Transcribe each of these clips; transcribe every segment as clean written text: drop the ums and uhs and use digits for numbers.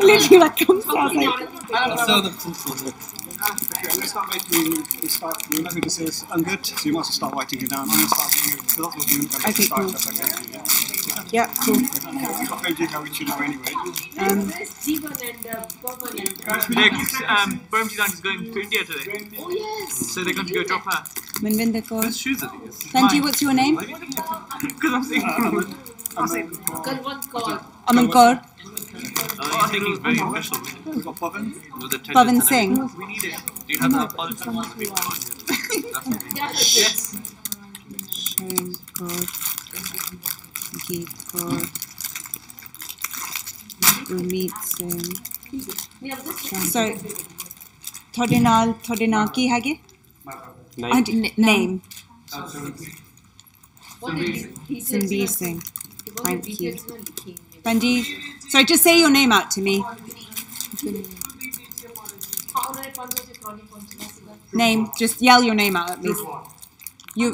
Literally, that comes out like. Let's start making. You're not going to say it's good, so you must start writing it down. I'm going to start doing it. Okay, cool. Yeah, cool. We've got pages which you know anyway. Parmjidan is going to India today. Oh yes. So they're going to go drop her. Whose shoes are these? Sanji, what's your name? Because I'm saying. Aman Kaur. I think he's very official. We've got Pavan. Pavan Singh. We need it. Do you have that politics on the people? Yes. Shane Kaur. Geet Kaur. Gurmeet Singh. So, ਤੁਹਾਡੇ ਨਾਲ ਕੀ ਹੈਗੇ? Name. Sanveer Singh. Thank you. Panji, sorry, just say your name out to me. Name, just yell your name out at me. You.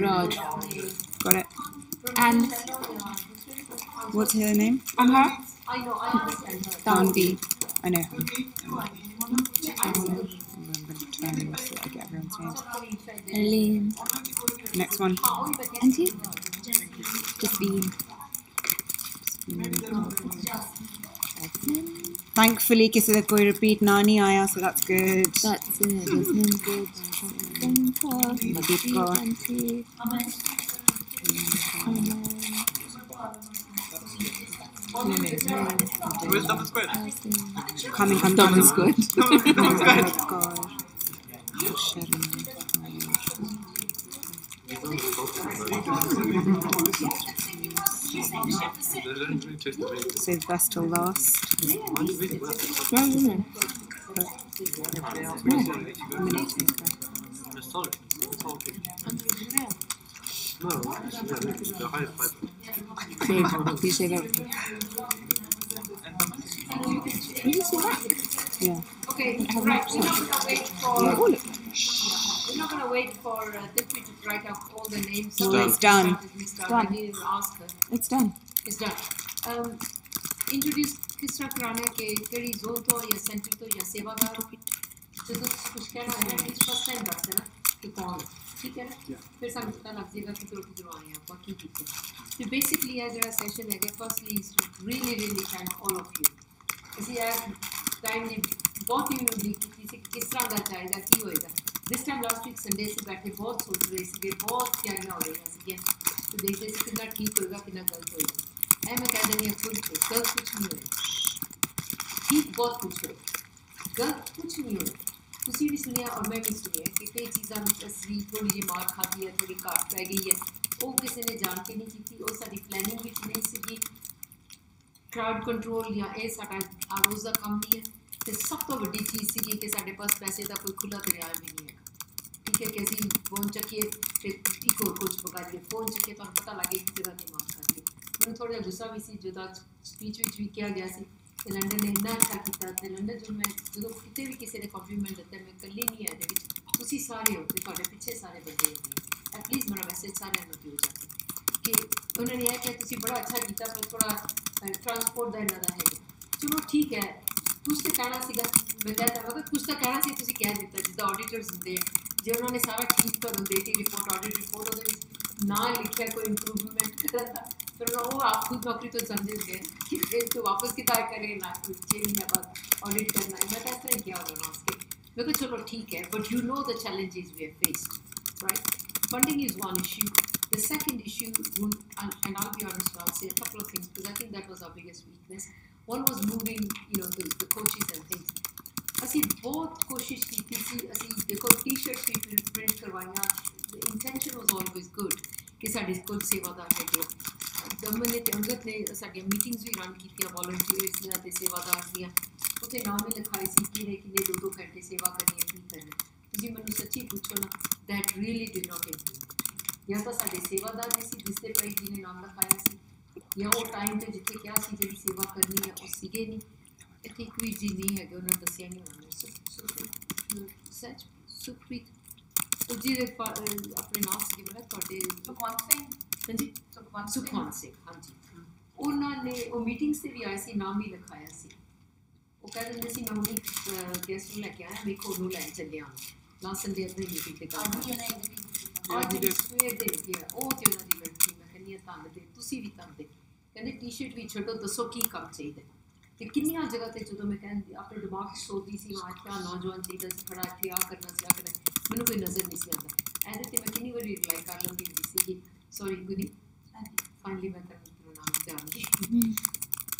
Raj. Got it. And what's her name? And her? Tanvi. I know her. I'm going to try and get everyone's name. Eileen. Next one. Auntie? Jasmine. Thankfully, किसी का कोई repeat ना नहीं आया, so that's good. That's it. Jasmine good. Nadeep Kaur. Where's Double Squid? Coming. Double Squid. Save best till last. You say that. Yeah. Okay, right. We're not going to wait for Dippy to write up all the names. No, it's done. It's done. It's done. Introduce किस तरह कराना है कि तेरी zone तो या centre तो या सेवादार जो तो कुछ कहना है ना इस फर्स्ट टाइम बस है ना कि कौन है ठीक है ना फिर सामने पता लग जाएगा कि तो आए हैं आपको की ठीक है तो बेसिकली आज जरा सेशन है कि firstly really thank all of you इसी यार टाइम ने बहुत ही किस तरह का चाहेगा की होएगा This time last week Sunday से बैठे बहुत सोच रहे थे बहुत क्या हो रही है तो देखते थे कितना ठीक होएगा कितना गलत होएगा मैं कह देनी है खुद को गलत कुछ नहीं होएगा ठीक बहुत कुछ हो गलत कुछ नहीं हो तुसी भी सुनिया और मैं भी सुनिया कि कई चीज़ां में असली थोड़ी जी मार खाती है थोड़ी काट पै गई है वो किसी ने जान के नहीं की थी और सारी प्लानिंग भी नहीं सी क्राउड कंट्रोल या ये साडा आरोज़ का काम नहीं है तो सब तो बड़ी चीज़ सी कि साडे पास पैसे का कोई खुला दरिया भी नहीं है ठीक है कैसी फोन चकिए फिर एक और कुछ पका दिए फोन चकिए तो पता लगे कि जगह की मार खाती मैं थोड़ा गुस्सा भी सी जो स्पीच भी किया गया सी लंडन ने इन्ना अच्छा किया लंडन जो मैं जो कितने भी किसी ने कॉम्प्लीमेंट देता है मैं कल्ली नहीं है तुसी सारे हो थोड़े पीछे सारे बंदे होते एटलीस्ट मेरा मैसेज सारे हो जाते कि उन्होंने यह किया तुसी बड़ा अच्छा किया पर थोड़ा ट्रांसपोर्ट का इन्ना है चलो ठीक है कुछ तो कहना सीगा मैं कहता मगर कुछ तो कहना सी तुसी कह देता जिद्दां ऑडिटर्स होंदे जो उन्होंने सारा ठीक कर देती रिपोर्ट ऑडिट रिपोर्ट ਉਹਦੇ ना लिखा कोई इंप्रूवमेंट फिर वो आप खुद नौकरी तो समझ गए कि फिर तो वापस किताब करें ना कुछ 6 महीने बाद ऑडिट करना है मैं कहता है क्या होगा उसके मैं कहा चलो ठीक है but you know the challenges we have faced right funding is one issue the second issue and I'll be honest I'll say a couple of things because I think that was our biggest weakness one was moving the coaches and things ਅਸੀਂ ਬਹੁਤ ਕੋਸ਼ਿਸ਼ ਕੀਤੀ ਸੀ ਅਸੀਂ ਦੇਖੋ T-shirts ਵੀ print ਕਰਵਾਈਆਂ the intention was always good ਕਿ ਸਾਡੇ ਕੋਲ ਸੇਵਾਦਾਰ ਹੈਗੇ ਦਮਨ ਨੇ ਤੇ ਅੰਗਦ ਨੇ ਸਾਡੀਆਂ ਮੀਟਿੰਗਸ ਵੀ ਰਨ ਕੀਤੀਆਂ ਵੋਲੰਟੀਅਰਸ ਦੀਆਂ ਤੇ ਸੇਵਾਦਾਰ ਦੀਆਂ ਉੱਥੇ ਨਾਮ ਹੀ ਲਿਖਾਏ ਸੀ ਕਿਨੇ 2 ਘੰਟੇ ਸੇਵਾ ਕਰਨੀ ਹੈ ਕੀ ਕਰਨਾ ਤੁਸੀਂ ਮੈਨੂੰ ਸੱਚੀ ਪੁੱਛੋ ਨਾ that really did not improve ਜਾਂ ਤਾਂ ਸਾਡੇ ਸੇਵਾਦਾਰ ਨਹੀਂ ਸੀ ਜਿਸ ਤੇ ਭਾਈ ਜੀ ਨੇ ਨਾਮ ਲਿਖਾਇਆ ਸੀ ਜਾਂ ਉਹ ਟਾਈਮ ਤੇ ਜਿੱਥੇ ਕਿਹਾ ਸੀ ਜਿਹੜੀ ਸੇਵਾ ਕਰਨੀ ਹੈ ਉਹ ਸੀਗੇ ਨਹੀਂ ਇੱਥੇ ਕੋਈ ਜੀ ਨਹੀਂ ਹੈਗੇ ਉਹਨਾਂ ਨੇ ਦੱਸਿਆ ਨਹੀਂ ਉਹਨਾਂ ਨੇ ਸੱਚ ਸੁਖਪ੍ਰੀਤ ਉਹ ਜਿਹਦੇ ਆਪਣੇ ਨਾਮ ਸੀ ਬੜਾ ਤੁਹਾਡੇ ਸੁਖਵੰਤ ਸਿੰਘ ਹਾਂਜੀ ਸੁਖਵੰਤ ਸਿੰਘ ਹਾਂਜੀ उन्होंने वो मीटिंग्स से भी आए सी नाम भी लिखाया सी वो कह दिंदे सी मैं हुणे गेस्ट नूं लैके आया वेखो ਉਹਨੂੰ ਲੈਣ ਚੱਲਿਆ ਲਾਸਟ ਸੰਡੇ ਅੱਧੀ ਮੀਟਿੰਗ ਤੇ ਕੰਮ ਅੱਜ ਦੇ ਸਵੇਰ ਦੇ ਲੱਗੇ ਉਹ ਤੇ ਉਹਨਾਂ ਦੀ ਲੜਕੀ ਮੈਂ ਕਹਿੰਦੀ ਹਾਂ ਧੰਨ ਦੇ ਤੁਸੀਂ ਵੀ ਧੰਨ ਦੇ ਕਹਿੰਦੇ ਟੀ-ਸ਼ਰਟ ਵੀ ਛੱਡੋ ਦੱਸੋ ਕੀ ਕੰਮ ਚਾਹੀਦਾ ਤੇ ਕਿੰਨੀਆਂ ਜਗ੍ਹਾ ਤੇ ਜਦੋਂ ਮੈਂ ਕਹਿੰਦੀ ਆਪਣੇ ਦਿਮਾਗ 'ਚ ਸੋਚਦੀ ਸੀ ਮੈਂ ਕਿਹਾ ਨੌਜਵਾਨ ਚਾਹੀਦਾ ਸੀ ਖੜਾ ਇੱਥੇ ਆ ਕਰਨਾ ਸੀ ਆ ਕਰਨਾ ਮੈਨੂੰ ਕੋਈ ਨਜ਼ਰ ਨਹੀਂ ਸੀ ਆਉਂਦਾ ਇਹਦੇ ਤੇ ਮੈਂ ਕਿੰਨੀ ਵਾਰੀ ਰਿਪਲਾਈ ਕਰ ਲੈਂਦੀ ਹੁੰਦੀ ਸੀ ਕਿ ਸੌਰੀ ਗੁੱਡੀ ਫਾਈਨਲੀ ਮੈਂ ਕਰਨ ਤੇਰਾ ਨਾਮ ਜਾਣਦੀ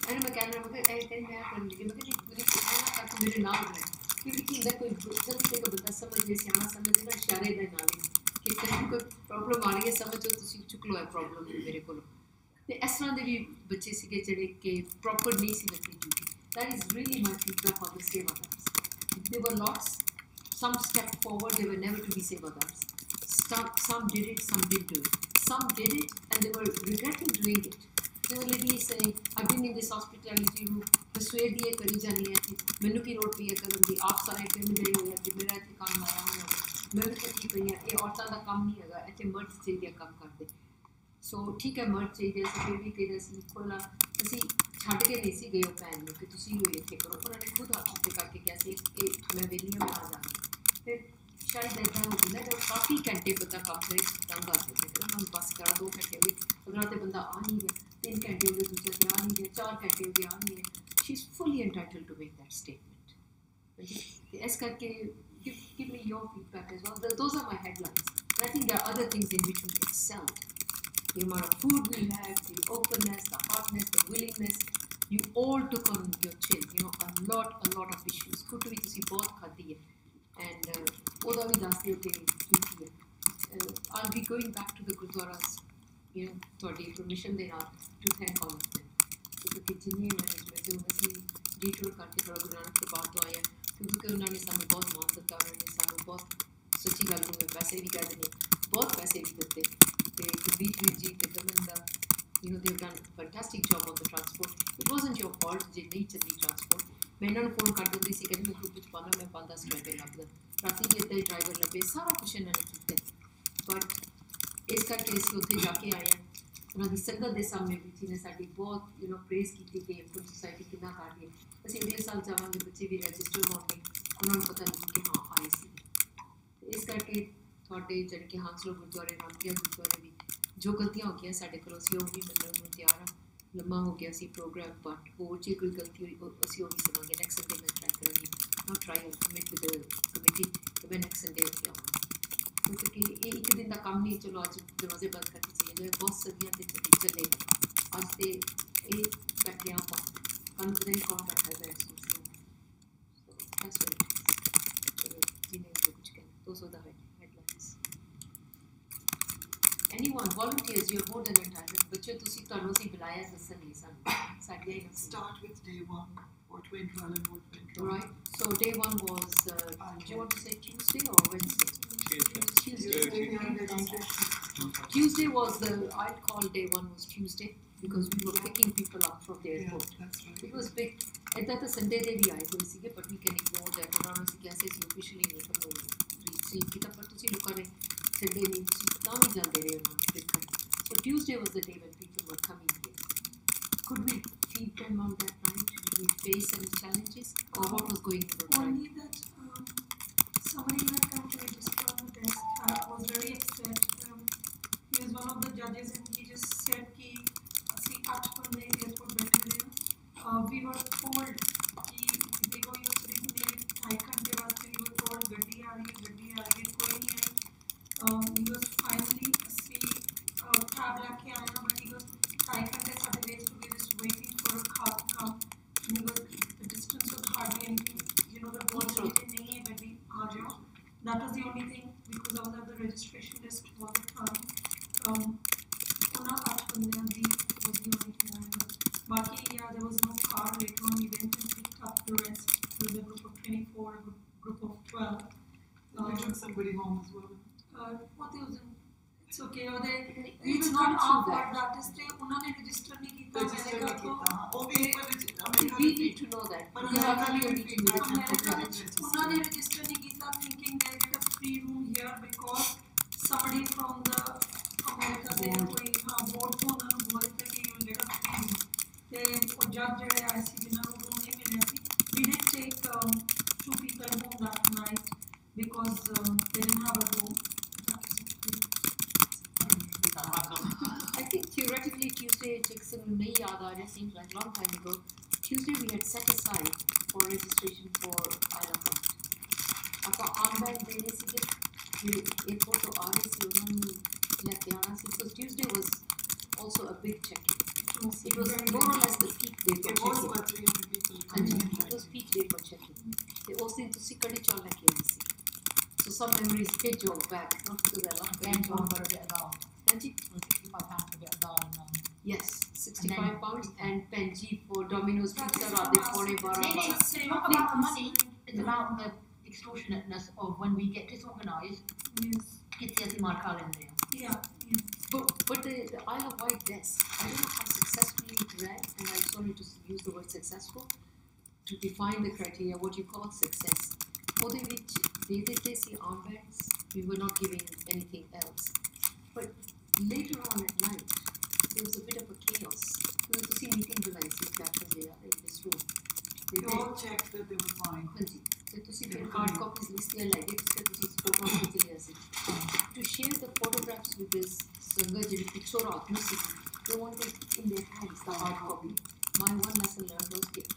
ਇਹਨੂੰ ਮੈਂ ਕਹਿ ਰਿਹਾ ਮੈਂ ਕਿਹਾ ਇਹ ਮੈਂ ਕਰਨ ਲੱਗੀ ਮੈਂ ਕਿਹਾ ਗੁੱਡੀ ਕਿਹਨਾਂ ਤੱਕ ਮੇਰੇ ਨਾਲ ਰਹਿ क्योंकि इधर कोई जल्दी से बंदा समझे सियाना समझे ना इशारे दे नाल कि तेरे कोई प्रॉब्लम आ रही है समझो तुसी चुक लो है प्रॉब्लम मेरे को ते इस तरह दे भी बच्चे सीगे जेडे के प्रॉपर नहीं सी लगती duty that is really my feedback for the sevadars they were lots some stepped forward they were never to be sevadars some did it some didn't do it some did it and they were regretting doing it they were literally saying I've been in this hospitality room ਸਵੇਰ ਦੀ ਇਹ ਕਰੀ ਜਾਣੀ ਹੈ ਕਿ ਮੈਨੂੰ ਕੀ ਲੋੜ ਪਈ ਹੈ ਕਰਨ ਦੀ ਆਪ ਸਾਰੇ ਪਿੰਡ ਗਏ ਹੋਏ ਕਿ ਮੇਰਾ ਇੱਥੇ ਕੰਮ ਆਇਆ ਹੋਇਆ ਮੈਂ ਵੀ ਥੱਕੀ ਪਈ ਹਾਂ ਇਹ ਔਰਤਾਂ ਦਾ ਕੰਮ ਨਹੀਂ ਹੈਗਾ ਇੱਥੇ ਮਰਦ ਚਾਹੀਦੇ ਕੰਮ ਕਰਦੇ ਸੋ ਠੀਕ ਹੈ ਮਰਦ ਚਾਹੀਦੇ ਅਸੀਂ ਫਿਰ ਵੀ ਕਹਿੰਦੇ ਸੀ ਖੋਲਾ ਅਸੀਂ ਛੱਡ ਕੇ ਨਹੀਂ ਸੀ ਗਏ ਉਹ ਭੈਣ ਨੂੰ ਕਿ ਤੁਸੀਂ ਹੋਈ ਇੱਥੇ ਕਰੋ ਉਹਨਾਂ ਨੇ ਖੁਦ ਹੱਥ ਉੱਤੇ ਕਰਕੇ ਕਿਹਾ ਸੀ ਕਿ ਮੈਂ ਵਿਹਲੀਆਂ ਮੈਂ ਆ ਜਾਵਾਂਗੀ ਫਿਰ ਸ਼ਾਇਦ ਇੱਦਾਂ ਹੋ ਜਾਂਦਾ ਕਿ ਕਾਫੀ ਘੰਟੇ ਬੰਦਾ ਕੰਮ ਕਰੇ ਤੰਗ ਆ ਜਾਂਦੇ ਉਹਨਾਂ ਨੂੰ ਬਸ ਕਰਾ 2 ਘੰਟੇ ਵੀ ਅਗਰ ਤੇ ਬੰਦਾ ਆ ਨਹੀਂ ਗਿਆ 3 ਘੰਟੇ ਹੋ ਗਏ ਦੂਜਾ ਤੇ ਆ ਨਹੀਂ ਗਿਆ 4 ਘੰਟੇ ਹੋ ਗਏ ਆ ਨਹੀਂ ਗਿਆ she's fully entitled to make that statement. As karke, give me your feedback as well. Those are my headlines. And I think there are other things in which we excelled. The amount of food we had, the openness, the hardness, the willingness. You all took on your chin. You know, a lot of issues. Could we see both khadi hai. And oda bhi dasde hote duty hai. I'll be going back to the gurdwaras. You know, ਤੁਹਾਡੀ permission ਦੇ ਨਾਲ to thank all of them. क्योंकि जिन्हें management से उन्हें detour करके थोड़ा गुरु नानक के बाद तो आया क्योंकि उन्होंने सानू बहुत मान सत्कार उन्होंने सानू बहुत सच्ची गल में पैसे भी कह देने बहुत पैसे भी दिते तो बीच जी तो कमन दा you know they've done a fantastic job on the transport it wasn't your fault जे नहीं चली transport मैं इन्होंने फोन कर दिंदी सी कहंदी मैं कुछ पाना मैं 5-10 ड्राइवर लगदा राती भी इतना ही ड्राइवर लगे सारा कुछ इन्होंने कीता बट इस करके असीं उत्थे जाके आए हैं उन्होंने संगत के सामने भी जिन्हें साड़ी बहुत प्रेज की कि हेमकुंट सोसाइटी कितना कर रही है असं अगले साल जावांगे बच्चे भी रजिस्टर होंगे उन्होंने पता लगे कि हाँ आए सी इस करके थोड़े जन के हांसलो गुरुद्वारे नामकिया गुरुद्वारे भी जो गलतियाँ हो गई साढ़े को असी भी मतलब में तैयार हाँ लम्मा हो गया सी प्रोग्राम बट होर जे कोई गलती हुई असी भी सकांगे नैक्सट संडे मैं ट्राई करूँगी not try commit with the committee तो मैं नैक्सट संडे उत्थे आवांगी क्योंकि ये एक दिन का काम नहीं चलो अज दरवाजे बंद करके चले गए बहुत सदियाँ से चलेगा अज तो ये बैठे आप कल पता नहीं कौन बैठा है चलो जिन्हें तो कुछ कहना तो so the headlines anyone volunteers you're more than entitled बच्चों तुसी ਤੁਹਾਨੂੰ ਅਸੀਂ ਬੁਲਾਇਆ ਦੱਸਣ ਲਈ ਸਾਨੂੰ ਸਾਡੀਆਂ ਹੀ start with day 1 what went well and what went wrong right so day 1 was do you want to say Tuesday or Wednesday Tuesday was the I'd call day 1 was Tuesday because we were picking people up from the airport. Yeah, that's right. It was big. At that Sunday they भी आए हुए सीगे but we can ignore that. उन्होंने से कैसे सी officially नहीं पर वो receive किया पर तुसी लोगों ने Sunday नहीं तुसी काम ही जाते रहे उन्होंने देखा. So Tuesday was the day when people were coming here. Could we feed them on that night? Did we face any challenges or what was going on? Only that somebody had come to register on the desk. Was very upset. He was one of the judges and he just said कि ਅਸੀਂ 8 ਬੰਦੇ airport ਬੈਠੇ ਨੇ we were told कि देखो ये सिर्फ 2.5 घंटे वास्ते we were told ਗੱਡੀ ਆ ਰਹੀ ਹੈ ਕੋਈ ਨਹੀਂ ਆਈ he was finally ਅਸੀਂ cab ਲੈ ਕੇ ਆਏ but he was 2.5 घंटे ਸਾਡੇ waste to be just waiting for a car to come and he was the distance was hardly anything you know the board नहीं है ਗੱਡੀ आ जाओ that was the only thing because I was at the registration desk all the time ਉਹਨਾਂ 8 ਬੰਦਿਆਂ ਦੀ was the only thing I heard. Baki, yeah, there was no car later on. We went and picked up the rest. There was a group of 24, a group of 12. We took somebody home as well. What was it? It's okay. It's not our fault that is they ਉਹਨਾਂ ਨੇ register ਨਹੀਂ ਕੀਤਾ America ਤੋਂ ਉਹ ਵੀ we need to know that but we have to be ਉਹਨਾਂ ਨੇ register ਨਹੀਂ ਕੀਤਾ thinking they'll get a free room here because somebody from the America से कोई बोर्ड को उन्होंने बोल दिया कि you'll get a free room ਆਏ ਸੀ ਜਿਨ੍ਹਾਂ ਨੂੰ room ਨਹੀਂ ਮਿਲਿਆ ਸੀ. We did take 2 people home that night because they didn't have a room. I think theoretically Tuesday, Jackson nahi yaad aa raha, seems like long time ago. Tuesday we had set aside for registration for Isle of Wight. ਆਪਾਂ online ਦੇਣੇ ਸੀ ਜਿਹੜੇ airport ਤੋਂ ਆ ਰਹੇ ਸੀ ਉਹਨਾਂ ਨੂੰ ਲੈ ਕੇ ਆਉਣਾ ਸੀ. So Tuesday was also a big check-in. It was more or less the peak day for It was check-in. about 300 people. It was peak day for check-in. ਤੇ ਉਸ ਦਿਨ ਤੁਸੀਂ ਕੜੀ ਚੌਲ ਲੈ ਕੇ ਆਏ ਸੀ. So some memories did jog back, not because I love kadi chawal, but a bit of dal. Anji? £65 for a bit of dal and naan. Yes, £65 and Penji for Domino's Pizza rather than Not about the money, it's about the extortionateness of when we get disorganized. Yes. It's as marka lende hain. Yeah. But the Isle of Wight desk, I don't know how successfully it ran, and I'm sorry to use the word successful, to define the criteria, what you call success. Although they did see armbands, we were not giving anything else. But later on at night, there was a bit of a chaos. We were to see meeting bulayi si captain they are in this room. They all checked that they were fine. Hanji. So to see the hard copies list there like it, so to see photos with the to share the photographs with this Sangha Jiri picture of music, they wanted in their hands the hard copy. My one lesson learned was that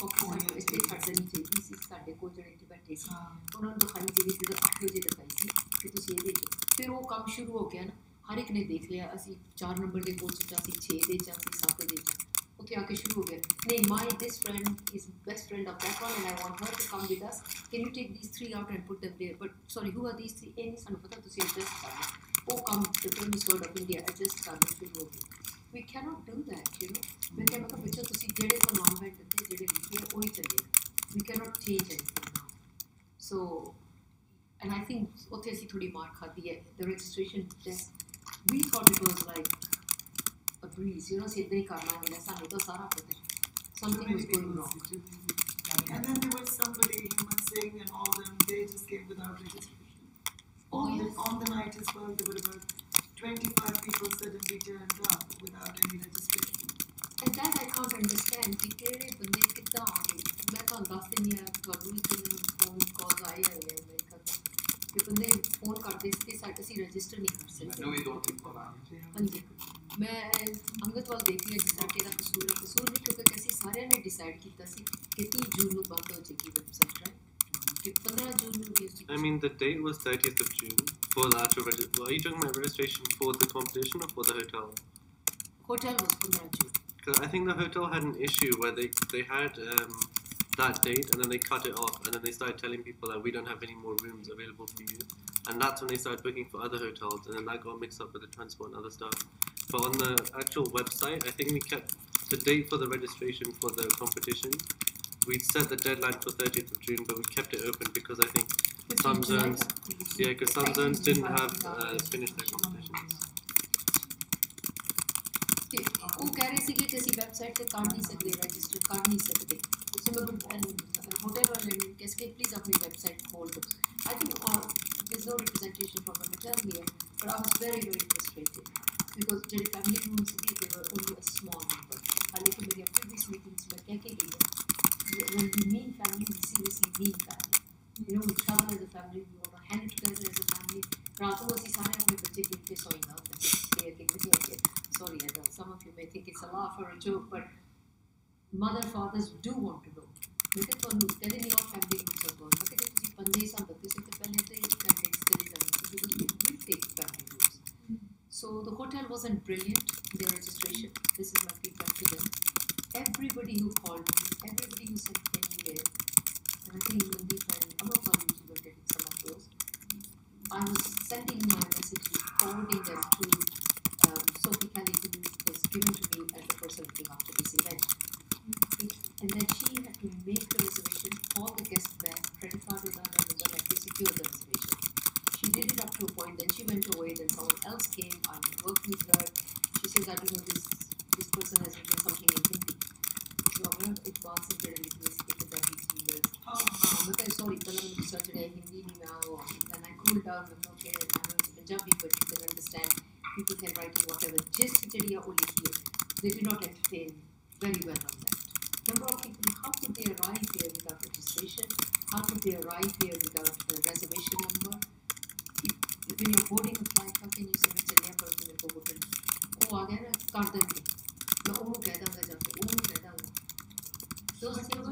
copy ਇੱਥੇ ਖੜਨੀ ਚਾਹੀਦੀ ਸੀ ਸਾਡੇ ਕੋਲ ਜਿਹੜੇ ਇੱਥੇ ਬੈਠੇ ਸੀ ਉਹਨਾਂ ਨੂੰ ਦਿਖਾਈ ਜਿਹੜੀ ਸੀ 8 ਵਜੇ ਦਿਖਾਈ ਸੀ ਕਿ ਤੁਸੀਂ ਇਹ ਦੇਖੋ. ਫਿਰ ਉਹ ਕੰਮ ਸ਼ੁਰੂ ਹੋ ਗਿਆ ਨਾ, ਹਰ ਇੱਕ ਨੇ ਦੇਖ ਲਿਆ ਅਸੀਂ 4 ਨੰਬਰ ਦੇ ਕੋਚ ਚ ਅਸੀਂ 6 ਦੇ ਚ ਅਸੀਂ 7 ਦੇ ਚ ਉੱਥੇ ਆ ਕੇ ਸ਼ੁਰੂ ਹੋ ਗਿਆ. ਨਹੀਂ, my this friend is best friend of that one and I want her to come with us. Can you take these 3 out and put them there? But sorry, who are these 3? ਇਹ ਨਹੀਂ ਸਾਨੂੰ ਪਤਾ, ਤੁਸੀਂ adjust ਕਰ ਲਓ. ਉਹ ਕੰਮ the famous word of India, adjust ਕਰ ਲਓ ਸ਼ੁਰੂ ਹੋ ਗਿਆ. We cannot do that, you know. ਮੈਂ ਕਿਹਾ ਮਤਲਬ ਬੱਚਾ ਤੁਸੀਂ ਜਿਹੜੇ ਤੋਂ ਨਾਮ ਬੈਠ ਦਿੱਤੇ ਜਿਹੜੇ ਲਿਖੇ ਉਹੀ ਚੱਲੇਗਾ. We cannot change anything now. So, and I think ਉੱਥੇ ਅਸੀਂ ਥੋੜੀ ਮਾਰ ਖਾਧੀ ਹੈ. The registration desk, we thought it was like a breeze, you know, ਅਸੀਂ ਇੱਦਾਂ ਹੀ ਕਰ ਲਾਂਗੇ ਨਾ, ਸਾਨੂੰ ਤਾਂ ਸਾਰਾ ਪਤਾ ਹੈ. Something was going wrong. And then there was somebody, Hemkunt Singh and all them, they just came without registration. Oh, yes. On the night as well, there were about 25 people suddenly turned up without any registration. And that I can't understand ਕਿ ਕਿਹੜੇ ਬੰਦੇ ਕਿੱਦਾਂ ਆ ਗਏ. ਮੈਂ ਤੁਹਾਨੂੰ ਦੱਸ ਦਿੰਦੀ ਹਾਂ, ਤੁਹਾਨੂੰ ਵੀ ਫੋਨ ਕਾਲ ਆਏ ਹੈ ਅਮਰੀਕਾ ਤੋਂ ਕਿ ਬੰਦੇ ਫੋਨ ਕਰਦੇ ਸੀ ਕਿ ਸਾਡੇ ਅਸੀਂ ਰਜਿਸਟਰ ਨਹੀਂ ਕਰ ਸਕਦੇ. ਹਾਂਜੀ, ਮੈਂ ਅੰਗਦ ਵੱਲ ਦੇਖ ਲਿਆ ਜਿਸ ਤਰ੍ਹਾਂ ਕਿ ਇਹਦਾ ਕਸੂਰ ਨਹੀਂ, ਕਿਉਂਕਿ ਅਸੀਂ ਸਾਰਿਆਂ ਨੇ ਡਿਸਾਈਡ ਕੀਤਾ ਸੀ ਕਿ 30 ਜੂਨ ਨੂੰ ਬੰਦ ਹੋ ਜਾਏਗੀ ਵੈਬਸਾਈਟ, ਰਾਈਟ? ਕਿ 15 ਜੂਨ ਨੂੰ ਵੀ ਅਸੀਂ I mean, the date was 30th of June for the actual registration. Are you talking about registration for the competition or for the hotel? hotel was 15 June. Because I think the hotel had an issue where they had that date and then they cut it off and then they started telling people that we don't have any more rooms available for you. And that's when they started booking for other hotels and then that got mixed up with the transport and other stuff. But on the actual website, I think we kept the date for the registration for the competition. We set the deadline for 30th of June, but we kept it open because I think some zones didn't have finished their competitions. ਉਹ ਕਹਿ ਰਹੇ ਸੀਗੇ ਕਿ ਅਸੀਂ website ਤੇ ਕਰ ਨਹੀਂ ਸਕਦੇ, ਰਜਿਸਟਰ ਕਰ ਨਹੀਂ ਸਕਦੇ. ਉਸ में होटल वाले ने कैसे कि प्लीज अपनी वेबसाइट खोल दो. I think there's no representation from the hotel here, but I was very frustrated because ਜਿਹੜੇ family rooms they were only a small number. हालांकि मेरी previous meetings में कह के गई है when we mean family we seriously mean family. You know, we travel as a family, we want to hang together as a family. रात को ਅਸੀਂ ਸਾਰੇ ਆਪਣੇ ਬੱਚੇ गिन के सोइंदा होता है. Sorry, some of you may think it's a laugh or a joke, but mother fathers do want to know. Because ਤੁਹਾਨੂੰ ਕਹਿੰਦੇ ਨਹੀਂ all family rooms are gone. ਮੈਂ ਕਹਿੰਦੇ ਤੁਸੀਂ 5 ਸਾਲ ਬੱਚੇ ਸੇ ਪਹਿਲੇ ਤੇ family ਚਲੇ ਜਾਂਦੇ because we will take family rooms. So the hotel wasn't brilliant in their registration. This is my feedback to them. Everybody who called me, everybody who sent an email, and I think Mandeep and Amapal you were getting some of those. I was sending my messages, forwarding them to Sophie Kelly, who was given to me as the person looking after this event. And then she had to make the reservation, call the guest back, credit card with her number, and to secure the reservation. She did it up to a point, then she went away, then someone else came, I worked with her. She says, I don't know, this person has written something in Hindi. So I'm going to advance it very little, stick it down these emails. But sorry, I researched Hindi, and I cooled down, okay, I know it's Punjabi, but you can understand. People can write in whatever. Just they did not entertain very well on that. they arrive here without the reservation number, when you're boarding a flight, how can you say it's a near person if you're boarding? Oh, आ गया ना कर देंगे मैं वो कह दूँगा जाके वो कह दूँगा those things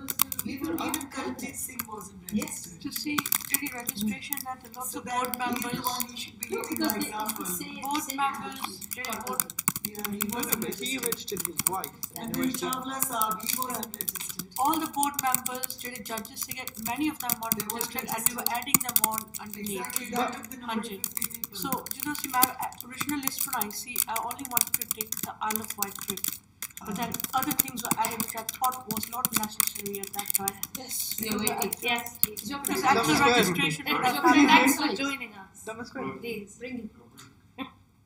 we were even Karanjit Singh wasn't registered. To see the registration that a lot So of that board he is the members, one you should be leading because by they example. board members, board Yeah, he No, wasn't but he registered. registered his wife. And then Chawla Saab, he wasn't registered. all the board members, the judges, many of them are They were registered, and we were registered. adding them on underneath. Exactly, that took the number to 100. 50 people. So, see, my original list when I see, I only wanted to take the Isle of Wight trip. But then other things were added which I thought was not necessary at that time. Yes. we are waiting. Yes. Because That actual was good. registration And would have your friend happened. Max for joining us. That was great. Please. Bring it.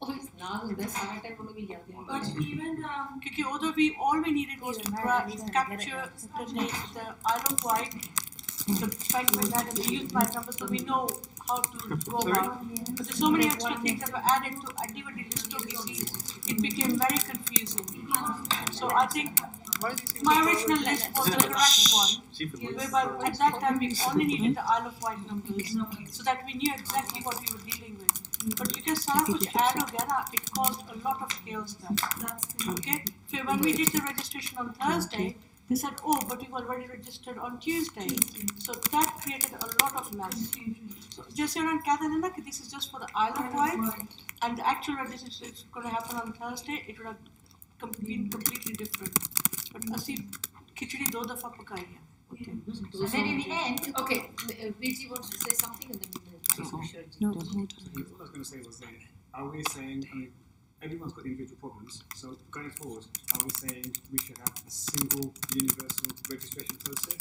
Oh, it's now the सारा time उन्होंने भी लिया दिया. But even because although all we needed was to capture the Isle of Wight, the fact that we used my number, so we know how to go about. But there's so many extra things that were added to activity list of disease, it became very confusing. So I think my original list was the correct one, whereby at that time we only needed the Isle of Wight numbers, so that we knew exactly what we were dealing with. But because सारा कुछ add हो गया ना, it caused a lot of chaos then. Okay? So when we did the registration on Thursday, they said, oh, but you've already registered on Tuesday. So that created a lot of mess. So just here on Catherine, this is just for the Isle of Wight, and the actual registration is going to happen on Thursday. It would have been completely different. But ਅਸੀਂ खिचड़ी 2 दफा पकाई है. And then in the end, okay, Viji wants to say something and then we will sure. No, What I was going to say was that, are we saying, I mean, everyone's got individual problems, so going forward, are we saying we should have a single universal registration process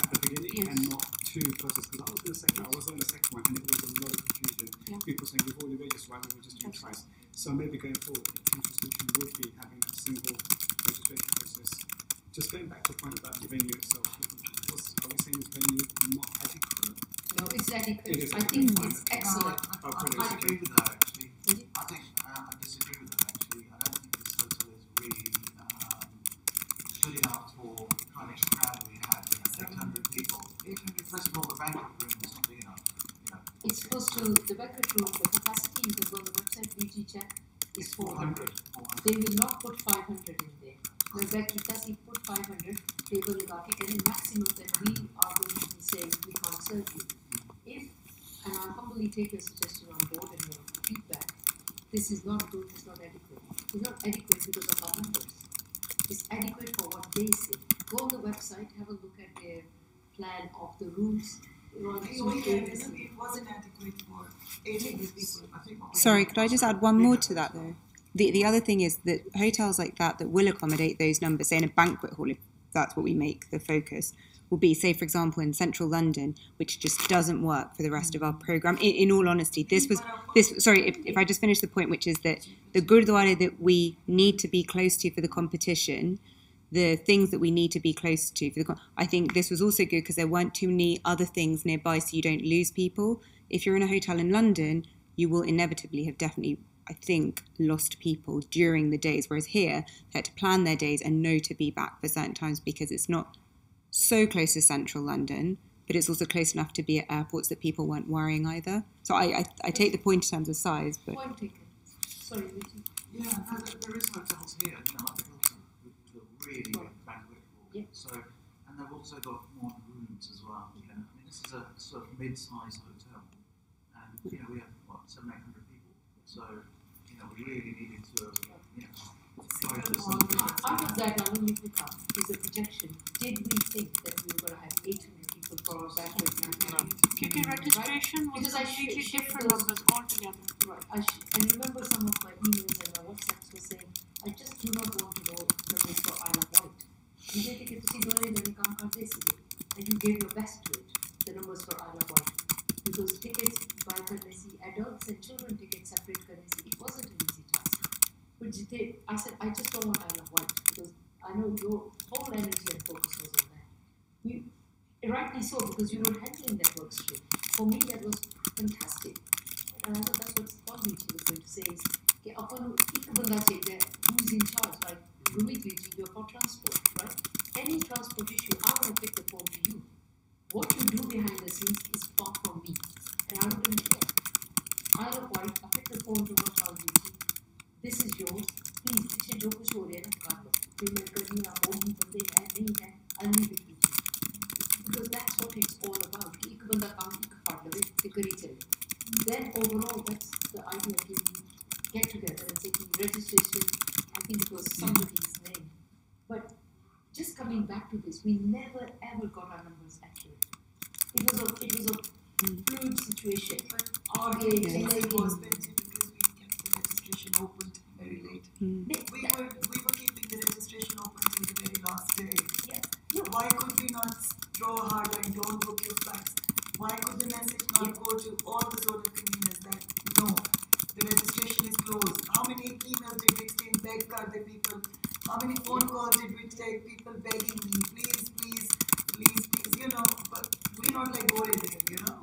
at the beginning and not two processes? Because I was in the second, I was on the second one and it was a lot of confusion. People saying we've already registered, right, we're registering twice. So maybe going forward, the potential solution would be having a single registration process. Just going back to the point about the venue itself, are we saying this venue not adequate? No, it's adequate. It is I think it's excellent. I agree with that actually. I think I disagree with that actually. I don't think this hotel is really good enough for the kind of crowd we had. 800 people. 800. First of all, the banquet room is not big enough. It's supposed to, the banquet room, the capacity, you can go on the website, VG check, is 400. 400. They will not put 500 in there. The banquet capacity put 500, table lagake, and in maximum then we are going to be saying we can't serve you. If, and I'll humbly take your suggestion on board and your feedback, this is not good, it's not adequate. It's not adequate because of our numbers. It's adequate for what they say. Go on the website, have a look at their plan of the rooms. The only evidence it wasn't adequate for 800 people. Sorry, could I just add one more to that though? The other thing is that hotels like that will accommodate those numbers, say in a banquet hall, if that's what we make the focus, will be, say, for example, in central London, which just doesn't work for the rest of our programme. In all honesty, if I just finish the point, which is that the Gurdwara that we need to be close to for the competition, the things that we need to be close to for I think this was also good because there weren't too many other things nearby so you don't lose people. If you're in a hotel in London, you will inevitably have definitely, I think, lost people during the days, whereas here they had to plan their days and know to be back for certain times because it's not so close to central London, but it's also close enough to be at airports that people weren't worrying either. So I take the point in terms of size, but Point taken. Sorry, Viji. Yeah, no, there is hotels here, like the Hilton, with a really big banquet hall. Yeah. So, and they've also got more rooms as well. I mean, this is a sort of mid-sized hotel, and we have 700-800 people. So, we really needed to, focus on Out of that, Alan Nipika is a projection. Did we think that we were going to have 800 people for our banquet? KK registration was Because I completely shared different those- numbers altogether. Right. And remember some of my emails and my WhatsApps were saying, I just do not want to know numbers for Isle of Wight. You take it to see and you gave your best to it, the numbers for Isle of Wight. Because tickets by Karnesi, adults and children tickets separate Karnesi, it wasn't an easy task. But I said, I just don't want Isle of Wight because I know your whole energy and focus was on that. Rightly so, because you were handling that work stream. For me, that was fantastic. And I thought that's what Paulviji was going to say is, who's in charge, like Rumit Viji, you're for transport, right? Any transport issue, I want to pick the phone to you. what you do behind the scenes is far from me. And I wouldn't care. I look worried, I pick the phone to watch our duty. This is yours. Please, पीछे जो कुछ हो रहा है ना कर लो. Payment करनी है और भी बंदे हैं नहीं है. I'll leave it with you. Because that's what it's all about. कि एक बंदा काम एक फाड़ लगे, ते करी चले. Then overall, that's the idea of we get together and taking registration. I think it was somebody's name. But just coming back to this, we never ever got our numbers accurate. It was a fluid situation. But All our the was expensive because we kept the registration open very late. We were keeping the registration open till the very last day. Yeah. Why could we not draw a hard line, don't book your flights? Why could the message not go to all the zonal conveners that no, the registration is closed? How many emails did we exchange, beg the people? How many phone calls did we take, people begging me, please, please, please, please, but we're not like Gore there,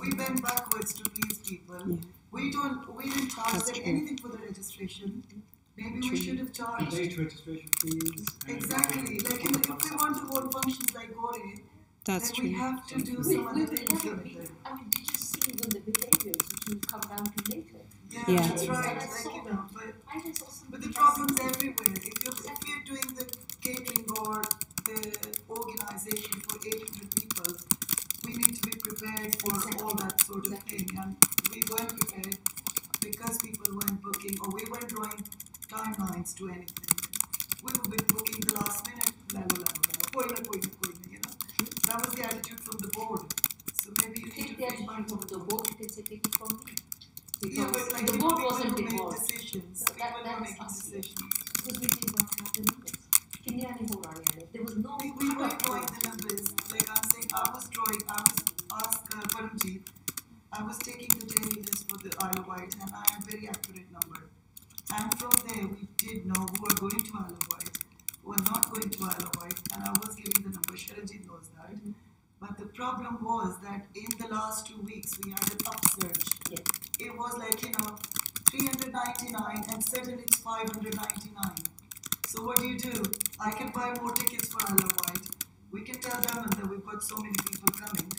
We went backwards to please people. Yeah. We didn't charge them anything for the registration. Maybe we should have charged. Late registration fees. Exactly. Like if we want to hold functions like Gore, That's then true. we have to do some other things with it. did you see even the behaviors which we'll come down to later? Yeah, Yeah. that's right. I saw them. I just saw some But the problem's everywhere. If you're doing the catering or the organization for 800 people, we need to be prepared for all that sort of thing. And we weren't prepared because people weren't booking or we weren't drawing timelines to anything. We were booking the last minute, That was the attitude from the board. So maybe you Take need the to attitude from the board, you can say take it from me. Yeah, Because but like the people board wasn't who make involved. decisions. So People who that's make us. decisions. Because we did not have the numbers. There was no We were drawing the numbers. Like I'm saying, I was asked Paramjeet, I was taking the daily list for the Isle of Wight and I had very accurate number. And from there, we did know who are going to Isle of Wight, who are not going to Isle of Wight, and I was giving the number. Sharanjit knows that. But the problem was that in the last 2 weeks, we had an upsurge. Yeah. It was like, 399 and suddenly it's 599. So what do? I can buy more tickets for Isle of Wight. We can tell them that we've got so many people coming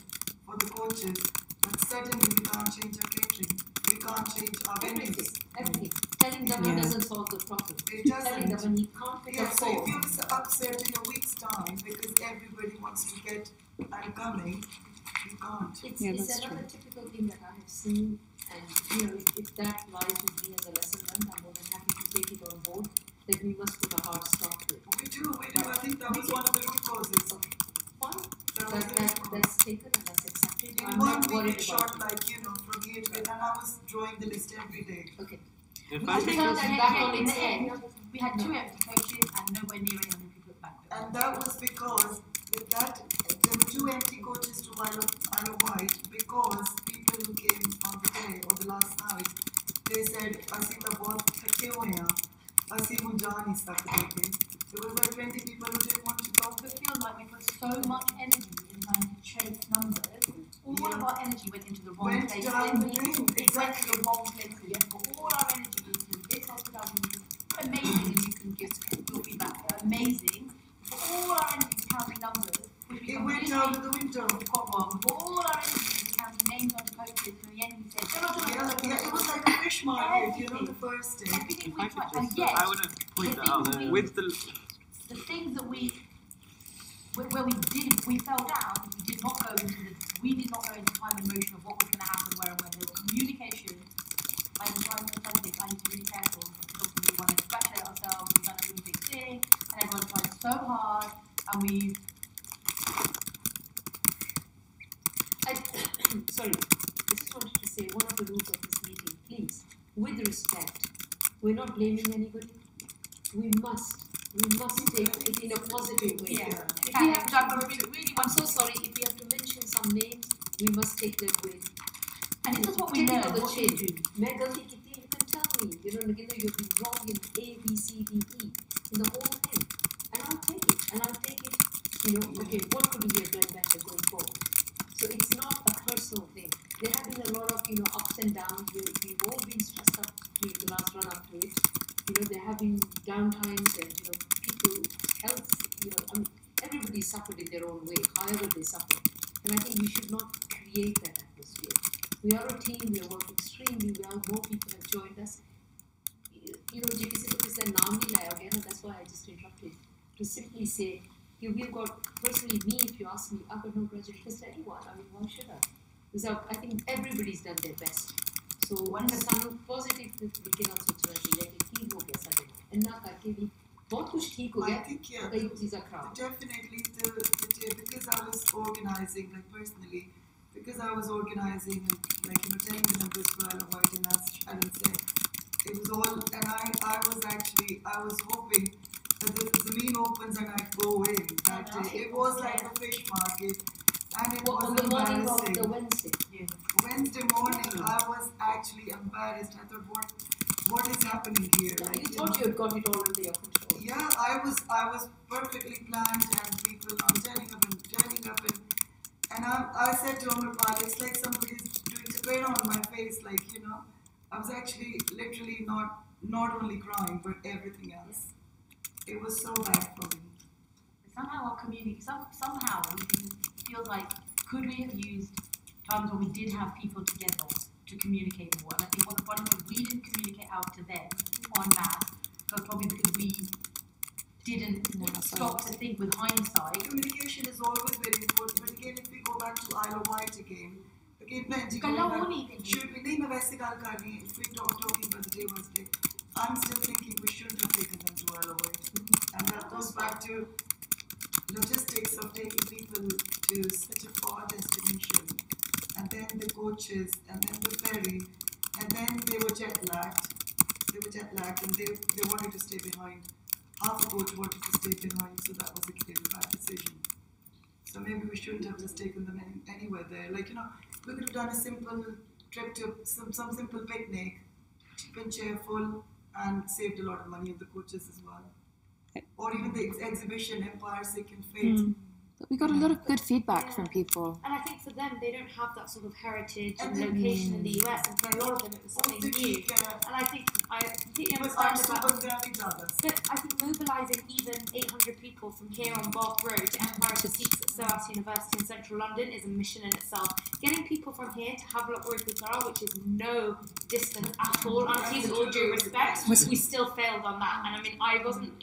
for the coaches, but suddenly we can't change our catering. We can't change our venues. Everything. Telling them it doesn't solve the problem. It Telling them doesn't. when you can't pick Yeah, up so if phone. you're upset in a week's time because everybody wants to get and coming, you can't. It's that's another typical thing that I have seen, and if that lies with me as a lesson learned, I'm more than happy to take it on board. That we must put a hard stop to it. We do. I think that was one of the root causes. Fine. That's taken and that's accepted. in I'm one not week worried it about shot it. like, from here to there, and I was drawing the list every day. Okay. If I I think could that just, back on in its the head. end, we had 2 empty coaches and nowhere near 800 people at back. And that was because there were 2 empty coaches to Isle of Wight because people who came on the day or the last night, they said, "Asi ta bahut thakke hue hain, asi hun ja nahi sakte." There were like 20 people who didn't want to go. I feel like we put so much energy in trying to chase numbers. All of our energy went into the wrong Went places. down the drain, It went to exactly. the wrong places. We put all our energy into this hospitality, which is amazing, and you can give your feedback. Amazing. Put all our energy into counting numbers, which we It went out of the window. got wrong. Put all our energy into counting names on the coaches. And in the end, we said, Yeah, it was like a fish market, the first day. everything if we I tried. could And just, yet, I want to point that out. things With the the things that we fell down, we did not go into time and motion of what was going to happen, where and when. There was communication. I'm trying to think, I need to be really careful because obviously we want to congratulate ourselves, we've done a really big thing, and everyone tried so hard, and we Sorry, I just wanted to say one of the rules of this meeting, please, with respect, we're not blaming anybody. We must take it in a positive way. Yeah. If we have to, I'm so sorry, if we have to mention some names, we must take them with. and this is what we Take it learned. on the What we chin. do. मैं गलती की थी, you can tell me. Nagina, you've been wrong in A, B, C, D, E, in the whole thing. And I'll take it. Okay, what could we have done better going forward? So it's not a personal thing. There have been a lot of, ups and downs. We've all been stressed up during the last run up to it. There have been downtimes and, people's health, everybody suffered in their own way, however they suffered. And I think we should not create that atmosphere. We are a team, we are working extremely well, more people have joined us. You know, that's why I just interrupted. To simply say, we've got, personally me, if you ask me, I've got no prejudice to anyone. I mean, why should I? Because I think everybody's done their best. So one ਸਾਨੂੰ positive ਤਰੀਕੇ ਨਾਲ ਸੋਚਣਾ ਚਾਹੀਦਾ ਕਿ ਕੀ ਹੋ ਗਿਆ ਸਾਡੇ ਇੰਨਾ ਕਰਕੇ ਵੀ ਬਹੁਤ ਕੁਝ ਠੀਕ ਹੋ ਗਿਆ ਕਈ ਚੀਜ਼ਾਂ ਖਰਾਬ definitely because I was organizing, like personally, because I was organizing and like telling the members for White, and as Sharon said, it was all, and I was hoping that the Zameen opens and I'd go in that day. It was like a fish market. And it was on the morning of embarrassing. the Wednesday. Wednesday morning, I was actually embarrassed. I thought, what is happening here? Like, you thought you had got it all under your control. Yeah, I was perfectly planned, and people are turning up, and I said to Omar Pal, it's like somebody's doing spray on my face, like I was actually literally not only crying but everything else. It was so bad for me. Somehow our community, somehow it feels like, could we have used times when we did have people together to communicate more? And I think one of the problems we didn't communicate out to them en masse was probably because we didn't stop to think with hindsight. Communication is always very important, but again, if we go back to Isle of Wight again, should we name a vesical carni? If we talking about the day Wednesday, I'm still thinking we shouldn't have taken them to Isle of Wight. And that goes back to logistics of taking people to such a far destination, and then the coaches, and then the ferry, and then they were jet lagged. And they wanted to stay behind. Half the coach wanted to stay behind, so that was a clearly bad decision. So maybe we shouldn't have just taken them anywhere there. Like we could have done a simple trip to some simple picnic, cheap and cheerful, and saved a lot of money of the coaches as well. Or even the exhibition, Empire, Sick and Fate. But we got a lot of good feedback from people. And I think for them, they don't have that sort of heritage and location in the US, and for a lot of them, it was something new. And I think I completely understand about. But I think mobilising even 800 people from here on Bath Road to Empire to seats at SOAS University in central London is a mission in itself. Getting people from here to Havelock Road Hotel, which is no distance at all, honestly, with all due respect, we still failed on that. And I mean, I wasn't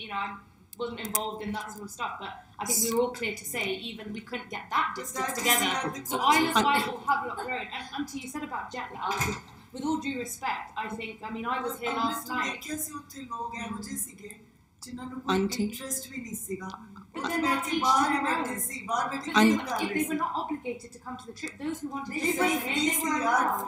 involved in that sort of stuff, but I think we were all clear to say even we couldn't get that distance together. So Isle of Wight or Havelock Road, and until you said about jet lag, with all due respect, I was here last night. Auntie. But then that's each if they were not obligated to come to the trip, those who wanted to stay here, they were allowed.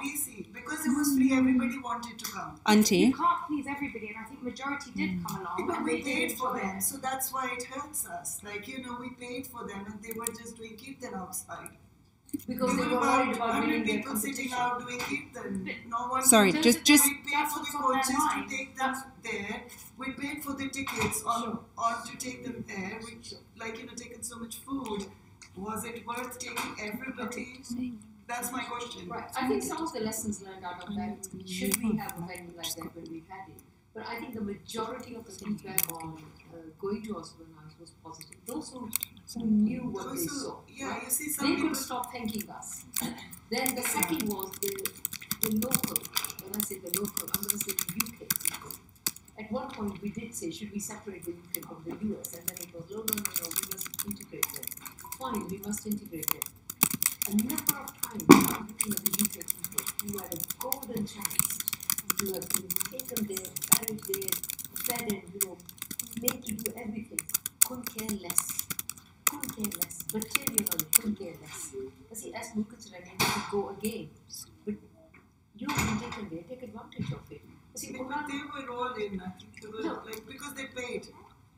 Because it was free, everybody wanted to come. Auntie. You can't please everybody, and I think majority did come along. But we paid for them, so that's why it hurts us. Like, we paid for them, and they were just doing kirtan outside. Because they were worried about winning their people sitting out doing kirtan. No one. Sorry, just. We paid for the coaches to take them there. We paid for the tickets on to take them there. Which, taking so much food, was it worth taking everybody? That's my question. Right. I think some of the lessons learned out of that, should we have a venue like that when we've had it? But I think the majority of the feedback on going to Osborne House was positive. Those who knew what they saw, right? You see, they could stop thanking us. Then the second was the local. When I say the local, I'm going to say the UK people. At one point, we did say, should we separate the UK from the US? And then it was, no, we must integrate them. Fine, we must integrate them. A number of times, I'm looking at the UK people who had a golden chance to have been taken there, carried there, fed and, made to do everything. Couldn't care less. Materially, couldn't care less. See, as Hemkunt ran, we could go again. But you've been taken there, take advantage of it. See, they were all in, I think, because they paid.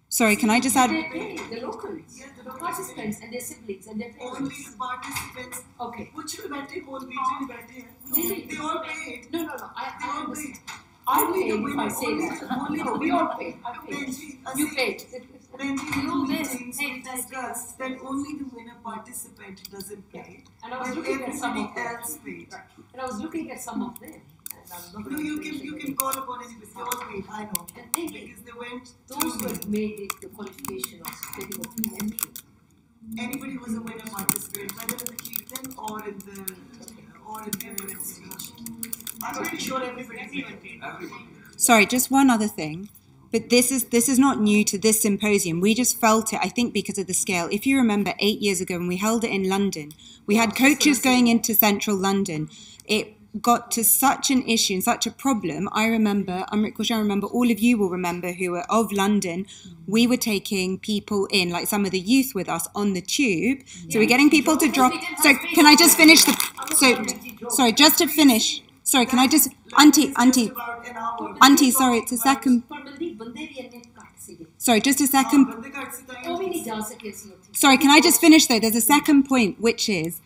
Sorry, can I just add? They paid, the locals, the participants and their siblings and their parents. Only the participants. Okay. They all paid. No, I understand. I paid if I say that. We all paid. I paid. You paid. When the meetings we discussed that only the winner participant doesn't pay, and I was looking at some of them. Else paid. Right. And I was looking at some of them. No, you can call upon anybody. They all paid. I know. And they did. Because they went. Those who had made it the qualification of getting a free entry. Anybody who was a winner participant, whether in the or in Hemkunt speech. I'm pretty sure everybody did. Sorry, just one other thing. But this is not new to this symposium. We just felt it, I think, because of the scale. If you remember 8 years ago when we held it in London, we had coaches going into central London. It got to such an issue and such a problem. I remember, Amrit Kaushal, I remember, all of you will remember who were of London. We were taking people in, like some of the youth with us on the tube. So we're getting people to drop. So can I just finish sorry, just to finish. Sorry, can I just, Auntie, sorry, it's a second. Sorry, just a second. Sorry, can I just finish though? There's a second point, which is,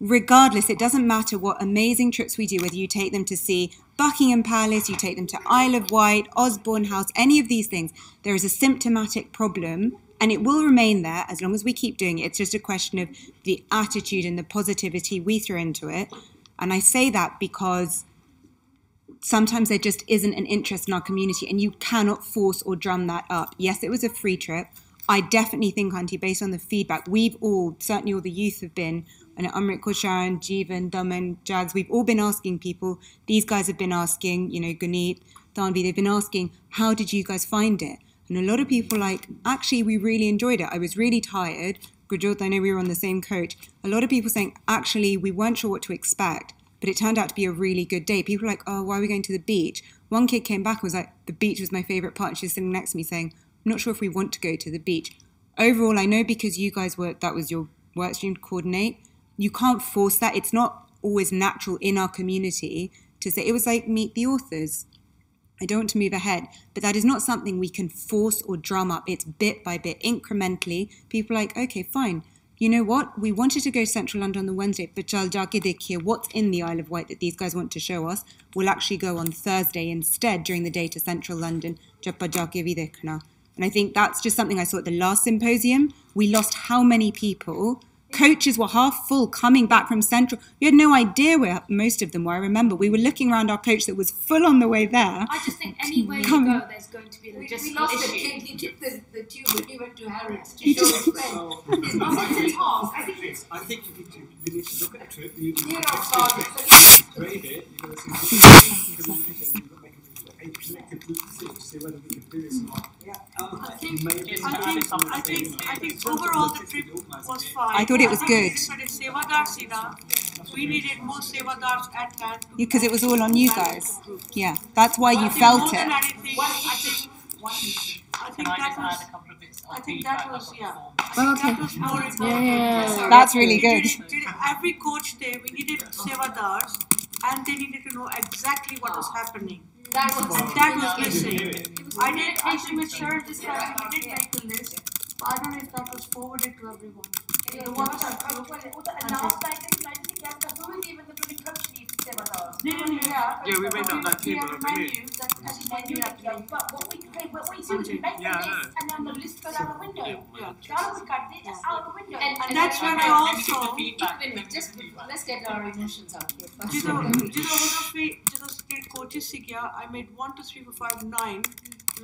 regardless, it doesn't matter what amazing trips we do, whether you take them to see Buckingham Palace, you take them to Isle of Wight, Osborne House, any of these things, there is a symptomatic problem and it will remain there as long as we keep doing it. It's just a question of the attitude and the positivity we throw into it. And I say that because sometimes there just isn't an interest in our community and you cannot force or drum that up. Yes, it was a free trip. I definitely think, Auntie, based on the feedback, we've all, certainly all the youth have been, and Amrit Kaushal, Jeevan, Daman, Jags, we've all been asking people, these guys have been asking, Guneet, Tanvi, they've been asking, how did you guys find it? And a lot of people like, actually, we really enjoyed it. I was really tired. Gurjot, I know we were on the same coach. A lot of people saying, actually, we weren't sure what to expect, but it turned out to be a really good day. People were like, oh, why are we going to the beach? One kid came back and was like, the beach was my favourite part. And she was sitting next to me saying, I'm not sure if we want to go to the beach. Overall, I know because you guys that was your work stream to coordinate, you can't force that. It's not always natural in our community to say, it was like meet the authors. I don't want to move ahead, but that is not something we can force or drum up. It's bit by bit, incrementally. People are like, okay, fine. You know what? We wanted to go to Central London on the Wednesday, but chal jaake dekhiye what's in the Isle of Wight that these guys want to show us. We'll actually go on Thursday instead during the day to Central London. Japa jaake bhi dekhna. And I think that's just something I saw at the last symposium. We lost how many people? Coaches were half full coming back from Central. We had no idea where most of them were. I remember we were looking around our coach that was full on the way there. I just think anywhere you go, there's going to be a logistical issue. He took the tube when he went to Harrods to show his friend. I think you need to look at the trip. You need to grade it. You've got to see a collective group to see whether we can do this or not. I think overall the trip was fine. I thought it was good. We needed more Sevadars at hand. Because it was all on you guys. Yeah, that's why you felt it. I think that was Okay. That was more important. That's really good. Every coach there, we needed Sevadars and they needed to know exactly what was happening. That was missing. I did make sure this time we did make a list, but I don't know if that was forwarded to everyone. The WhatsApp group. Yeah, we made up that table over here. But what we do is we make the list and then the list goes out the window. Out the window. And that's when I also. Just let's get our emotions out here first. ਜਦੋਂ state coaches ਸੀਗਿਆ, I made 1, 2, 3, 4, 5, 9.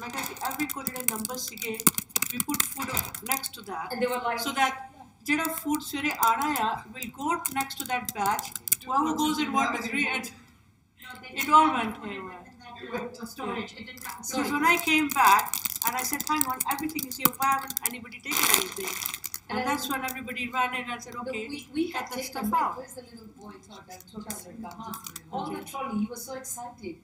ਮੈਂ ਕਿਹਾ ਕਿ every coach ਜਿਹੜੇ numbers ਸੀਗੇ, we put food next to that. And they were like, so that ਜਿਹੜਾ food ਸਵੇਰੇ ਆਣਾ ਆ will go next to that batch. Whoever goes in 1, 2, 3 and it all went haywire. Storage. It didn't happen. So when I came back and I said, hang on, everything is here. Why haven't anybody taken anything? And that's when everybody ran in and said, okay, we had get the taken stuff out. Where's the little boy thought that on the trolley, he was so excited.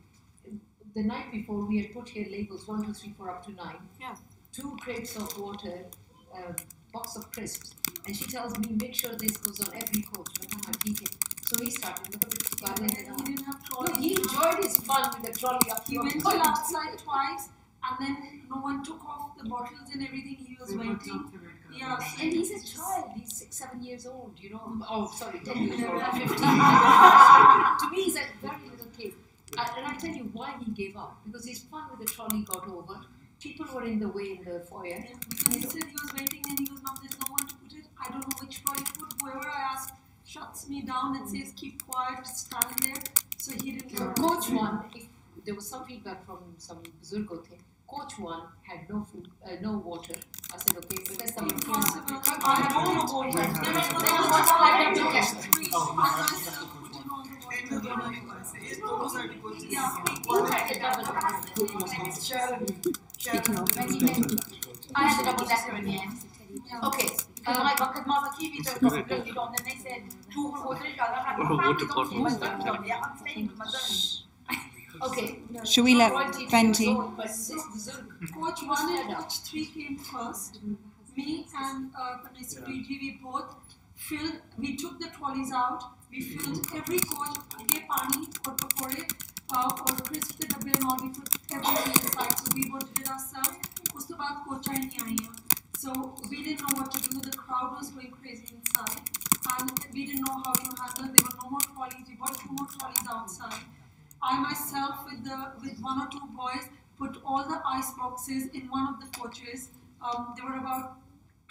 The night before, we had put here labels 1, 2, 3, 4 up to 9. Yeah. 2 crates of water, box of crisps, and she tells me, make sure this goes on every coach. So he started with a bit of garlic and He didn't have trolley. he enjoyed his fun with the trolley up. He went outside twice, and then no one took off the bottles and everything. He was waiting. Yeah, And he's a child. He's 6, 7 years old. Oh, sorry, 10 years old. 15. To me, he's a very little kid. And I tell you why he gave up. Because his fun with the trolley got over. People were in the way in the foyer. Because he said he was waiting and he goes, Mom, there's no one to put it. I don't know which trolley to put. Whoever I ask shuts me down and says, keep quiet, stand there. So he didn't know. Coach 1, there was some feedback from some Buzurgo thing. Coach 1 had no food, no water. I said, okay, so that's something Impossible. I have all the water. I had a double decker in the end. Okay. Because my TV don't got loaded on, and they said, okay. Should we let Fenty? Coach 1 and Coach 3 came first. Me and we both filled, we took the trolleys out, we filled every coach, ge pani or pakore or crisp the dabbe and all, we put everything inside. So we did it ourselves. Uske baad coach I nahi aaya. So we didn't know what to do. The crowd was going crazy inside, and we didn't know how to handle. There were no more trolleys. We bought 2 more trolleys outside. I myself, with 1 or 2 boys, put all the ice boxes in one of the coaches. There were about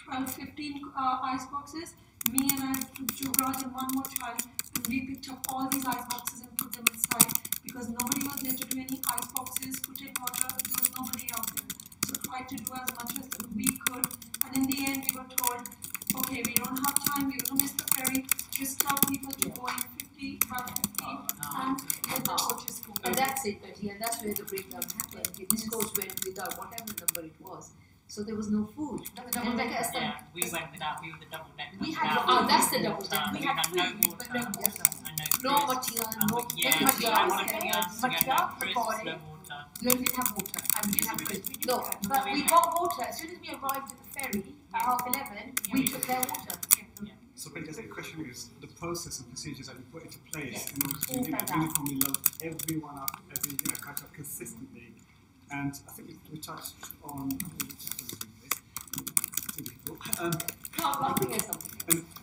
12, 15 ice boxes. Me and I took Juvraj and 1 more child, and we picked up all these ice boxes and put them inside because nobody was there to do any ice boxes, put in water. There was nobody out there. So tried to do as much as we could, and in the end we were told, okay, we don't have time, we're going to miss the ferry, just tell people to go in 50, about 50, and let the coaches go. And that's it, but yeah, that's where the breakdown happened. This coach went without whatever number it was. So there was no food. We went without, we were the double decker. We had, that's the double decker. We had no water and no material, no we didn't have water and we didn't have food. No, but we got water. As soon as we arrived at the ferry at 11:30, we took their water. So, basically, the question is the process and procedures that you put into place in order to uniformly load everyone up, catch up consistently. And I think we touched on.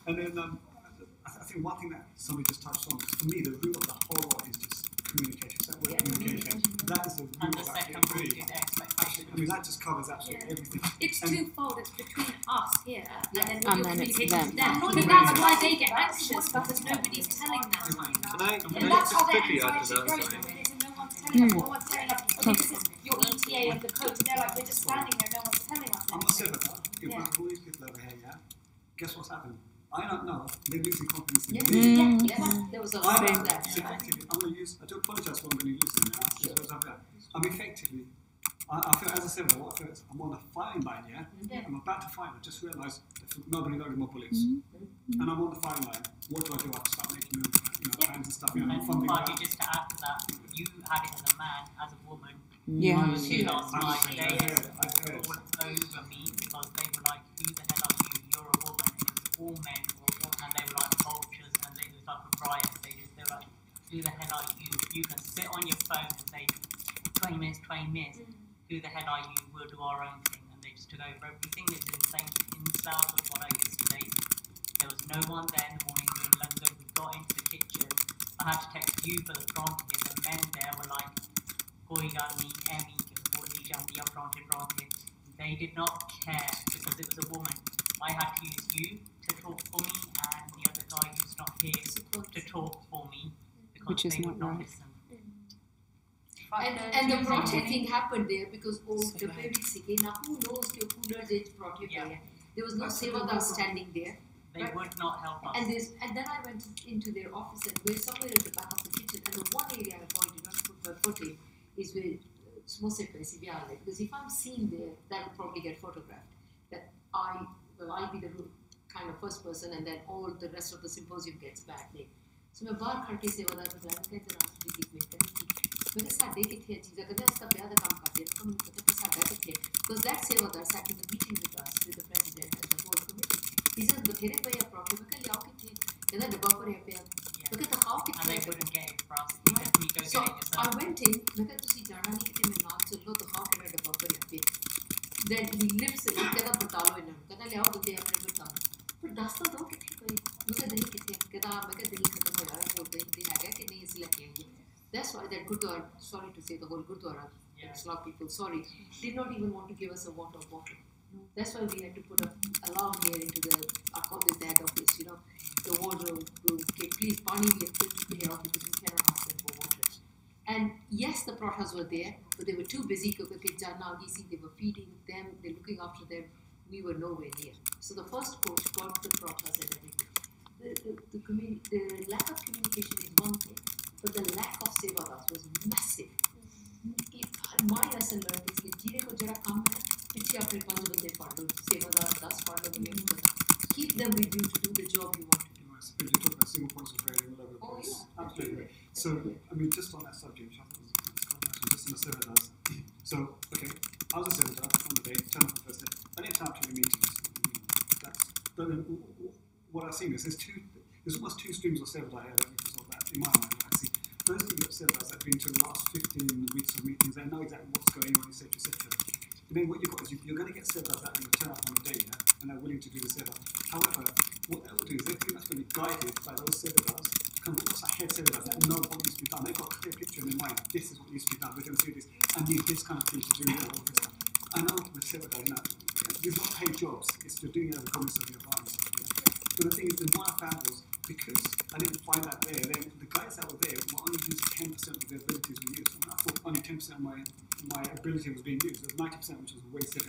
And then I think one thing that somebody just touched on, for me, the root of the whole lot is just communication. That word communication. That is the root of that. I mean, that just covers absolutely everything. It's twofold. It's between us here and then And then it's them. That's why they get anxious because nobody's telling them. Can I just quickly add to that? No one's telling us. Okay, this is your ETA of the coach. And they're like, we're just standing here, no one's telling us. I'm not saying that. If I have all these people over here, guess what's happened? I don't know. They're losing confidence in me. There was a lot of that. Effectively, I do apologise for what I'm going to use it now. I'm effectively, I feel, as I said, I'm on a firing line, I'm about to fight. I just realised nobody loaded my bullets. And I'm on the firing line. What do? I have to start making plans and stuff. And Margie, just to add to that, you had it as a man, as a woman. Yeah. I was here last night. They were all over me because they were like, who the hell are you? You're a woman. And it was all men, and they were like vultures, and they was like a riot. They were like, who the hell are you? You can sit on your phone and say 20 minutes, 20 minutes. Who the hell are you? We'll do our own thing. And they just took over everything. It's insane. In South of what I used to say. There was no one there in the morning. We were in London. We got into the kitchen. I had to text you for the front. The men there were like, Koi gal nahi, Emmy, boli jandi up front. They did not care because it was a woman. I had to use you to talk for me and the other guy who's not here to talk for me because Which is they not would not right. listen. And the Broadhead thing happened there because the baby sick. Now who knows your coolers age Broadhead there? There was no Sevadar standing there. They would not help us. And then I went into their office and we're somewhere at the back of the kitchen. And the one area I pointed not to put my foot in is where because if I'm seen there, that will probably get photographed. That I'll be the kind of first person, and then all the rest of the symposium gets back. So मैं बाहर खड़ के सेवादार को बुलाया कहते हैं रात की में मैंने साढ़े कितने चीज़ें कहते हैं इसका ब्याह का काम करते हैं तो मैंने कहता कि साढ़े कितने because that सेवादार sat in the meeting with us with the president and the board committee. He said बथेरे पे या प्रॉब्लम है क्या आओ कितने कहता डब्बा पर या पे तो कहता आओ And they कितने wouldn't get it for us. He said, "Me go so get it yourself." I went in मैं कहता तुसी जाना नहीं कितने मैं नाम चल लो तो आओ कहता डब्बा पर या पे then he lifts it कहता बता लो इन्हें कहता ले आओ बंदे अपने बता पर दास्ता दो कितने कोई मुझे नहीं कितने कहता मैं कहता दिल्ली खत्म हो रहा है वो दिन है कि नहीं इसी लगे हैं that's why that Gurdwara, sorry to say the whole Gurdwara, Islam people, sorry, did not even want to give us a water bottle. That's why we had to put an alarm here into the, I call this the head office, the wardrobe room. Okay, please, Pani, we have to here off because we cannot ask them for water. And yes, the pratas were there, but they were too busy because they were feeding them, they're looking after them. We were nowhere near. So the first coach got the pratas and everything. The lack of communication is one thing. but the lack of sevadars was massive. My lesson learned is that jire ko jara kam hai, piche apne 5 bande pad lo, sevadar 10 pad lo, mujhe nahi pata. Keep them with you to do the job you want to do. But you talk about single points of failure all over the place. Yeah. Absolutely. So, I mean, just on that subject, which I thought was quite nice, just on the sevadars. So, okay, I was a sevadar on the day, turn up on the first day. I didn't turn up to any meetings. But then what I've seen is there's almost two streams of sevadar here that we can solve that in my mind. I see. Those of you sevadars that have been to the last 15 weeks of meetings, they know exactly what's going on, etc., etc. And then what you've got is you're going to get sevadars that are going to turn up on the day, yeah, and they're willing to do the sevadar. However, what they will do is they're pretty much going to be guided by those sevadars, kind of almost like head sevadars that know what needs to be done. They've got a clear picture in their mind. This is what needs to be done. We're going to do this. I need this kind of thing to do all this stuff. I know with sevadar, these are not paid jobs. It's you're doing it out of the comments of your heart. But the thing is, what I found was, because I didn't find that there, then the guys that were there were only using 10% of their abilities were used. And I thought only 10% of my ability was being used. There was 90% which was wasted,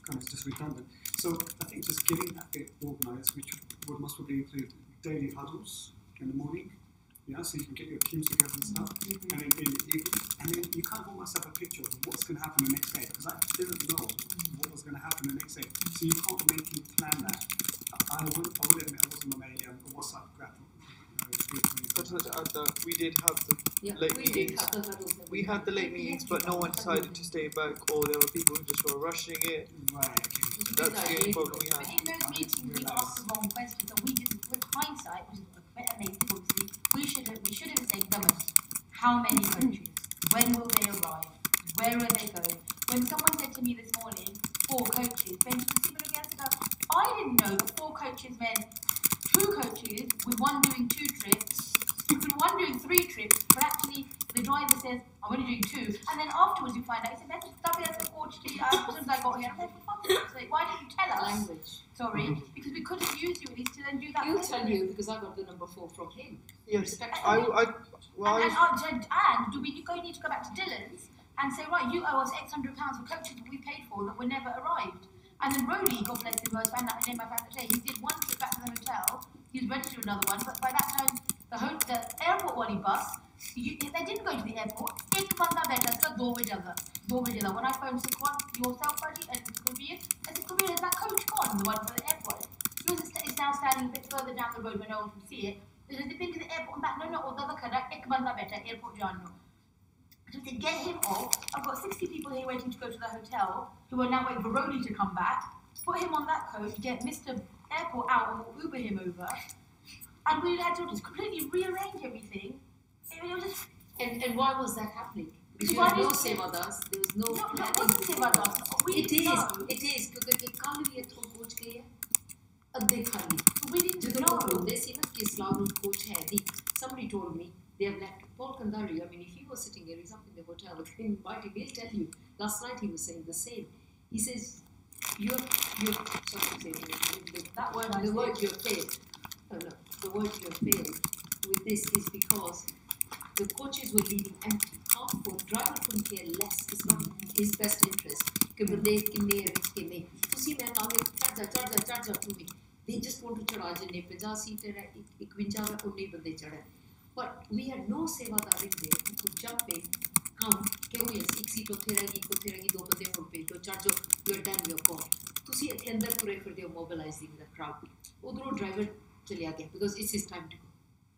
kind of just redundant. So I think just getting that bit organised, which would most probably include daily huddles in the morning, so you can get your teams together and stuff, and then in the evening, and then you kind of almost have a picture of what's going to happen the next day, because I didn't know what was going to happen the next day, so you can't make you plan that. I will admit I wasn't on a WhatsApp graph. We did have the late meetings. We had the late meetings, but no one decided to stay back, or there were people who just were rushing it. Right. That's the only problem we had. But in those meetings, we asked the wrong questions, and we didn't, with hindsight, which is a bit amazing, obviously, we should have said, how many coaches? When will they arrive? Where are they going? When someone said to me this morning, 4 coaches, I didn't know that 4 coaches meant 2 coaches with one doing 2 trips, with one doing 3 trips, but actually the driver says, I'm only doing 2, and then afterwards you find out, he said, let's stop it as a coach to you as soon as I got here. I'm like, for fuck's sake, why didn't you tell us? Language. Sorry, because we couldn't use you at least to then do that. He'll tell you because I got the number 4 from him. Yes. And do we need to go back to Dylan's and say, right, you owe us X hundred pounds for coaches that we paid for that were never arrived? And then Rody, God bless him, I found that name I found today. He did 1 trip back to the hotel. He was ready to do another one, but by that time, the airport wali bus, they didn't go to the airport. Ek banda beta tha, do baje jagah. When I phoned Sikwan, yourself, Rody, and Kabir, I said, Kabir, is that coach gone? The one for the airport. He was now standing a bit further down the road where no one can see it. Has he been to the airport and back? No, or the other khada, ek banda beta, airport jano. So to get him off, I've got 60 people here waiting to go to the hotel who are now waiting for Rody to come back, put him on that coach, get Mr. Airport out and we'll Uber him over. And we had to just completely rearrange everything. It was just... And why was that happening? Because you had no sevadars, there was no planning. No, it wasn't It is, because they can't be a coach here. We didn't know. They see that Islam coach hai. Somebody told me they have left Paul Kandari. I mean, if he was sitting here, he's up in the hotel, he'll tell you. Last night he was saying the same. He says, the word you have failed. The word you have failed with this is because the coaches were leaving empty. Half for driver couldn't care less. It's not his best interest. They just want to charge in 50 seater, 51 but we had no sevadar in there who could jump in, come, एक seat उठेगी, 2 बंदे हो पे, 2 charge, you're done, you're gone. तुसी अंदर पूरे फिर दे mobilizing the crowd. उधरों driver चलिया गया because it's his time to go.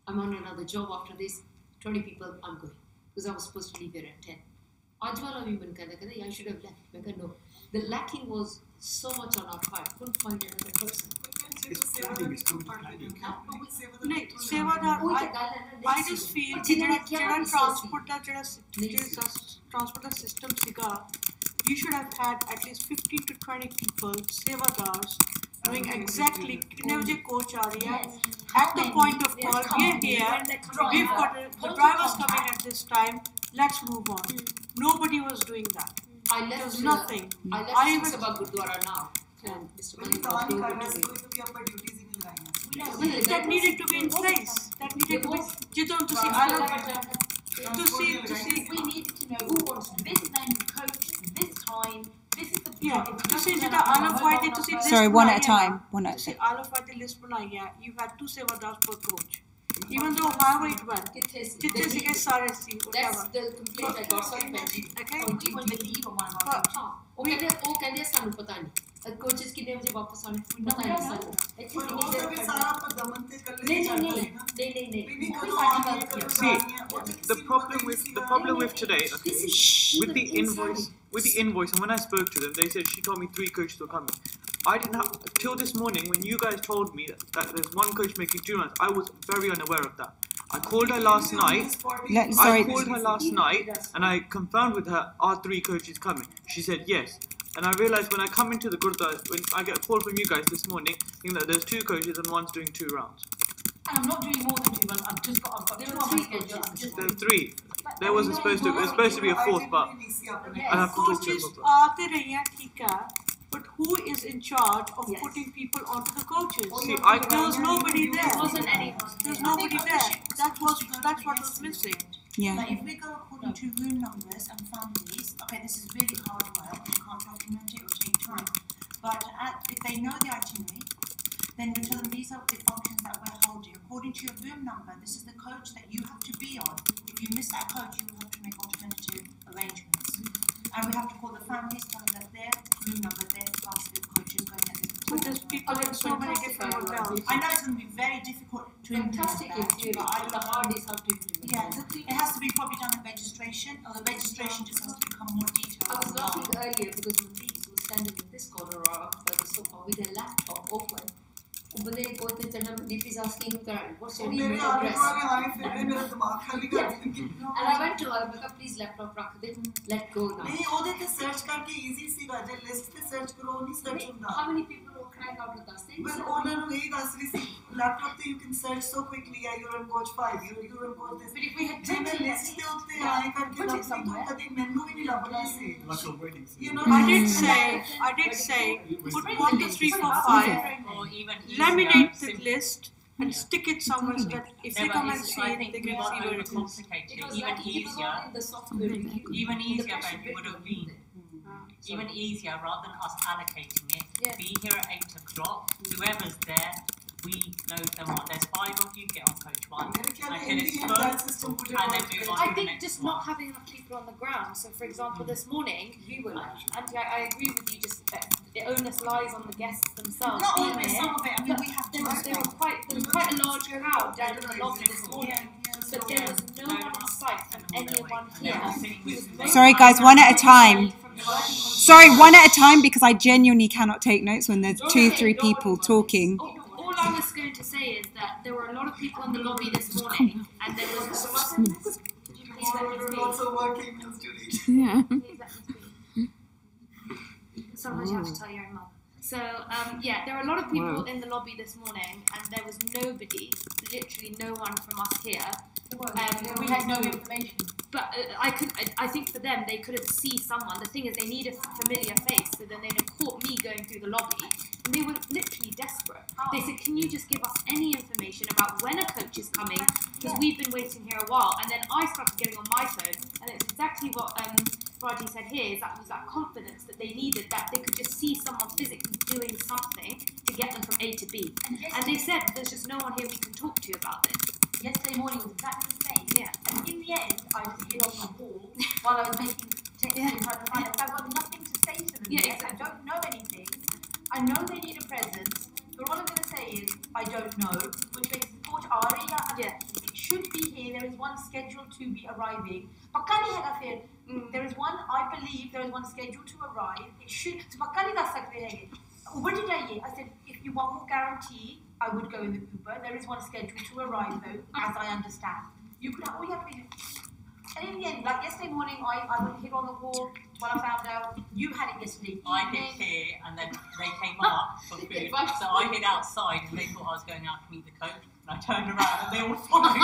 I'm on another job after this. 20 people, I'm going because I was supposed to leave here at 10. आज वाला भी मन कहता I should have left. मैं कहा no. The lacking was so much on our part. Couldn't find another person. I just feel transport the system you should have had at least 15 to 20 people, sevadars, knowing exactly coach at the point of call, we're here, we've got the driver's coming at this time, let's move on. Nobody was doing that. There was nothing. I left Sabha Gurdwara now. And Mr. That needed to be in place. That needed to be. We needed to know who wants this name coach, this time, this is the Sorry, one at a time. One at a time. You've had 2 sevadars per coach. Even though however it went. कितने जितने से के सारे सी That's the complaint I got from Benji. Okay. On GT. वो कहते सानू पता नहीं कोचेस कितने बजे वापस आने पता नहीं सानू See, the problem with today, okay, with the invoice, and when I spoke to them, they said she told me 3 coaches were coming. I didn't have till this morning when you guys told me that there's 1 coach making 2 runs. I was very unaware of that. I called her last night. And I confirmed with her, are 3 coaches coming? She said yes. And I realized when I come into the Gurdwara, when I get a call from you guys this morning, thinking that there's 2 coaches and one's doing 2 rounds. And I'm not doing more than 2 runs. I've got 2 on my schedule. There are 3. There wasn't supposed to. It was supposed to be a 4th, but I have to talk to coaches them. आते रही हैं ठीक है, but who is in charge of putting people onto the coaches? See, there was nobody there. There wasn't anyone. There's nobody there. That's what was missing. Yeah. Like if we go according to room numbers and families, okay, this is really hard work. You can't document it or take time. But if they know the itinerary, then we tell them these are the functions that we're holding. According to your room number, this is the coach that you have to be on. If you miss that coach, you will have to make alternative arrangements. And we have to call the families, tell them that their room number, their class of coach is going at this. But there's people in so many different hotels. I know it's going to be very difficult to implement that. But the hard is how to implement. Yeah, it has to be probably done at registration, or the registration just has to become more detailed. I was laughing earlier because the police was standing in this corner or by the sofa with their laptop open. But then DP is asking him, what's your email address? And I went to her, because please laptop rakh de, let go now. How many people were crying out with us? Laptop you can search so quickly. Yeah, you're on coach 5. You're on coach this. But if we had Put it somewhere. I did say, put 1, 2, 3, 4, 5. Or even Laminate the list and stick it somewhere so that if they come and see I it, think they we can are see where it is. overcomplicating. Even in easier, the software review. even easier than it would have been. Even easier, rather than us allocating it, be here at 8 o'clock. Whoever's there, we know them on. There's 5 of you, get on coach 1. Until it's full, and then move on I to the think next just one. not having enough people on the ground. So, for example, this morning, we were, and I agree with you, just the onus lies on the guests themselves. Not always, some of it, I mean, we have to there was quite a large crowd down in the lobby this morning, but there was no one in sight from anyone here. Sorry, guys, one at a time. Sorry, one at a time, because I genuinely cannot take notes when there's 2, 3 people talking. All I was going to say is that there were a lot of people in the lobby this morning, and there was Yeah. sometimes you have to tell your own mum. So yeah, there were a lot of people in the lobby this morning, and there was nobody, literally no one from us here. We had no information. But I think for them, they couldn't see someone. The thing is, they need a familiar face, so then they'd have caught me going through the lobby, and they were literally desperate. They said, can you just give us any information about when a coach is coming, because we've been waiting here a while. And then I started getting on my phone, and it's exactly what Raji said here, is that was that confidence that they needed, that they could just see someone physically doing something to get them from A to B. And they said, there's just no one here we can talk to about this. Yesterday morning was exactly the same. Yeah. And in the end, I just hid on the wall while I was making texts and trying to find it. I've got nothing to say to them Yeah, yet. exactly. I don't know anything. I know they need a presence, but all I'm going to say is I don't know, which makes the coach area. Yeah. It should be here. There is one scheduled to be arriving. Pakali hega fir. There is one, I believe, there is one scheduled to arrive. It should. So Pakali da sakte hai. Uber jaye. I said, if you want more guarantee, I would go in the Uber. There is one scheduled to arrive though, as I understand. You could all you have to do. And in the end, like yesterday morning, I would hit on the wall when I found out you had it yesterday. I hid here, and then they came up for food. So I hid outside, and they thought I was going out to meet the coach. And I turned around, and they all followed me.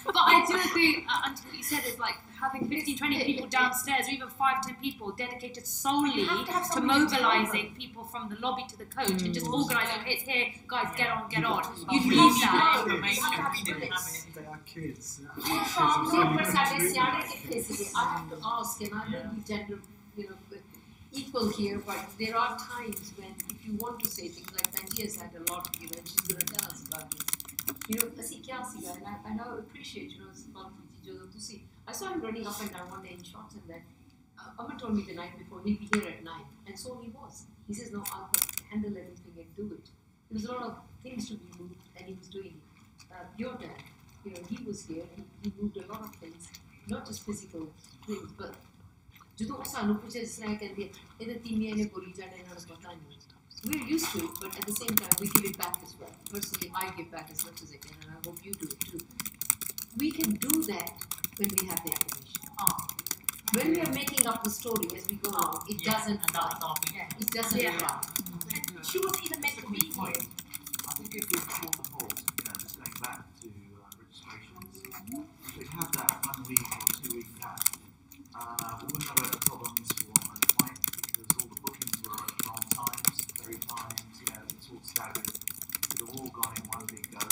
But I do agree, Auntie, what you said is like having 15, 20 people downstairs, or even 5, 10 people dedicated solely to mobilising people from the lobby to the coach and just organising, okay, it's here, guys, get on. You need that. Information, we didn't have it. They are kids. I have to ask, and I know we gender, equal here, but there are times when if you want to say things like Tangia's had a lot, she's going to tell us about this. ਅਸੀਂ ਕਿਹਾ ਸੀਗਾ, and I appreciate, I saw him running up and down one day in shorts, and then Amar told me the night before he'd be here at 9, and so he was. He says, no, I'll handle everything and do it. There was a lot of things to be moved, and he was doing it. Your dad, he was here, he moved a lot of things, not just physical things, but ਜਦੋਂ ਸਾਨੂੰ ਕੁਝ ਇਸ ਤਰ੍ਹਾਂ ਕਹਿੰਦੇ ਇਹਦੇ ਤੀਮੀਆਂ ਨੇ ਬੋਲੀ ਜਾਣਾ ਇਹਨਾਂ ਨੂੰ ਪਤਾ ਨਹੀਂ. We're used to it, but at the same time, we give it back as well. Personally, I give back as much as I can, and I hope you do it too. We can do that when we have the information. When we are making up the story as we go along, it doesn't fly. It doesn't fly. She wasn't even meant to be here. I think if we pull the whole, just going back to registrations, if we had that 1 week or 2 week gap, we wouldn't have had problems for any point because all the bookings were at wrong times, very times, it's all staggered. It could have all gone in one big go.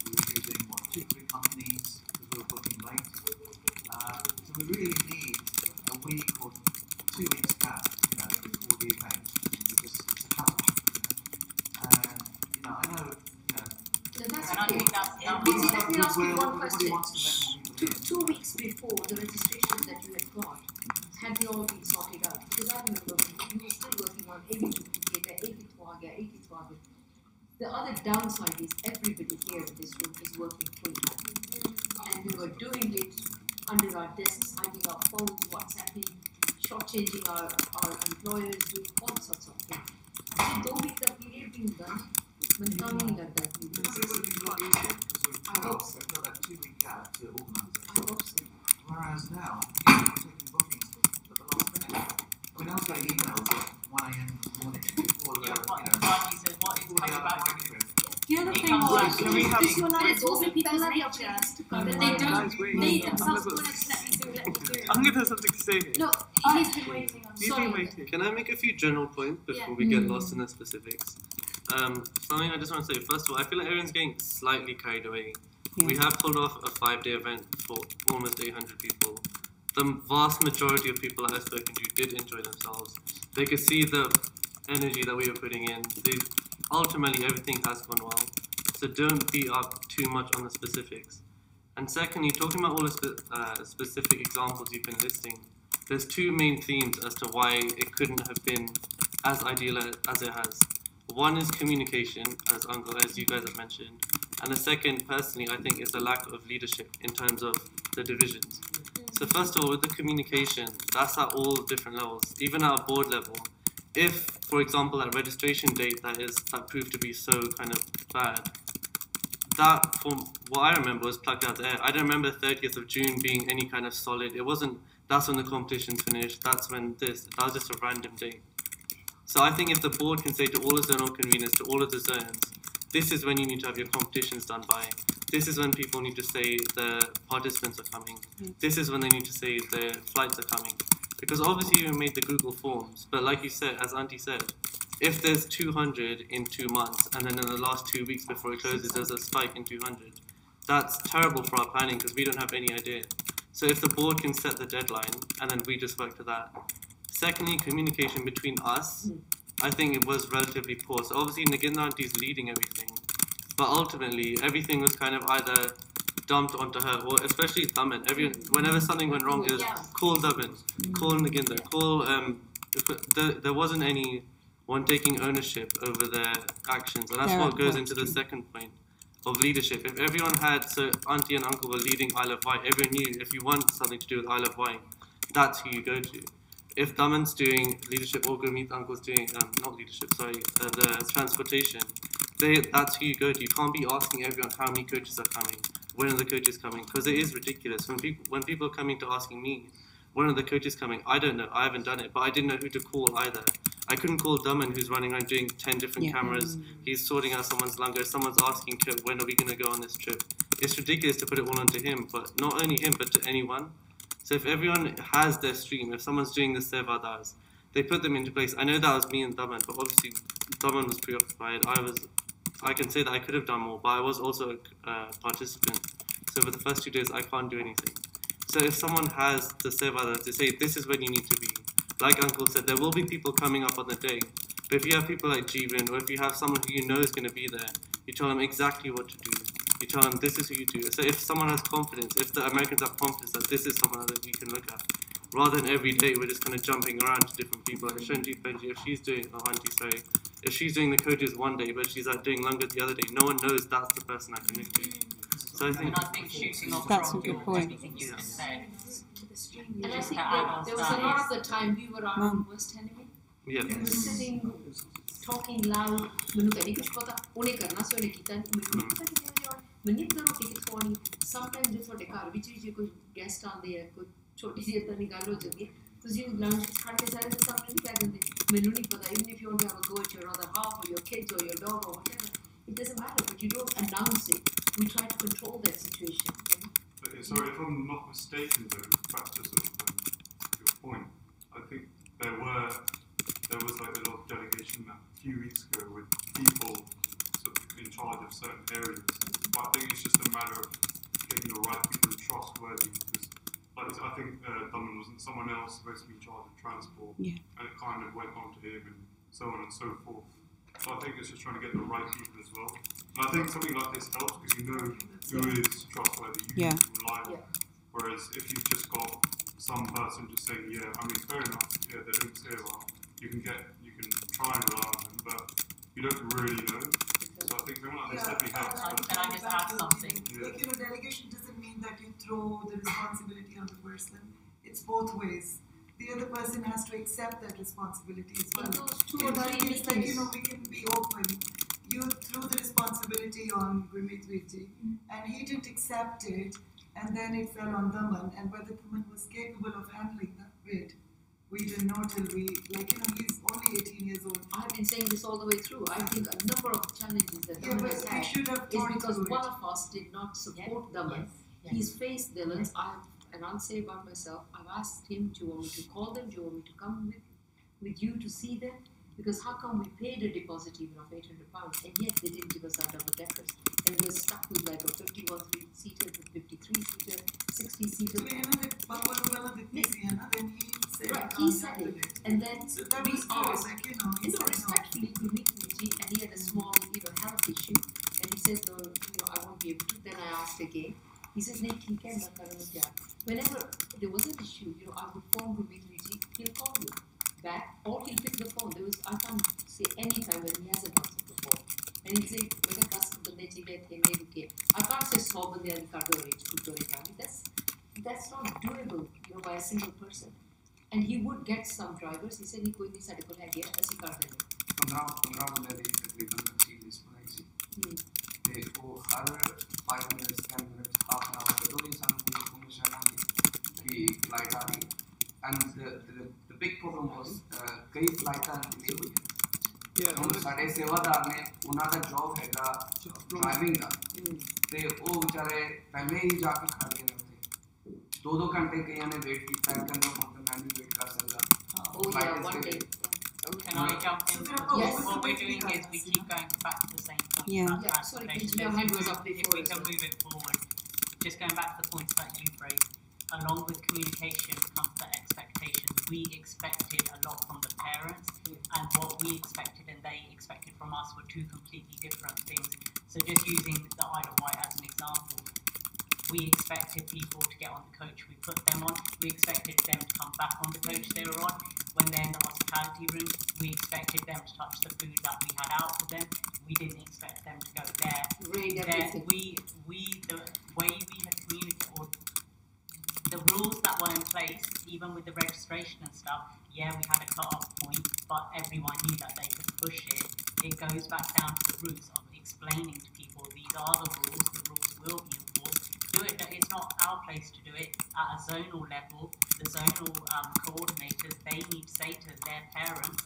We were using, 2-3 companies because we were booking late. So we really need a week or 2 weeks gap, before the event. Because it's a cut-off, And, I know, That's okay. Let me ask you one question. 2 weeks before the registration that you had got, had they all been sorted out? Because I remember you were still working on the other downside is everybody here in this room is working full time. And we were doing it under our desks, hiding our phones, WhatsApping, shortchanging our employers, doing all sorts of things. So 2 weeks का period being done, मुझे काम नहीं लगता है. I hope so. We've got that 2 week gap to organise it. I hope so. Whereas now, we're taking bookings at the last minute. I was getting emails at 1 a.m. in the morning before the, He says, what is before the coming other back? flight trip. The other thing Right, can we have But it's also people's nature that they Guys, don't, wait. they themselves want to let me do it. I'm gonna have something to say here. No, He's been waiting on. You've been waiting. Can I make a few general points before we get lost in the specifics? Something I just want to say. First of all, I feel like everyone's getting slightly carried away. We have pulled off a 5-day event for almost 800 people. The vast majority of people that I've spoken to did enjoy themselves. They could see the energy that we were putting in. Ultimately, everything has gone well. So don't beat up too much on the specifics. And secondly, talking about all the specific examples you've been listing, there's 2 main themes as to why it couldn't have been as ideal as it has. One is communication, as you guys have mentioned, and the second, personally, I think is the lack of leadership in terms of the divisions. So first of all, with the communication, that's at all different levels, even at a board level. If, for example, that registration date that proved to be so kind of bad, that, from what I remember, was plugged out of the air. I don't remember 30th of June being any kind of solid. It wasn't, that's when the competition's finished, that was just a random date. So I think if the board can say to all the zonal conveners, to all of the zones, this is when you need to have your competitions done by. This is when people need to say the participants are coming. This is when they need to say the flights are coming. Because obviously you made the Google Forms, but like you said, as Auntie said, if there's 200 in 2 months, and then in the last 2 weeks before it closes, there's a spike in 200, that's terrible for our planning because we don't have any idea. So if the board can set the deadline, and then we just work to that. Secondly, communication between us, I think it was relatively poor. So obviously Naginda Auntie is leading everything, but ultimately everything was kind of either dumped onto her, or especially Daman. Whenever something went wrong, it was call Daman, call Naginda, call. There wasn't anyone taking ownership over their actions, and that's what goes into the second point of leadership. If everyone had, so Auntie and Uncle were leading Isle of Wight, everyone knew if you want something to do with Isle of Wight, that's who you go to. If Daman's doing leadership or Gurmeet Uncle's doing, not leadership, sorry, the transportation, that's who you go to. You can't be asking everyone how many coaches are coming, when are the coaches coming, because it is ridiculous. When people are coming to asking me, when are the coaches coming, I don't know, I haven't done it, but I didn't know who to call either. I couldn't call Daman, who's running around doing 10 different cameras. He's sorting out someone's lango. Someone's asking, when are we going to go on this trip? It's ridiculous to put it all onto him, but not only him, but to anyone. So if everyone has their stream, if someone's doing the Sevadars, they put them into place. I know that was me and Daman, but obviously Daman was preoccupied. I can say that I could have done more, but I was also a participant. So for the first 2 days, I can't do anything. So if someone has the Sevadars, to say this is when you need to be. Like Uncle said, there will be people coming up on the day. But if you have people like Jeevan, or if you have someone who you know is going to be there, you tell them exactly what to do. You tell them this is who you do. So if someone has confidence, if the Americans have confidence that this is someone that we can look at, rather than every day we're just kind of jumping around to different people. Like Shenji Penji, if she's doing, if she's doing the coaches one day, but she's doing Langar the other day, no one knows that's the person I can look to. So I think shooting off that's from a good point. everything you just said. And I think that there was a lot of the time we were our worst enemy. Yeah. We were sitting, talking loud. मैंने कहीं कुछ पता उन्हें करना सो उन्हें कितना मैंने पता कितने बजे और मैंने तो रोटी की थोड़ी sometimes जो थोड़े कार भी चीज़ कोई guest आते हैं कोई छोटी सी इतना निकाल हो जाती है तो जी lunch खाते सारे तो सामने भी क्या करते मैंने नहीं पता even if you want to have a go at your other half or your kids or your dog or whatever it doesn't matter but you don't announce it we try to control that situation you know? But, sorry if I'm not mistaken though back to sort of your point I think there was like a lot of delegation a few weeks ago with people sort of in charge of certain areas but I think it's just a matter of getting the right people trustworthy because like, I think Daman wasn't someone else supposed to be in charge of transport and it kind of went on to him and so on and so forth. So I think it's just trying to get the right people as well. And I think something like this helps because you know who is trustworthy, you can rely on. Whereas if you've just got some person just saying, yeah, I mean fair enough, yeah, they don't say a lot. You can try and rely on them, but you don't really know. So I think something like this definitely helps. Can I just add something? Like, delegation doesn't mean that you throw the responsibility on the person. It's both ways. The other person has to accept that responsibility as well. It's like, we can be open. You threw the responsibility on Gurmeet Virji, and he didn't accept it, and then it fell on Daman, and whether Daman was capable of handling that weight. We didn't know till he's only 18 years old. I've been saying this all the way through. I think a number of challenges that Daman has had is because one of us did not support Daman. He's faced villains. And I'll say about myself, I've asked him, do you want me to call them? Do you want me to come with you to see them? Because how come we paid a deposit even of £800 and yet they didn't give us our double deckers? And we're stuck with like a 51-seater, 53-seater, 60-seater. Right, he said it. And then we asked, respectfully, we meet Vijay and he had a small, health issue. And he said, no, I won't be able to. Then I asked again. He says, no, whenever there was an issue, I would phone Gurmeet Vijay, he'll call you back or he'll pick the phone. I can't say any time when he hasn't answered the phone. And he'll say, I can't say solve the that's not doable, by a single person. And he would get some drivers. He said he could be certified idea as he can't do it. वो हर 5 minutes 10 minutes half an hour जो इंसान को information की flight आ रही and the big problem was कई flights delay हुई हैं उन साढ़े सेवादार ने उनका job हैगा driving का ते वो बेचारे पहले ही जाके खा गए थे 2 घंटे कहीं ने wait की पैक करना होता मैं भी wait कर सकता one day. Can I jump in? Yes. What we're doing is we keep going back to the same point. Yeah. Sorry, your hand was up before. If we can move it forward, just going back to the points that you raised, along with communication comes the expectations. We expected a lot from the parents, and what we expected and they expected from us were two completely different things. So just using the Isle of Wight as an example, we expected people to get on the coach we put them on. We expected them to come back on the coach they were on. When they're in the hospitality room, we expected them to touch the food that we had out for them. We didn't expect them to go there. The way we had communicated, or the rules that were in place, even with the registration and stuff, yeah, we had a cut-off point, but everyone knew that they could push it. It goes back down to the roots of explaining to people, these are the rules will be enforced. Do it. It's not our place to do it at a zonal level. The zonal coordinators, they need to say to their parents,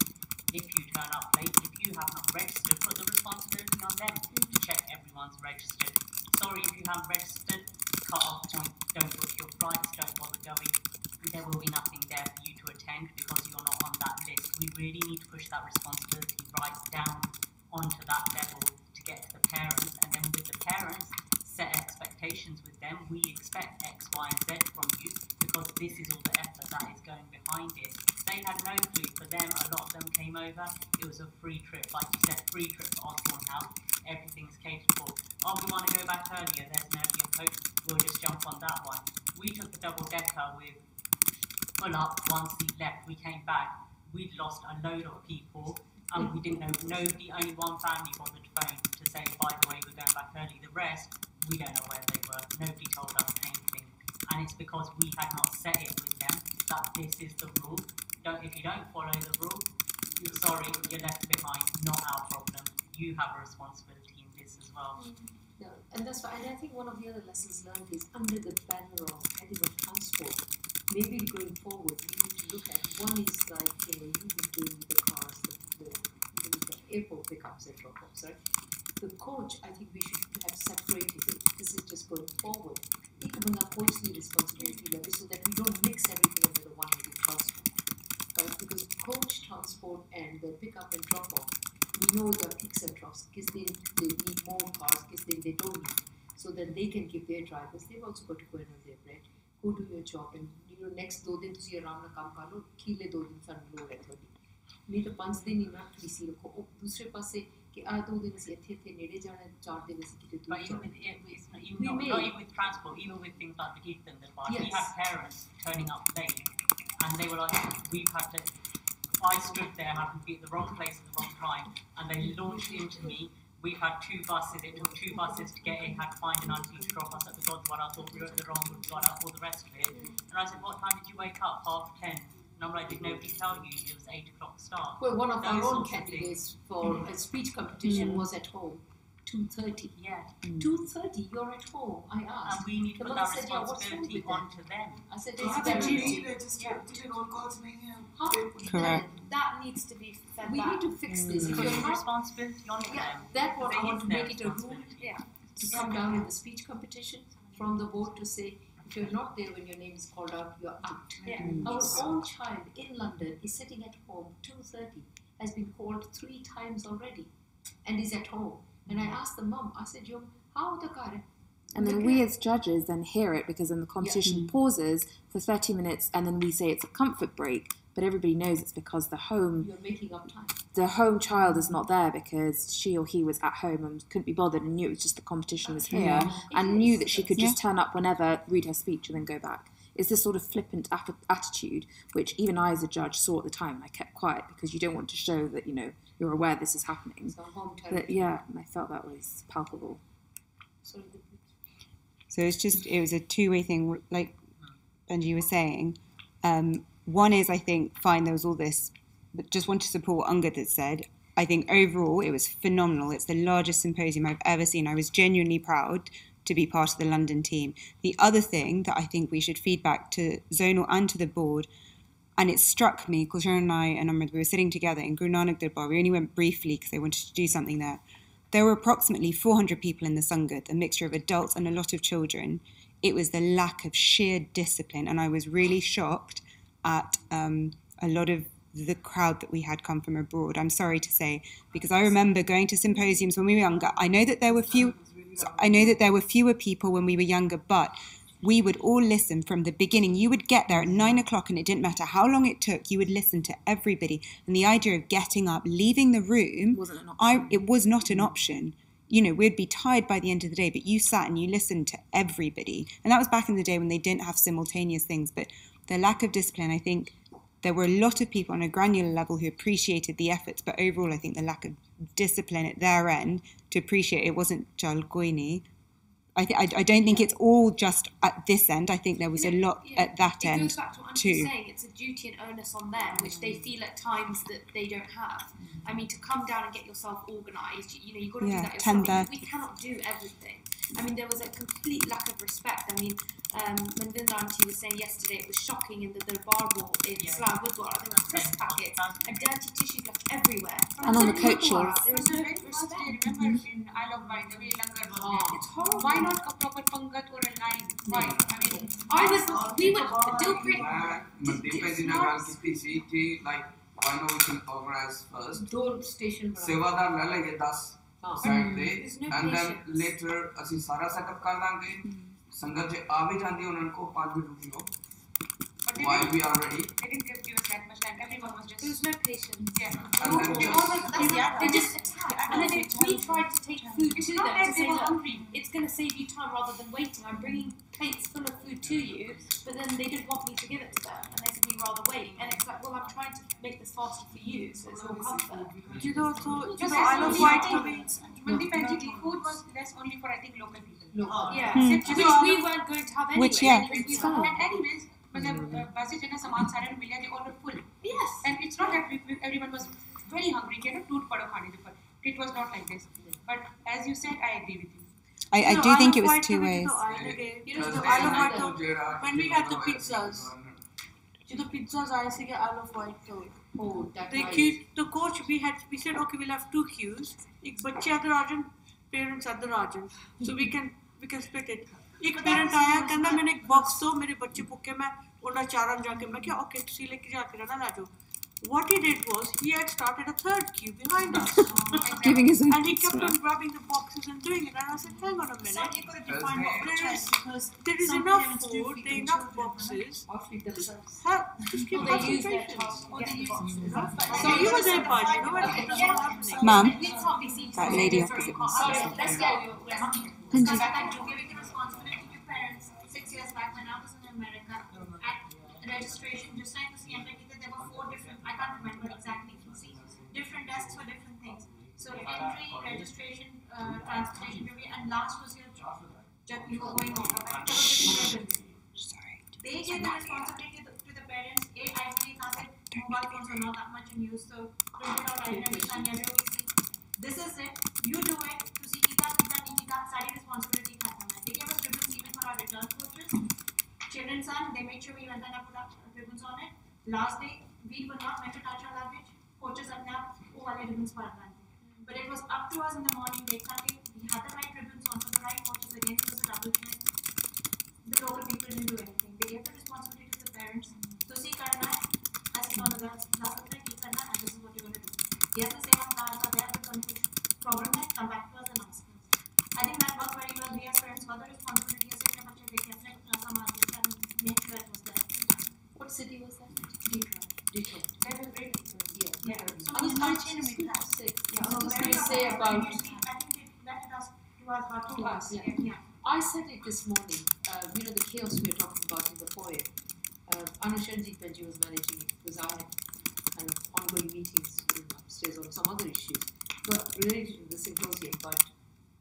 if you turn up late, if you have not registered, put the responsibility on them to check everyone's registered. Sorry if you haven't registered, cut off point, don't book your flights, don't bother going. There will be nothing there for you to attend because you're not on that list. We really need to push that responsibility right down onto that level to get to the parents, and then with the parents, set expectations with them. We expect X, Y, and Z from you because this is all the effort that is going behind it. They had no clue. For them, a lot of them came over. It was a free trip, like you said, free trip to Osborne House. Everything's catered for. oh, we want to go back earlier, there's an earlier coach, we'll just jump on that one. We took the double decker with full up, one seat left, we came back, we'd lost a load of people, and we didn't know, nobody, only one family bothered to phone to say, by the way, we're going back early. The rest, we don't know where they were, nobody told us anything. And it's because we had not set it with them that this is the rule. If you don't follow the rule, you're sorry, you're left behind, not our problem. You have a responsibility in this as well. Yeah, and that's why, and I think one of the other lessons learned is under the banner of heading of transport, maybe going forward, we need to look at one is like you've been doing with the cars, the airport pickups and drop-offs, right? The coach, I think we should have separated it. This is just going forward. It could bring our coachly responsibility level so that we don't mix everything under the one-headed transport. Right? Because coach transport and the pickup and drop-off, we know there are peaks and troughs because they need more cars because they don't need. So then they can give their drivers, they've also got to go and earn their bread, go do your job, and next 2 दिन तुसी आराम ना काम कर लो, खीले 2 दिन सन load है थोड़ी, नहीं तो 5 दिन ही ना किसी रखो, दूसरे पासे कि 2 दिन ऐसे थे नेड़े जाना, 4 दिन ऐसे किते दूर जाना. Not even with transport, even with things like the gift and the bus, we had parents turning up late, and they were like, we've had to. I stood there, happened to be at the wrong place at the wrong time, and they launched into me. We had 2 buses, it took 2 buses to get in, had to find an auntie to drop us at the Godwara, I thought we were at the wrong Godwara, all the rest of it. And I said, what time did you wake up? 10:30. And I'm like, did nobody tell you it was 8 o'clock start? Well, one of our own candidates for a speech competition was at home. 2:30. Yeah. 2:30, you're at home, I asked. And we need to put that responsibility onto them. I said, it's their duty. Did roll calls Correct. That needs to be fed we back. need to fix this. Put the responsibility onto them. That what I want to make it a rule. Yeah. To come down in the speech competition from the board to say, if you're not there when your name is called out, you're out. Yeah. Our own child in London is sitting at home, 2:30, has been called 3 times already, and is at home. And I asked the mum, I said, how the car? And then we as judges then hear it because then the competition pauses for 30 minutes and then we say it's a comfort break, but everybody knows it's because you're making up time. The home child is not there because she or he was at home and couldn't be bothered and knew it was just the competition was here and knew that she could just turn up whenever, read her speech and then go back. It's this sort of flippant attitude, which even I as a judge saw at the time. I kept quiet because you don't want to show that, you're aware this is happening. But and I felt that was palpable. So it was a two-way thing, like Benji was saying. One is, I think, fine, there was all this, but just want to support what Angad had said. I think overall it was phenomenal. It's the largest symposium I've ever seen. I was genuinely proud to be part of the London team. The other thing that I think we should feed back to Zonal and to the board, and it struck me, Kulsharan and I and Amrit, we were sitting together in Guru Nanak Darbar. We only went briefly because they wanted to do something there. There were approximately 400 people in the Sangat, a mixture of adults and a lot of children. It was the lack of sheer discipline, and I was really shocked at a lot of the crowd that we had come from abroad. I'm sorry to say, because I remember going to symposiums when we were younger. I know that there were fewer people when we were younger, but we would all listen from the beginning. You would get there at 9 o'clock and it didn't matter how long it took, you would listen to everybody. And the idea of getting up, leaving the room, it was not an option. We'd be tired by the end of the day, but you sat and you listened to everybody. And that was back in the day when they didn't have simultaneous things. But the lack of discipline, I think there were a lot of people on a granular level who appreciated the efforts, but overall I think the lack of discipline at their end to appreciate it wasn't Jalgoini. I don't think it's all just at this end. I think there was a lot at that end too. It goes back to what I'm saying. It's a duty and onus on them, which they feel at times that they don't have. I mean, to come down and get yourself organised, you've got to do that yourself. We cannot do everything. I mean, there was a complete lack of respect. I mean, Manvinder Auntie was saying yesterday, it was shocking in the Darbar Hall in Slough Gurdwara. There were crisp packets and dirty tissues left everywhere. And on the coaches. There was no respect. Remember in Isle of Wight, the way Langar was there. It's horrible. Why not a proper pangat or a line? Why? We were Dilpreet. Why not we can organize first? Dole station. Sevadar le lenge 10 side te, and then later ਅਸੀਂ ਸਾਰਾ setup ਕਰ ਦਾਂਗੇ ਸੰਗਤ ਜੇ ਆ ਵੀ ਜਾਂਦੀ ਉਹਨਾਂ ਨੂੰ 5 minute ਰੁਕਿਓ while we are ready. They didn't give us that much time. Everyone was just. There was no patience. Yeah. They just attacked. And then if we tried to take food to them to say, look, hungry. it's going to save you time rather than waiting. I'm bringing plates full of food to you, but then they didn't want me to give it to them, and they said we'd rather wait. And it's like, well, I'm trying to make this faster for you, so it's all comfort. I love white meals. The food was less only for I think local people. Yeah, Which which we weren't going to have anyway. Which, yeah. And anyways, buses and saman sare milya, they all were full. Yes. And it's not that everyone was very hungry. It was not like this. But as you said, I agree with you. I do think it was two ways. When we had the pizzas, the pizzas I say आलू white तो Oh, that the coach we said okay, we'll have two queues. एक बच्चे other आजन, parents other आजन, so we can split it. एक parent आया कहना मैंने एक box दो मेरे बच्चे भूखे मैं उन्हें चारण जाके मैं क्या okay तुसी लेके जाके रहना ला जाओ. What he did was he had started a third queue behind us. Giving his own and he kept on grabbing the boxes and doing it. And I said, hang on a minute. There is enough food, there are enough boxes. Just keep concentration. So you were there, bud. You know what it was all happening. Mum, that lady opposite me. Let's go. Thank you. Giving the responsibility to parents 6 years back when I was in America at registration, just trying to see there were 4 different, I can't remember exactly, different desks for different things. So entry, registration, transportation, and last was your you were going on. They gave the responsibility to the parents. I believe that mobile phones are not that much in use, so print it out, write it every time, this is it, you do it, to see sari responsibility they gave us ribbons even for our return coaches. Children's son, they made sure we went and put up ribbons on it. Last day, we were not meant to touch our luggage. Coaches are now, ribbons for our. But it was up to us in the morning, we had the right ribbons on for the right coaches, again it was a double check. The local people didn't do anything. They gave the responsibility to the parents. So see, karna, as is one of the karna, and this is what you're going to do. Yes, the same there, but problem hai, come back to us and ask us. I think that worked very well. We as parents got the responsibility as make sure it was there. What city was that? Detroit. That was very Detroit. Yeah. So I was going to say about. I think they let us to us about 2 hours. Yeah. I said it this morning. The chaos we were talking about in the foyer. Anushanjit Benji was managing it because I had kind of ongoing meetings upstairs on some other issues, but related to the symposium. But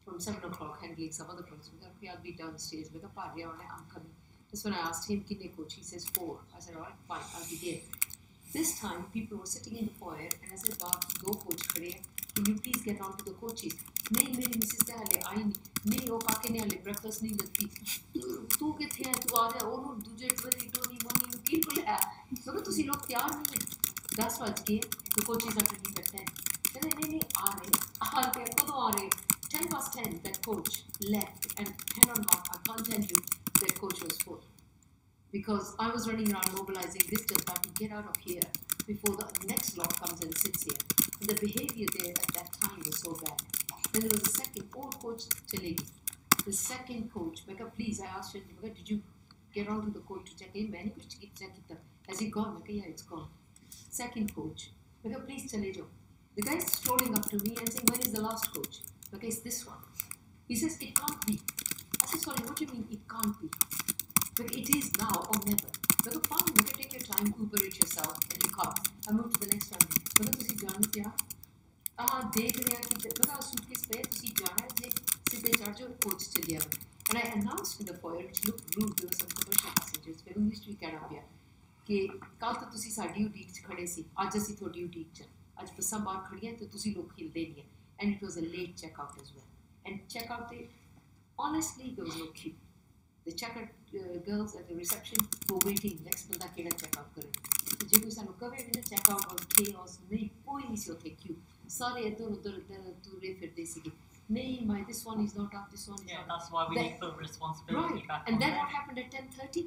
from 7 o'clock, handling some other problems. We thought, okay, I'll be downstairs with a party. I'm coming. That's when I asked him, Kinne coach? He says 4. I said, all right, fine, I'll be there. This time, people were sitting in the foyer, and I said, Bob, go coach, can you please get on to the coaches? नहीं मेरी Mrs ते हाले आई नहीं वो काके ने हाले breakfast नहीं लगती तू किथे है तू आ रहा ओनू दूजे टोनी मोनी नु की बोले मगर तुसी लोग तैयार नहीं है 10 बज गए तो कोचेस आर रेडी एट 10 नहीं आ रहे कदों आ रहे 10 past 10 that coach left and hand on heart I can't tell you that coach was full because I was running around mobilizing this just to get out of here before the next lot comes and sits here and the behavior there at that time was so bad. Then there was a second old coach, Chalegi. The second coach, Becca, please, I asked him, did you get on to the coach to check in? Has he gone? Becca, yeah, it's gone. Second coach, Becca, please, chale jo. The guy is strolling up to me and saying, when is the last coach? Becca, it's this one. He says, it can't be. I said, sorry, what do you mean it can't be? Becca, it is now or never. Becca, fine, Becca, take your time, Uber it yourself, and you come. I move to the next one. Becca, तुसी जानो क्या? देख रहे हैं कि बड़ा suitcase पे तुसी जाना है जे सीधे चढ़ जाओ कोच चले आओ and I announced in the foyer which looked rude there were some commercial passengers फिर इंग्लिश भी कहना पिया कि कल तो तुसी साडी उडीक च खड़े सी आज असी थोड़ी उडीक च आज बसां बाहर खड़ियां तो तुसी लोग हिलदे नहीं है and it was a late checkout as well and checkout day honestly there was no queue the checkout girls at the reception were waiting next बंदा केड़ा checkout करे जे कोई सानू कवे भी checkout was chaos नहीं कोई नहीं सी उथे queue Sorry, उधर तुरे फिरते सीगे नहीं my this one is not up this one is not that's why we need to put responsibility right. back And on then them. what happened at 10:30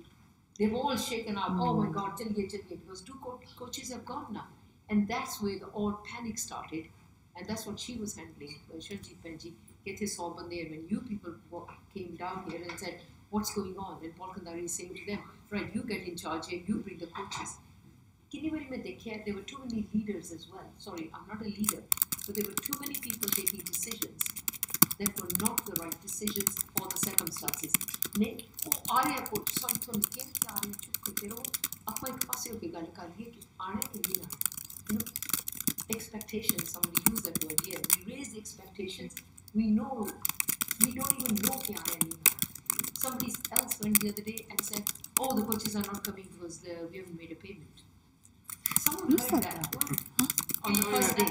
they've all shaken up oh my god chaliye because 2 coaches have gone now and that's where the all panic started and that's what she was handling Shanjit Benji get his all bande when you people came down here and said what's going on. And Paul Kandari is saying to them, right, you get in charge here, you bring the coaches. There were too many leaders as well. Sorry, I'm not a leader, but there were too many people taking decisions that were not the right decisions for the circumstances. Expectations, somebody used that word here. We raise the expectations. We don't even know somebody else went the other day and said, oh, the coaches are not coming because we haven't made a payment. Someone heard that on the first day.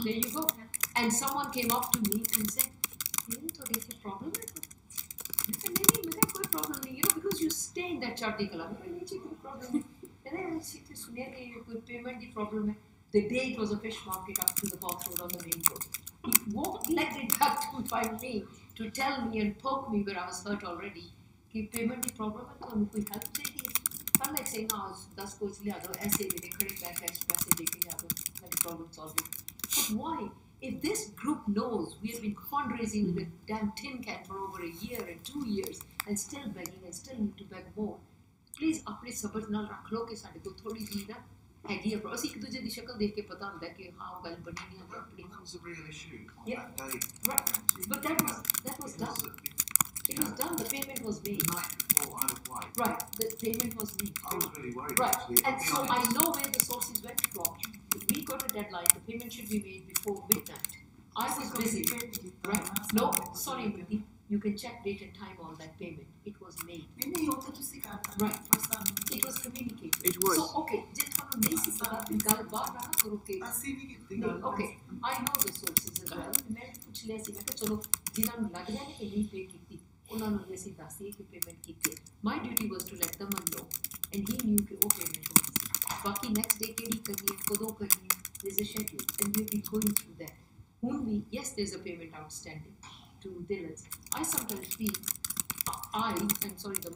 There you go. And someone came up to me and said, isn't there a problem? I said, no problem. Because you stay in that chartikala. Problem. And then I see this payment the problem. The day it was a fish market up to the box road on the main road. He walked like it back to find me, to tell me and poke me where I was hurt already. Payment the problem and we help I'm like saying, no, that's goes the other essay with a credit back express the problem solving. But why? If this group knows we have been fundraising with a damn tin can for over a year and 2 years and still begging and still need to beg more, please apne sabr naal rakh lo ke sade ko thodi ji na ਹੈਗੀ ਹੈ ਅਸੀਂ ਇੱਕ ਦੂਜੇ ਦੀ ਸ਼ਕਲ ਦੇਖ ਕੇ ਪਤਾ ਹੁੰਦਾ ਕਿ ਹਾਂ ਉਹ ਗੱਲ ਬਣੀ ਨਹੀਂ ਹੈ ਆਪਣੀ Becomes a real issue. Yeah. Right. But that was done. It was done. The payment was made. The night before Isle of Wight. Right. The payment was made. I was really worried. Right. Actually, And so I know where the sources went from. We got a deadline. The payment should be made before midnight. I was busy. Right. No. Sorry, Miti. You can check date and time on that payment. It was made. Right. It was communicated. It was. So, okay. Okay. I know the sources as well. My duty was to let them know. And he knew that payment was. Baki next day, there's a schedule. And we'll be going through that. Yes, there's a payment outstanding to Dillard's. I sometimes feel, I'm sorry, I'm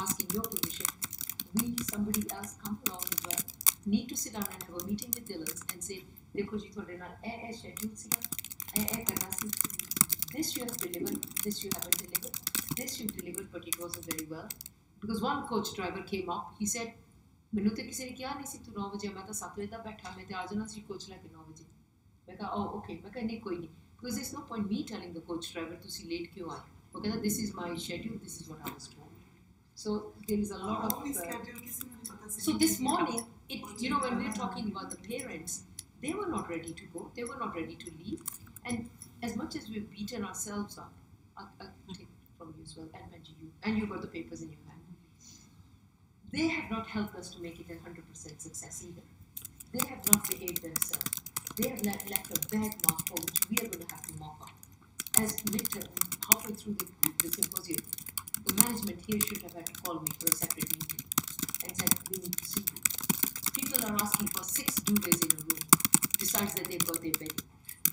asking your permission, somebody else come along as well, need to sit down and have a meeting with Dillard's and say, Dekho ji thode naal schedule siga, karna si. This you have delivered, this you haven't delivered, this you delivered but it wasn't very well. Because one coach driver came up, he said, Manu te kisi ne kiya nahi si tu 9 baje, main ta 7 baje tak baitha, main te aa jana si coach la ke 9 baje. Main kaha, oh okay, main kaha nahi koi nahi. Because there's no point me telling the coach driver to see late kyun aaye. Okay, this is my schedule, this is what I was told. So there is a lot of so this morning, when we were talking about the parents, they were not ready to go, they were not ready to leave. And as much as we've beaten ourselves up, I'll take it from you as well, and you got the papers in your hand. They have not helped us to make it a 100% success either. They have not behaved themselves. They have left a bad mark for which we are going to have to mop up. As midterm, halfway through the symposium, the management here should have had to call me for a separate meeting and said, we need to see you. People are asking for 6 duvets in a room, besides that they've got their bedding.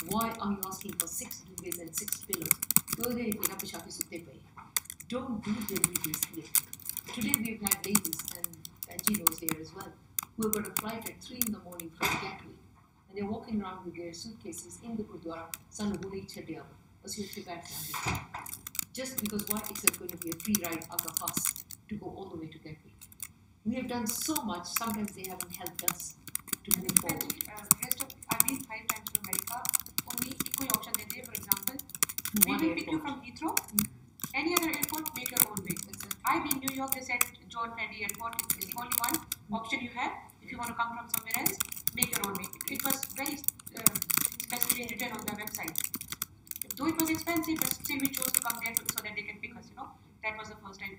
Why are you asking for 6 duvets and 6 pillows? Don't do the duvets here. Today we've had ladies, and Gino's here as well, who have got a flight at 3 in the morning from Gatwick. And they're walking around with their suitcases in the Gurdwara, just because why it's going to be a free ride out of us to go all the way to Gatwick. We have done so much, sometimes they haven't helped us to move forward. I've been 5 times to America. Only equal option they for example. We will pick you from Heathrow. Any other airport, make your own way. I've been in New York, they said John Kennedy Airport is the only one option you have. If you want to come from somewhere else, make your own way. It was very specifically written on the website. Though it was expensive, but still we chose to come there so that they can pick us, That was the first time.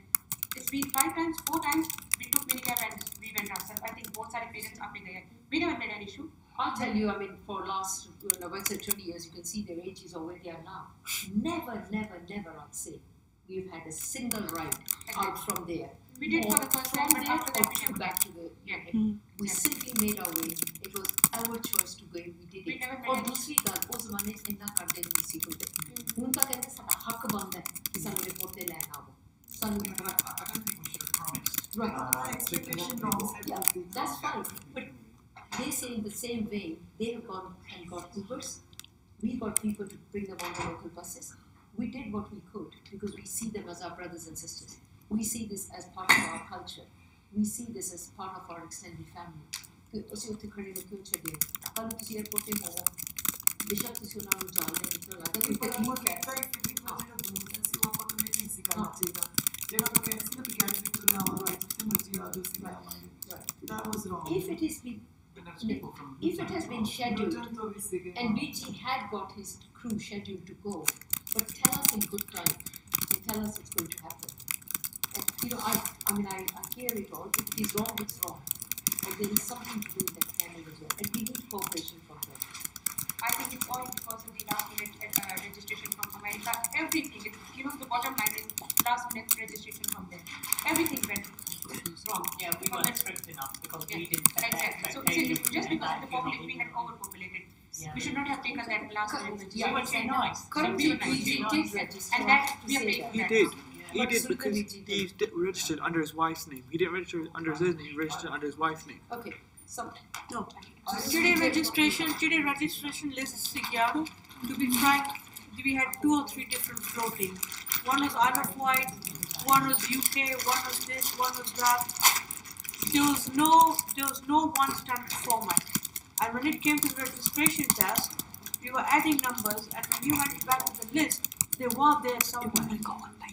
It's been 5 times, 4 times, we took minicab and we went ourselves. I think both side parents up in there. We never made an issue. I'll tell you, for last, 20 years, you can see their ages or where they are now. Never, I'd say, we've had a single ride out from there. We did for the first time, but after that we back to the we simply made our way. It was our choice to go. We did it. और दूसरी बात उस ज़माने से इतना कर देने की सीखो थे. उनका कहते हैं सारा हक बनता है कि सानू रिपोर्ट दे लेना हो. I don't think we should have promised. Right. Yeah, that's fine. But they say in the same way, they have gone and got Ubers. We got people to bring them on the local buses. we did what we could because we see them as our brothers and sisters. We see this as part of our culture. We see this as part of our extended family. ਅਸੀਂ ਉੱਥੇ ਖੜੇ ਹੋ ਕਿਉਂ ਛੱਡੇ ਕੱਲ ਤੁਸੀਂ airport ਤੇ ਹੋਵੋ ਬੇਸ਼ੱਕ ਤੁਸੀਂ ਉਹਨਾਂ ਨੂੰ ਜਾਣਦੇ ਨਹੀਂ ਤਾਂ ਲੱਗਦਾ ਕਿ ਠੀਕ ਹੈ That was wrong. If it has been scheduled and BG had got his crew scheduled to go, but tell us in good time and tell us it's going to happen. And, I hear it all. If it is wrong, it's wrong. And there is something to do in that family as well. And we need cooperation from them. I think it's all because of the last minute registration from America. Everything, the bottom line is last minute registration from them. Everything went wrong. Yeah, we weren't strict enough because we didn't set exactly. So just because of the population, we had overpopulated. We should not have taken that last minute. We were too nice. Currently, we did register. And that we are paying for that. He did because he registered under his wife's name. He didn't register under his name, he registered under his wife's name. Okay. No. Today registration lists to be frank, we had 2 or 3 different floating. One was Isle of Wight, one was UK, one was this, one was that. There was no one standard format. And when it came to the registration test, we were adding numbers, and when you went back to the list, they were there somewhere.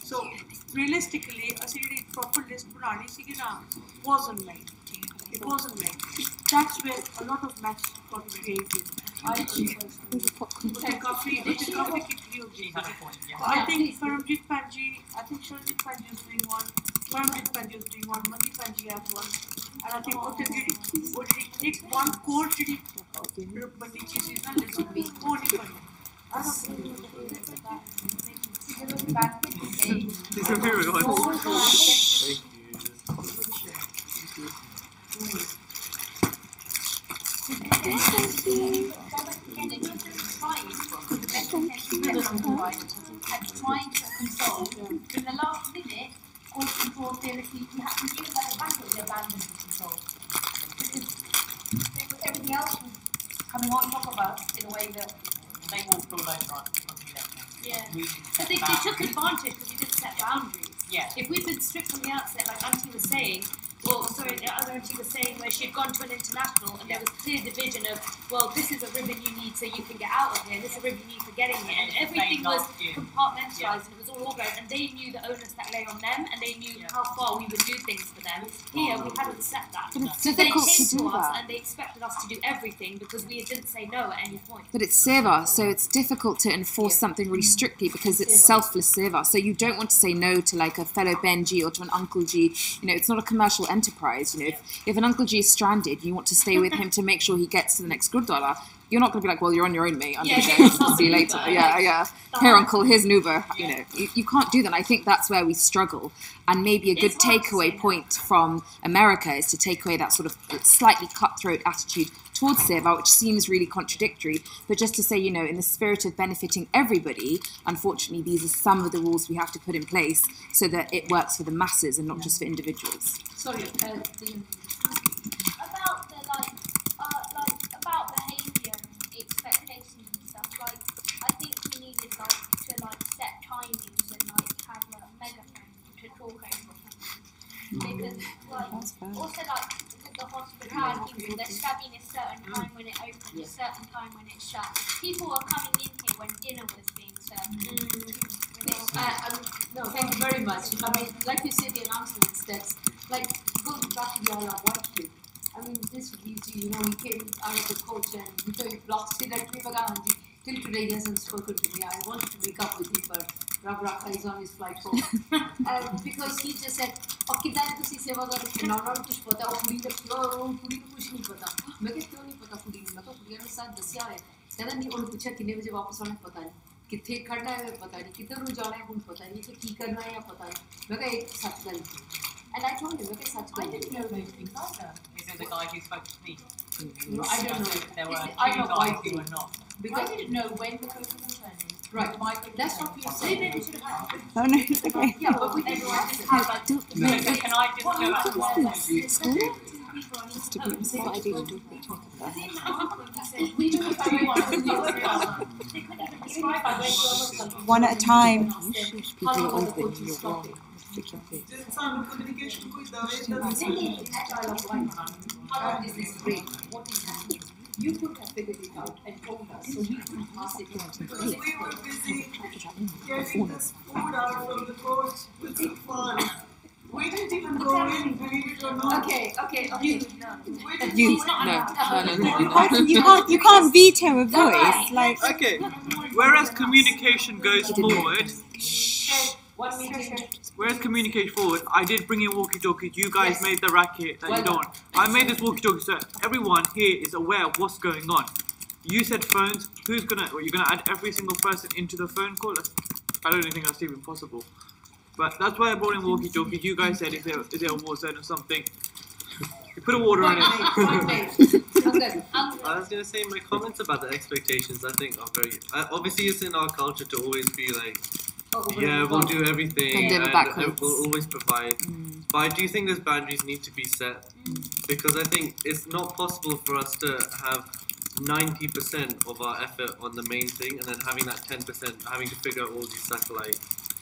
So realistically, a proper list wasn't made. It wasn't made. That's where a lot of matches got created. I think Paramjit Panji, I think Shurjit Panji is doing one, Paramjit Panji is doing one, Mandi Panji has one, and I think what did he take one code did he Mandi Chisi is not listening to code he I don't know. These are very ones. And trying to console. In the last minute, all control theoretically, you have to give them a back of their abandoned control. Because everything else was coming on top of us in a way that they walked all over us because we left them. Yeah. But they took advantage because we didn't set boundaries. Yeah. If we'd been strict from the outset, like Auntie was saying, the other Auntie was saying where she had gone to an international and there was clear division of, well, this is a ribbon you need so you can get out of here, this is a ribbon you need for getting here, and everything was compartmentalised and it was all organised, and they knew the onus that lay on them and they knew how far we would do things for them. Here, we hadn't set that. But it's so they difficult came to do us that. and they expected us to do everything because we didn't say no at any point. But it's seva, so it's difficult to enforce something really strictly because it's selfless seva. So you don't want to say no to like a fellow Benji or to an Uncle G. It's not a commercial enterprise. If an Uncle G is stranded, you want to stay with him to make sure he gets to the next Gurdwara. You're not going to be like, well, you're on your own, mate. I'm going to go. See you later. Yeah. Here, Uncle, here's an Uber. You can't do that. And I think that's where we struggle. And maybe a good takeaway point from America is to take away that sort of slightly cutthroat attitude towards seva, which seems really contradictory. But just to say, in the spirit of benefiting everybody, unfortunately, these are some of the rules we have to put in place so that it works for the masses and not just for individuals. Sorry, about behaviour and expectations and stuff, I think we needed to set timings and have a megaphone to talk over something. Because also with the hospitality, there's stabbing a certain time when it opens, a certain time when it's shut. People were coming in here when dinner was being served. No, thank you very much. Like you said, the announcements that's goes back to the Isle of Wight. This beauty, we came out of the coach and we lost it at Vivagandhi. Till today he hasn't spoken to me. I wanted to make up with him, but Rab Rakha is on his flight home. Because he just said, okay, then to see Sevagar, not to put out Puri the floor, Puri to push me, but make it only put a Puri, but Puri and Sad the Sia. Then he only check in every Wapas on Patani. किथे खड़ा है पता नहीं किधर रू जाना है उनको पता नहीं कि की करना है या पता नहीं मैं कहा एक सच गल and I told him मैं कहा सच गल I didn't know those things either. Is it the guy who spoke to me? I don't know. There were I two know guys why who were not. because I didn't know when the coach was returning. Right, that's what you're saying. Maybe we should have had Oh no, it's okay. Yeah, but we didn't have to have Can I just go back to one point? School? It's to be what I do to talk about. we took everyone. One at a time. You could have figured it out and told us so we could pass it on. Because we were busy getting this food out from the coach with the fun. We didn't even go in, believe it or not. Okay. You can't veto a voice. Like okay. Whereas communication goes forward. Whereas communication forward, I did bring in walkie-talkies. You guys made the racket that you don't. I made this walkie-talkie so everyone here is aware of what's going on. You said phones. You're gonna add every single person into the phone call? I don't think that's even possible. But that's why I brought in walkie-talkies. You guys said, is there a war zone or something? You put a water on it. I was going to say, my comments about the expectations, I think, are very... obviously, it's in our culture to always be like, yeah, we'll do everything and we'll always provide. But I do think those boundaries need to be set. Because I think it's not possible for us to have 90% of our effort on the main thing and then having that 10% having to figure out all these satellite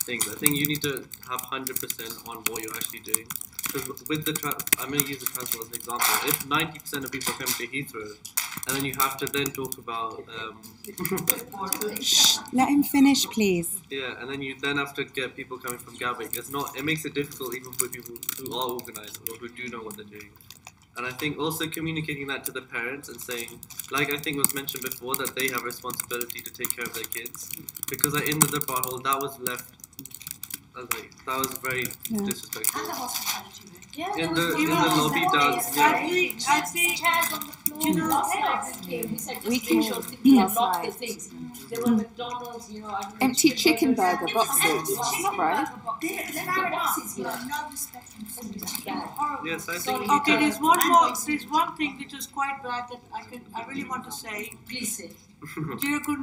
things. I think you need to have 100% on what you're actually doing. Because with the I'm going to use the transport as an example. If 90% of people come to Heathrow, and then you have to then talk about... let him finish, please. Yeah, and then you then have to get people coming from Gatwick. It makes it difficult even for people who are organised or who do know what they're doing. And I think also communicating that to the parents and saying, like I think was mentioned before, that they have responsibility to take care of their kids. Because at the end of the bar hole, that was left... that was very disrespectful. And the hospitality room. Yeah, in the lobby does. I think chairs on the floor. You know, last night we said just make sure things lock the things. There were McDonald's, you know, empty chicken burger boxes, right? Yes, I think. Okay, there's one thing which is quite bad that I really want to say. Please say. Kirtan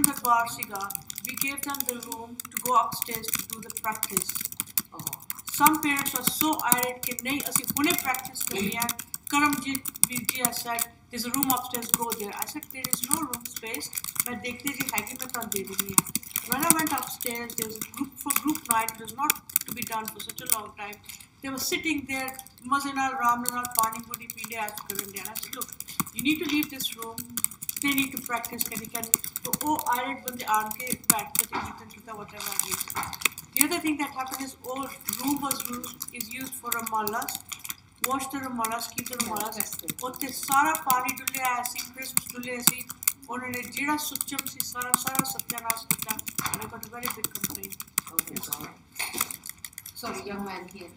Darbar Siga, we gave them the room to go upstairs to do the practice. Some parents were so irate that nahi asi hune practice karni hai. Karamjit ji has said there's a room upstairs, go there. I said there is no room space. But dekhte ji hai ki main tab de dungi hai. When I went upstairs, there was a group night. It was not to be done for such a long time. They were sitting there, mazinal, ramnal, pani puri pide aaj karan de. I said, look, you need to leave this room. They need to practice. So, irate bande aan ke baith ke whatever it is. The other thing that happened is all room is used for ramallas. Wash the ramallas, keep the ramallas. Otte sara pani dulle aaya si, crisps dulle si. Onhone jehda sucham si sara satyanas kita. And I got a very big complaint. Sorry, young man here.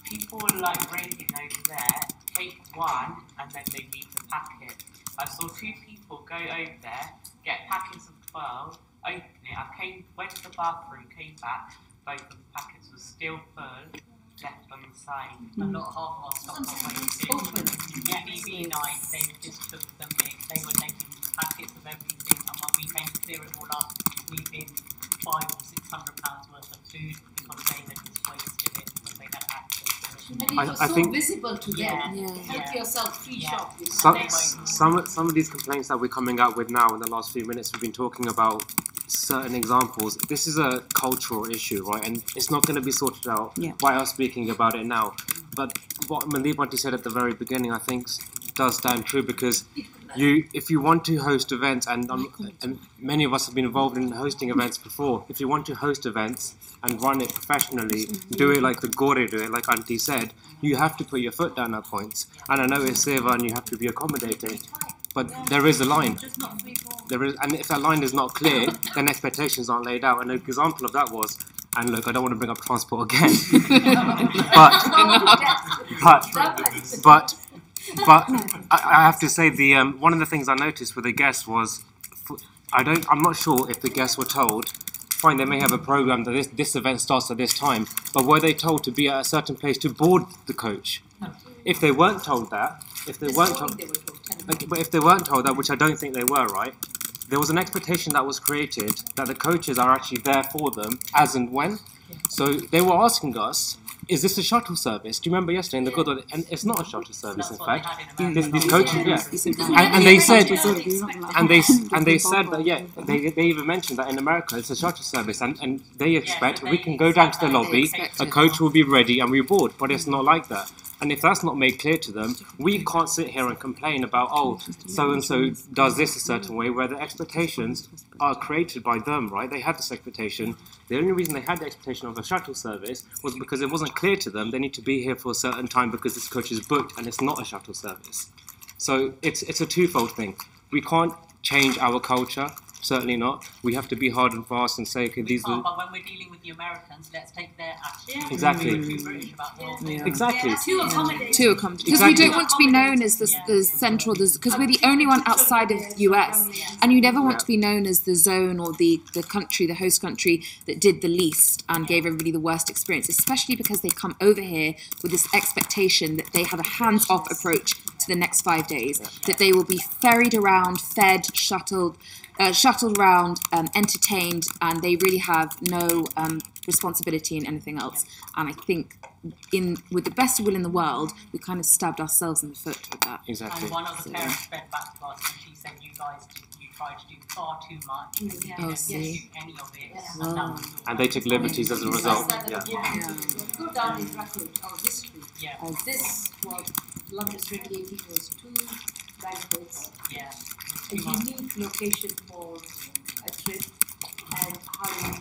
People were like raiding over there, take one, and then they leave the packet. I saw two people go over there, get packets of 12, open it. Went to the bathroom, came back, both of the packets were still full, left on the side. And not half of our stuff open. Yeah, BB and I, they just took the mix. They were taking packets of everything, and when we came to clear it all up, we bid £500 or £600 worth of food because they had just wasted it because they had access to it. And it was so visible to them. Help yourself, free shop. You know? Some of these complaints that we're coming out with now in the last few minutes, we've been talking about certain examples. This is a cultural issue, right? And it's not going to be sorted out by us speaking about it now. But what Mandeep said at the very beginning, I think, does stand true, because if you want to host events, and many of us have been involved in hosting events before, if you want to host events and run it professionally, do it like the Gore do it, like Auntie said, you have to put your foot down at points. And I know it's Seva and you have to be accommodating, but there is a line. There is, and if that line is not clear, then expectations aren't laid out. And an example of that was, and look, I don't want to bring up transport again, but I have to say one of the things I noticed with the guests was, I'm not sure if the guests were told, fine, they may have a program that this event starts at this time, but were they told to be at a certain place to board the coach? If they weren't told that, but if they weren't told that, which I don't think they were, right? There was an expectation that was created that the coaches are actually there for them as and when. So they were asking us is this a shuttle service? Do you remember yesterday in the good one? And it's not a shuttle service, in fact. These coaches, and they said, and they said that they even mentioned that in America it's a shuttle service, and they expect we can go down to the lobby, a coach will be ready, and we board. But it's not like that. And if that's not made clear to them, we can't sit here and complain about, oh, so-and-so does this a certain way, where the expectations are created by them, right? They had this expectation. The only reason they had the expectation of a shuttle service was because it wasn't clear to them they need to be here for a certain time because this coach is booked and it's not a shuttle service. So it's a twofold thing. We can't change our culture. Certainly not. We have to be hard and fast and say, okay, these are... But when we're dealing with the Americans, let's take their attitude. Exactly. We're too British about the whole thing. Exactly. Too accommodating. Too accommodating. Because we don't want to be known as the central, because we're the only one outside of US, and you never want to be known as the zone or the country, the host country that did the least and gave everybody the worst experience, especially because they come over here with this expectation that they have a hands-off approach to the next 5 days, that they will be ferried around, fed, shuttled around, entertained, and they really have no responsibility in anything else. And I think, with the best will in the world, we kind of stabbed ourselves in the foot with that. Exactly. And one of the parents fed back to us, and she said, "You guys, you tried to do far too much. You didn't do any of it." And they took liberties as a result. Go down in record, our history. This was London 2018 was 2 banquets. A unique location for a trip, and how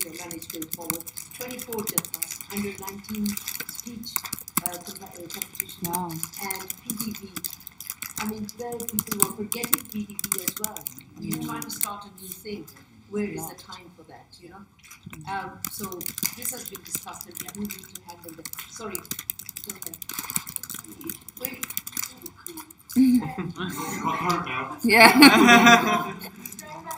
we manage going forward. 24 Jalsas, 119 speech competition, and PDB. I mean, there people were forgetting PDB as well. You're trying to start a new thing. Where is the time for that, you know? So this has been discussed, and we do need to handle that. Sorry, go ahead. Wait. Yeah. Going back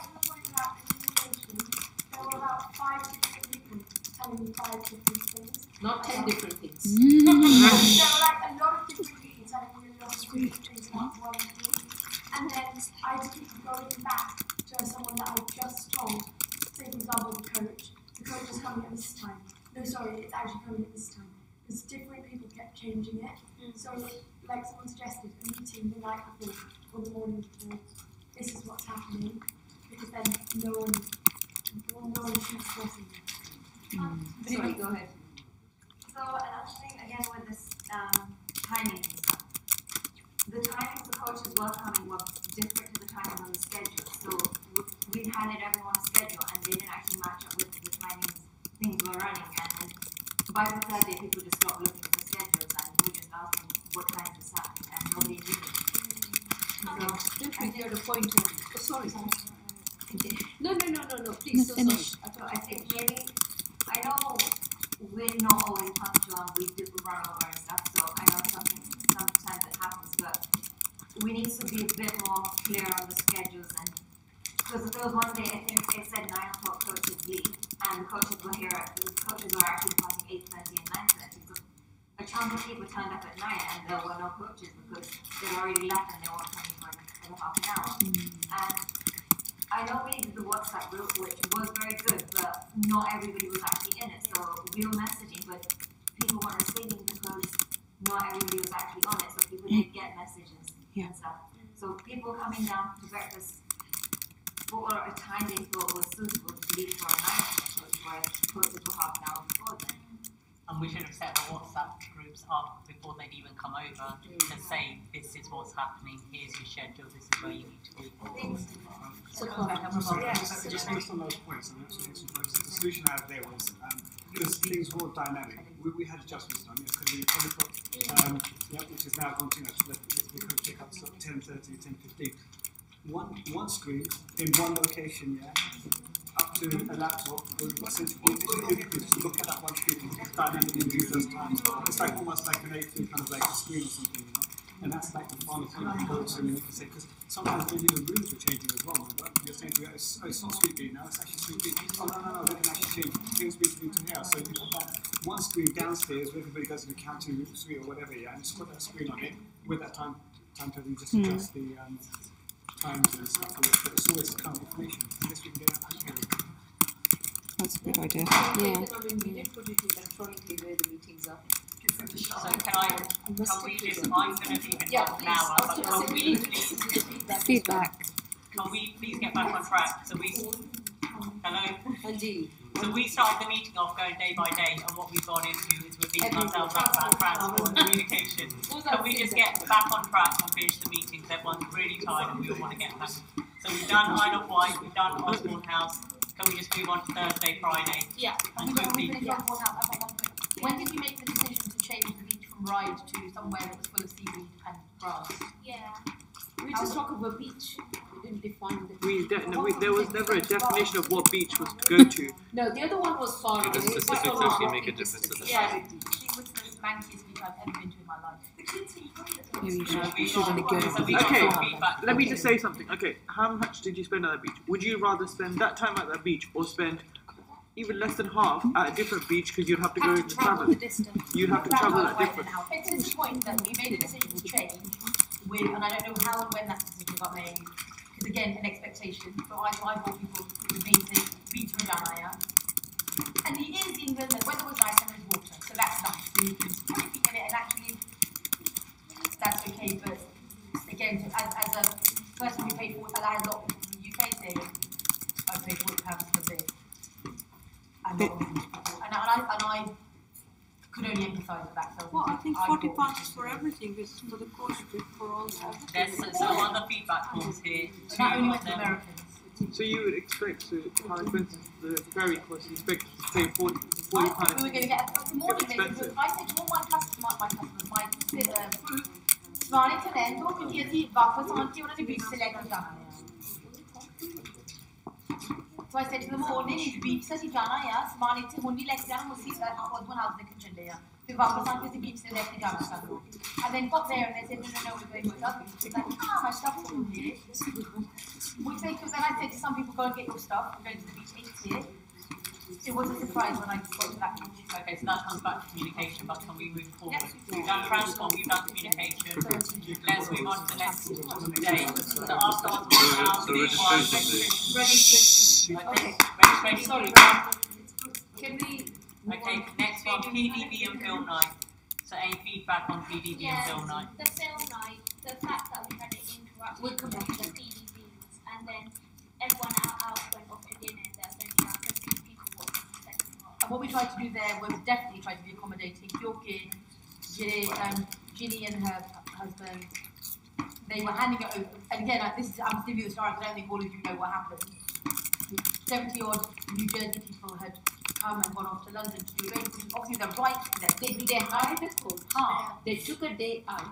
to the point about communication, there were about 5 different people telling me 5 different things. Not 10 different things. There were like a lot of different people telling me a lot of different things about one thing. And then I just keep going back to someone that I just told, say for example the coach is coming at this time. No, sorry, it's actually coming at this time. Because different people kept changing it. So, like someone suggested, a meeting the night before or the morning before. This is what's happening, because then no one shoots crossing. Sorry, go ahead. So another thing again with this timing and stuff. The timings the coaches were coming were different to the timings on the schedule. So we handed everyone a schedule, and they didn't actually match up with the timings things were running. And then by the third day, people just stopped looking at the schedules, and we just asked them what time was happening, and nobody knew it. So, I heard a point on. Oh, sorry. No, please. So sorry. So I think maybe, I know we're not always punctual and we do run over and stuff, so I know sometimes it happens, but we need to be a bit more clear on the schedules. And because there was one day, I think it said 9 o'clock coaches leave, and the coaches were here, the coaches were actually departing 8:30 and 9:30. So a chunk of people turned up at 9 and there were no coaches because they already left and they weren't coming for half an hour. And I know we did the WhatsApp group, which was very good, but not everybody was actually in it. So we were messaging, but people weren't receiving because not everybody was actually on it. So people didn't get messages and stuff. So people coming down to breakfast for a time they thought was suitable to leave for a 9 o'clock coach, where coaches were half an hour before then. And we should have set the WhatsApp groups up before they'd even come over to say, this is what's happening, here's your schedule, this is where you need to be. Just based on those points, the solution out there was, because things were dynamic, we had adjustments done, it could be 10 o'clock, which is now gone to, we could pick up sort of 10:30, 10:15. One screen in one location, up to a laptop, essentially just look at that one screen and dynamically use those times. It's like almost like an A3 kind of like a screen or something, you know? And that's like the fun thing of coaching, and you can say, because sometimes maybe the rooms were changing as well, remember? You're saying, oh, it's not Sweet Bee now, it's actually Sweet Bee. Oh, no, they can actually change. Things need to be to here. So you put that one screen downstairs where everybody goes to the counting suite or whatever, and just put that screen on it with that timetable, you just adjust the times and stuff, but it's always current information. I guess we can get out. That's a good idea. Yeah. Yeah. I mean, we did put it electronically where the meetings are. So can we just, I'm going to leave in Yeah, half an please. hour, I was but gonna can say, we please please, listen to the feedback. Feedback. can we please get back on track? So we, hello? Indeed. So we started the meeting off going day by day, and what we've gone into is we're beating ourselves up about transport and communication. Can we just get back on track and finish the meeting? Everyone's really tired and we all want to get back. So we've done Isle of Wight, we've done Osborne House. Can we just move on to Thursday, Friday? Yeah. And hopefully, When did you make the decision to change the beach from Ride to somewhere that was full of seaweed and grass? Yeah. We just talk of a beach. We didn't define the There was never a definition of what beach was to go to. No, the other one was far away. The specifics actually make a difference at the Yeah, she was the mankiest beach I've ever been to in my life. Maybe you should Okay, let me just say something. Okay, how much did you spend at that beach? Would you rather spend that time at that beach or spend even less than half at a different beach because you'd have to go to travel? You'd have to travel at different. It's to the point that we made a decision to change with, and I don't know how and when that decision got made, because again, an expectation. So I brought people to the beach in Janaya. And it is England, the weather was nice and there's water, so that's nice. So you can put your feet in it and actually, that's okay, but again, as a person who paid for it, and I had a lot of people from the UK saying, I paid £40 for this. And I could only empathise with that. So well, I think £40 is for everything. It's for the course trip, for all that. there's some other feedback forms here. Not only with Americans. So you would expect how expensive the ferry costs? You expect to pay £40 I thought we were going to get a morning basis. I said to all my customers, my group, Smart Internet, don't you see वापस आने की उन्होंने beach select करना है. So I said to them, oh, नहीं beach से जाना है यार, Smart Internet होनी लेके जाना मुझसे Osborne House लेके चले जाए. फिर वापस आके से beach से लेके जाना चाहता हूँ. And then got there and they said, no, we're going to another beach. Like, my stuff's all here. Which they, because then I said to some people, go and get your stuff. We're going to the beach, it's here. It was a surprise when I got to that beach. Okay, so that comes back to communication, but can we move forward? We've done transport, we've done communication. Let's move on to the next day. So after Osborne House, registration. Okay, registration. Sorry. Can we? Okay, next one, PDB and film night. So any feedback on PDB and film night? The film night, the fact that we had an interaction with the PDBs, and then everyone out went off to dinner. There's only like a few people watching the second part. And what we tried to do there was definitely try to be accommodating. Kyoke, Ginny and her husband, they were handing it over. And again, I'm giving you the story because I don't think all of you know what happened. 70-odd New Jersey people had come and gone off to London to do arrangements. Obviously, they're right there. They hired a coach. They took a day out.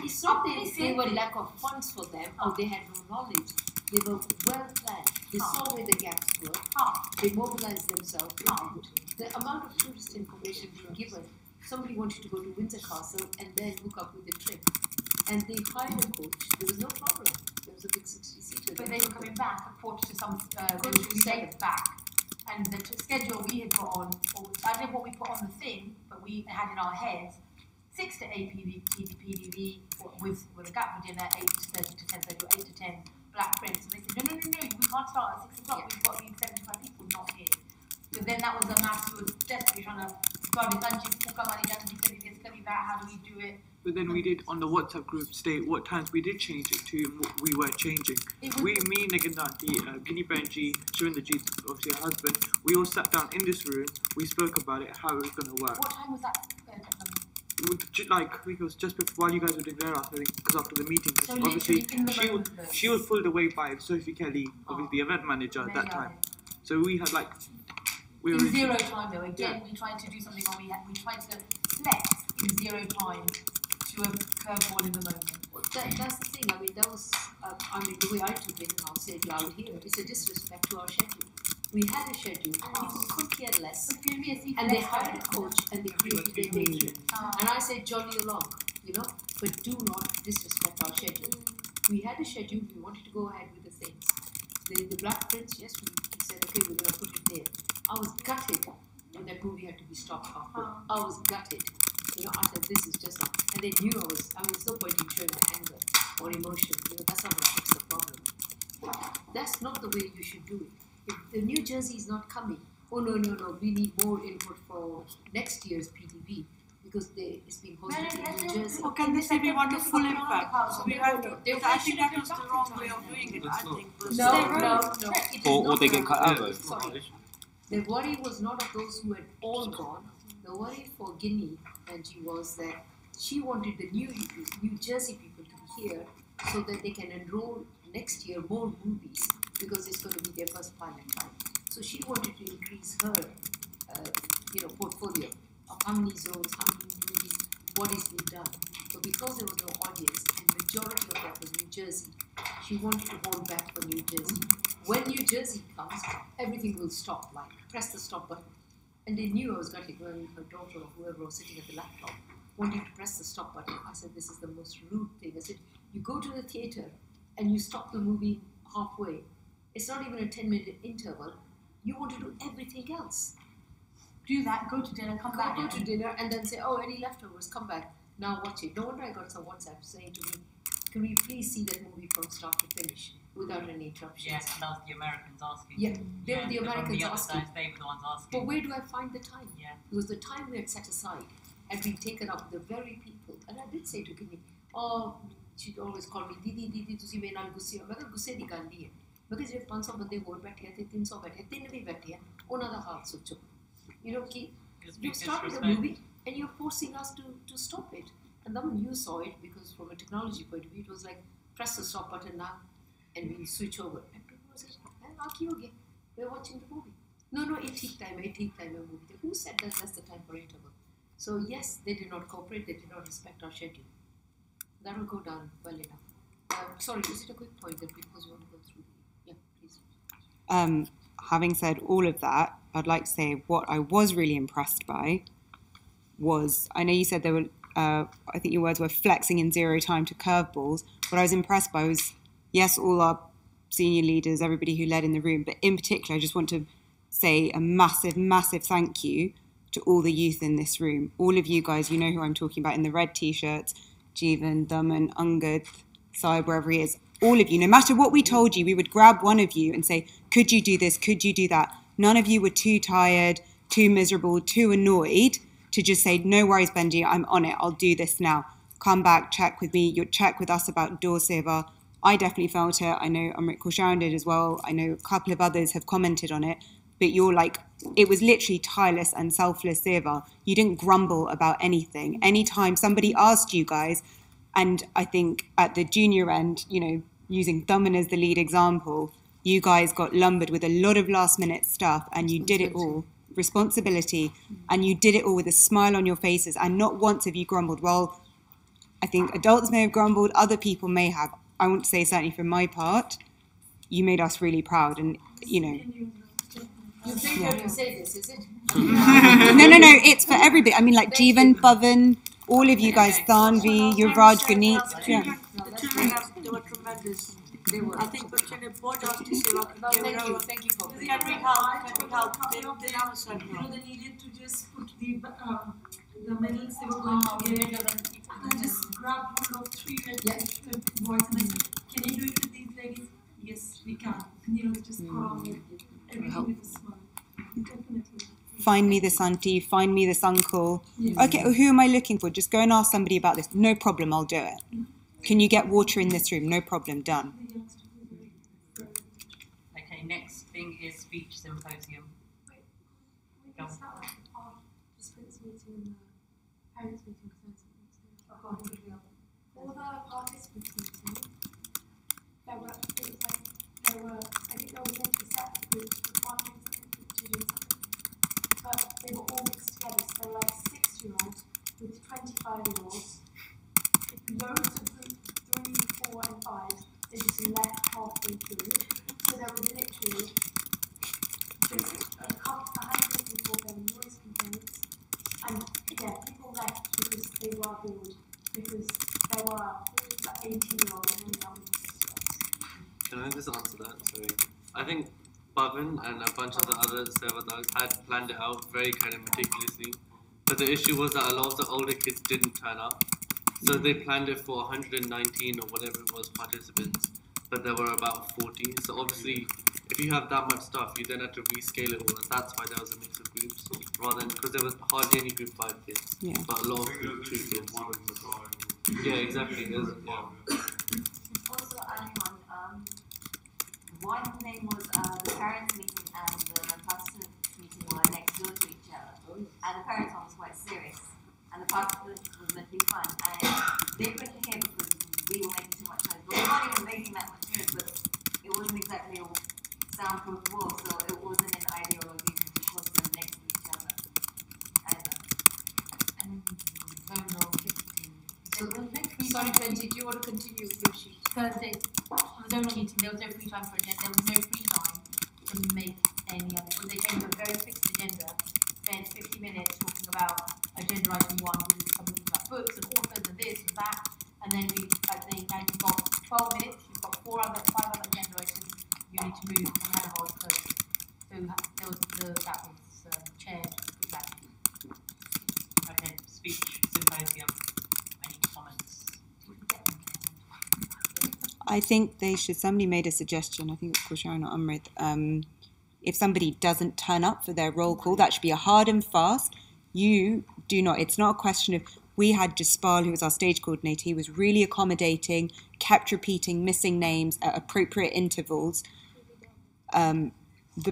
It's not they were lack of funds for them or they had no knowledge. They were well planned. They saw where the gaps were. They mobilized themselves. The amount of tourist information being given. Somebody wanted to go to Windsor Castle and then hook up with the trip. And they hired a coach. There was no problem. There was a big 60-seater. But they were coming back, of course, to some days back. And the schedule we had got on, or I don't know what we put on the thing, but we had in our heads 6 to 8 PDV with a gap for dinner, 8:30 to 10:30 or 8 to 10 Black Prince. And they said, no, we can't start at 6 o'clock. We've got 75 people not here. So then that was a mass who was desperately trying to how do we do it? But then we did on the WhatsApp group state what times we did change it to and what we were changing. Me, Naganati, Guinea Benji, Shivinderji, obviously her husband, we all sat down in this room, we spoke about it, how it was going to work. What time was that? Like, I think it was just before, while you guys were doing their after, because after the meeting, So obviously she was pulled away by Sophie Kelly, obviously the event manager at that time. So we had like, we were in zero time though, again we tried to do something where we tried to flex in 0 time to a curveball in the moment. That's the thing, I mean, that was, the way I took it, and I'll say it loud here, it's a disrespect to our schedule. We had a schedule, people could care less, and they hired a coach and they created their day trip. And I said, jolly along, but do not disrespect our schedule. We had a schedule, we wanted to go ahead with the things. The Black Prince, yes, we said, okay, we're going to put it there. I was gutted when that movie had to be stopped halfway. I was gutted. I said, this is just not. And they knew I was no point in showing my anger or emotion. That's not going to fix the problem. That's not the way you should do it. If the New Jersey is not coming, oh no, we need more input for next year's PDB because it's being hosted in New Jersey. Or can they say we want a full impact? So we have to, I think that was the wrong way of doing it. I think. No. Or they get cut out. Sorry. The worry was not of those who had all gone. The worry for Guinea, Angie, was that she wanted the New Jersey people to be here so that they can enroll next year more movies because it's going to be their first pilot time. So she wanted to increase her, portfolio of how many zones, how many movies, what is being done. So because there was no audience, and majority of that was New Jersey, she wanted to hold back for New Jersey. When New Jersey comes, everything will stop, like press the stop button. And they knew I was gutted when her daughter or whoever was sitting at the laptop wanting to press the stop button. I said, this is the most rude thing. I said, you go to the theater and you stop the movie halfway. It's not even a 10-minute interval. You want to do everything else. Do that, go to dinner, come back. Go to dinner and then say, oh, any leftovers, come back. Now watch it. No wonder I got some WhatsApp saying to me, can we please see that movie from start to finish without any interruptions? Yes, and that was the Americans asking. Yeah, they were the Americans asking. They were the ones asking. But where do I find the time? Yeah. Because the time we had set aside had been taken up with the very people. And I did say to Guinea, she'd always call me, Didi, ਤੁਸੀਂ ਮੇਰੇ ਨਾਲ ਗੁੱਸੇ ਹੋ। ਮੈਂ ਕਿਹਾ ਗੁੱਸੇ ਦੀ ਗੱਲ ਨਹੀਂ ਹੈ। ਮੈਂ ਕਿਹਾ ਜੇ 500 ਬੰਦੇ ਹੋਰ ਬੈਠੇ ਆ ਤੇ 300 ਬੈਠੇ, 3 ਵੀ ਬੈਠੇ ਆ, ਉਹਨਾਂ ਦਾ ਹਾਲ ਸੋਚੋ। You started the movie and you're forcing us to stop it. And then when you saw it, because from a technology point of view, it was like, press the stop button now and we switch over. And people were saying, we're watching the movie. No, it take time movie. Who said that's the time for interval? So yes, they did not cooperate, they did not respect our schedule. That will go down well enough. Sorry, is it a quick point that because you want to go through? Yeah, please. Having said all of that, I'd like to say what I was really impressed by was, I know you said there were, I think your words were flexing in zero time to curveballs. What I was impressed by was, yes, all our senior leaders, everybody who led in the room, but in particular, I just want to say a massive, massive thank you to all the youth in this room. All of you guys, you know who I'm talking about in the red t-shirts, Jeevan, Daman, Angad, Saib, wherever he is. All of you, no matter what we told you, we would grab one of you and say, could you do this? Could you do that? None of you were too tired, too miserable, too annoyed to just say, no worries, Benji, I'm on it. I'll do this now. Come back, check with me. You'll check with us about Door Seva. I definitely felt it. I know Amrit Kaushal did as well. I know a couple of others have commented on it. But you're like, it was literally tireless and selfless seva. You didn't grumble about anything. Anytime somebody asked you guys, and I think at the junior end, using Daman as the lead example, you guys got lumbered with a lot of last minute stuff and you did it all. Responsibility. And you did it all with a smile on your faces. And not once have you grumbled. Well, I think adults may have grumbled, other people may have. I want to say certainly from my part, you made us really proud. And, You think when you say this, is it? No, it's for everybody. I mean, like Jeevan, Pavan, all of you guys, Thanvi, Yuvraj, Ganeet. Yeah. The children, they were tremendous. They were. I think Bachane बहुत जास्ती सेवा की। Thank you for Can we help? They never said no. They needed to just put the medals they were going to get and just grab hold of 3 red boys and I said, can you do it with these ladies? Yes, we can. And just got on with everything with a smile. Definitely. Find me this auntie, find me this uncle. Yes. Okay, who am I looking for? Just go and ask somebody about this. No problem, I'll do it. Can you get water in this room? No problem, done. Okay, next thing is speech symposium. Go. For the participants meeting, there were, I think there was meant to be separate groups with one doing something, two doing something, but they were all mixed together, so there were like 6-year-olds with 25-year-olds. Loads of group 3, 4 and 5, they just left halfway through, so there was literally just a handful of people getting noise complaints, and yeah, people left because they were bored, because there were 18-year-olds and young. Can I just answer that? Sorry. I think Pavan and a bunch of the other Sevadars had planned it out very kind of meticulously. But the issue was that a lot of the older kids didn't turn up. So they planned it for 119 or whatever it was participants. But there were about 40. So obviously if you have that much stuff, you then have to rescale it all, and that's why there was a mix of groups, rather than because there was hardly any group 5 kids, but a lot of group 2 kids. Yeah, exactly. Also adding on, one thing was the parents' meeting and the participant meeting were next door to each other, and the parents' one was quite serious, and the participant was meant to be fun, and they couldn't hear because we were making too much noise. But we weren't even making that much noise, but it wasn't exactly a soundproof wall, so it wasn't an ideal location to put them next to each other either. And sorry, Benji, do you want to continue with your sheet? Thursday, on the zonal meeting, there was no free time for agenda. There was no free time to make any other. But they came to a very fixed agenda. Spent 50 minutes talking about agenda item 1, which is something about books and authors and this and that. And then I think now you've got 12 minutes. You've got 5 other agenda items. You need to move and have a whole close. So there was that was chaired exactly. Okay, speech symposium. Any comments? I think somebody made a suggestion, I think it's Kusharan or Amrit, if somebody doesn't turn up for their roll call, that should be a hard and fast. You do not, it's not a question of, we had Jaspal, who was our stage coordinator, he was really accommodating, kept repeating missing names at appropriate intervals. The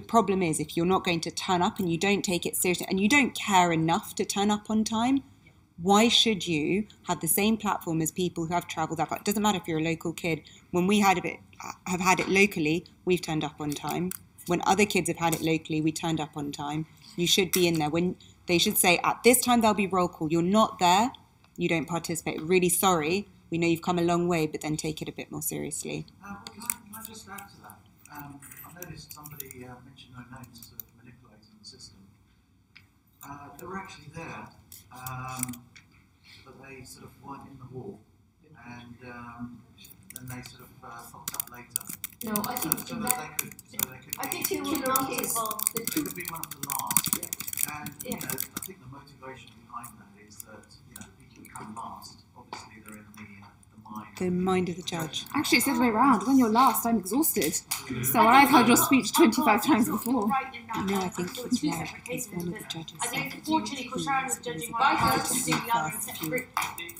problem is, if you're not going to turn up and you don't take it seriously, and you don't care enough to turn up on time, why should you have the same platform as people who have travelled that far? It doesn't matter if you're a local kid. When we have had it locally, we've turned up on time. When other kids have had it locally, we turned up on time. You should be in there. When they should say, at this time there'll be roll call. You're not there, you don't participate. Really sorry. We know you've come a long way, but then take it a bit more seriously. Can I just add to that? I noticed somebody mentioned no names sort of manipulating the system. They were actually there, but they sort of weren't in the hall, and then they sort of popped up later. No, I think I think they could be one of the last. And you know, I think the motivation behind that is that people who come last, obviously they're in The mind of the judge. Actually, it's the other way around. When you're last, I'm exhausted. So I've heard your speech 25 times before. No, I think it's right. It's one of the judges. I think, unfortunately, Kusharan was judging one part and doing the other in separate groups.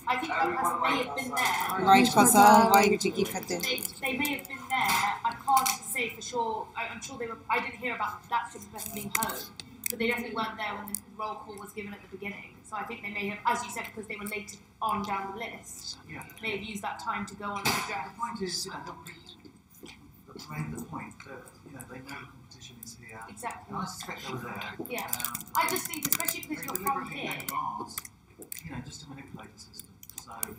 I think that person may have been there. Right, Fasal, why would you keep at this? They may have been there. I can't say for sure. I'm sure they were. I didn't hear about that particular person being home, but they definitely weren't there when the roll call was given at the beginning. So I think they may have, as you said, because they were later on down the list, may have used that time to go on and address. The point is, the point that they know the competition is here. Exactly. And I suspect they were there. Yeah. I just think, especially because you're from here. Last, just to manipulate the system. So I think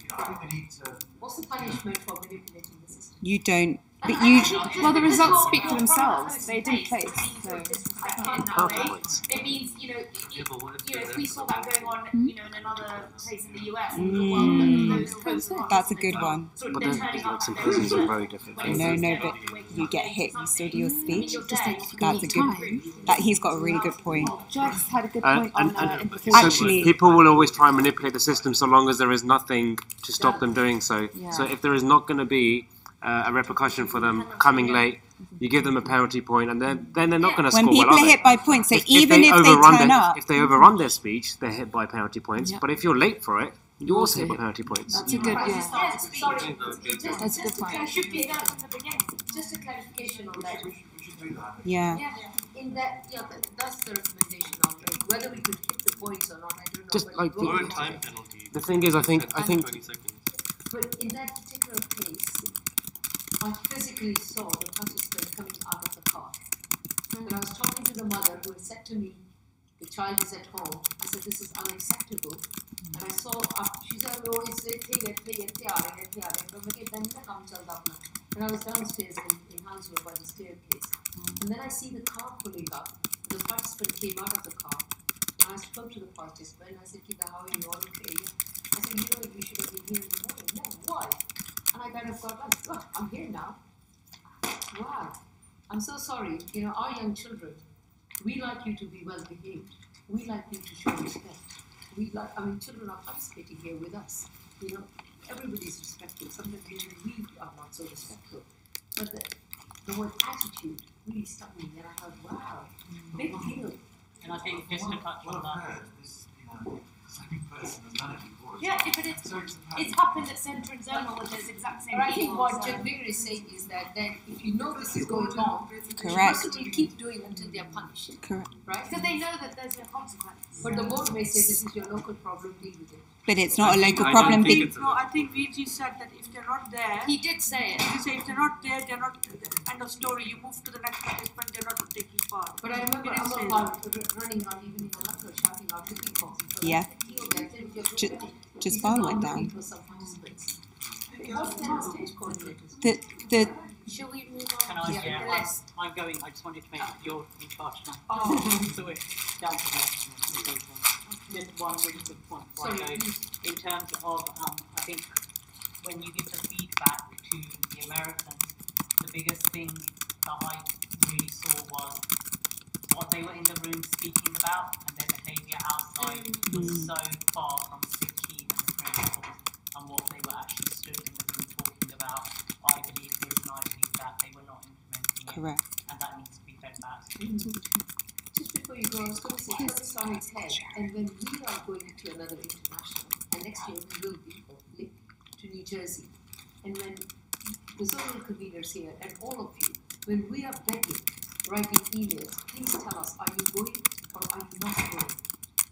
we need to. What's the punishment for manipulating the system? You don't. But you. Well, the results speak for themselves. They didn't place. So. It means, if we saw that going on, in another place in the US, That's a good one. But then symposiums are very different. No, but you get hit, you still do your speech. That's a good. He's got a really good point. Joyce had a good point on actually. People will always try and manipulate the system so long as there is nothing to stop them doing so. Yeah. So if there is not going to be a repercussion for them coming late, you give them a penalty point, and then they're not going to score. When people well, are hit by points, so if even if they turn up, if they overrun their speech, they're hit by penalty points. But if you're late for it, you also hit by penalty points. That's a good. That's a good point. It should be there from the beginning. Just a clarification on that. We should do that. Yeah. In that, that's the recommendation of it. Whether we could hit the points or not, I don't know. Just like time penalty. The thing is, I think. 20 seconds. But in that particular case, I physically saw the participant coming out of the car. When I was talking to the mother who had said to me, the child is at home, I said, this is unacceptable. And I saw, she said, oh, it's and I was downstairs in Hounslow by the staircase. And then I see the car pulling up. The participant came out of the car. And I spoke to the participant. I said, Kida, how are you? All okay? I said, you should have been here in the morning. No, why? And I kind of got like, look, I'm here now. Wow. I'm so sorry. Our young children, we like you to be well behaved. We like you to show respect. Children are participating here with us. Everybody's respectful. Sometimes we are not so respectful. But the word attitude, really struck me. And I thought, wow, big deal. And I think just to touch on that. Yeah, but it's happened at Centre and Zonal with those exact same But I think people. what Jagbir is saying is that then if you know this is going on, you Correct. possibly keep doing until they are punished. Correct. Right? Because they know that there's no consequence. But the board may say this is your local problem, deal with it. But it's not a local I problem. don't think Be- No, I think VG said that if they're not there, He did say it. if you say if they're not there, they're not. End of story. You move to the next participant. They're not taking part. But I remember He didn't say Amar that. running around even in the local shouting out to people. Yeah. Just Bal went down. For some participants. What's the stage coordinators? The Shall we move Can on I, to yeah, the list? I'm going, I just wanted to make you're in charge now. Oh. So we're down to the just one really good point before I Sorry, go. In terms of, I think when you give the feedback to the Americans, the biggest thing that I really saw was what they were in the room speaking about, and their behaviour outside was so far from Sikhi and the principles and what they were actually stood in the room talking about. I believe this and I believe that they were not implementing it. Correct. And that needs to be fed back. Just before you go, I was going to say, turn this on its head, and when we are going to another international, and next year we will be linked to New Jersey, and when the zonal conveners here, and all of you, when we are begging, writing emails, please tell us, are you going or are you not going?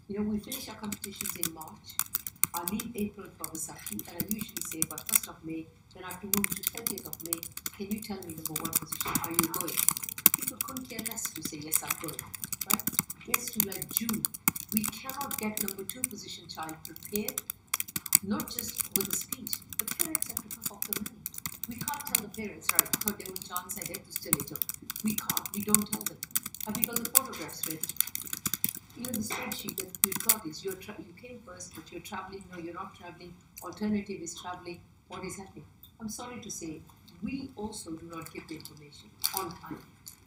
You know, we finish our competitions in March. I leave April for Vasaki, and I usually say by 1st of May, then I have to move to 30th of May. Can you tell me number one position, are you going? People couldn't care less to say, yes, I'm going. Right? It's to like June. We cannot get number two position child prepared, not just with a speech. The parents have to come off the money. We can't tell the parents, right, because they will chance ahead to still later. We can't, we don't tell them. Have you got the photographs ready? Even the spreadsheet that we've got is you came first, but you're traveling, no, you're not traveling, alternative is traveling, what is happening? I'm sorry to say, we also do not give the information on time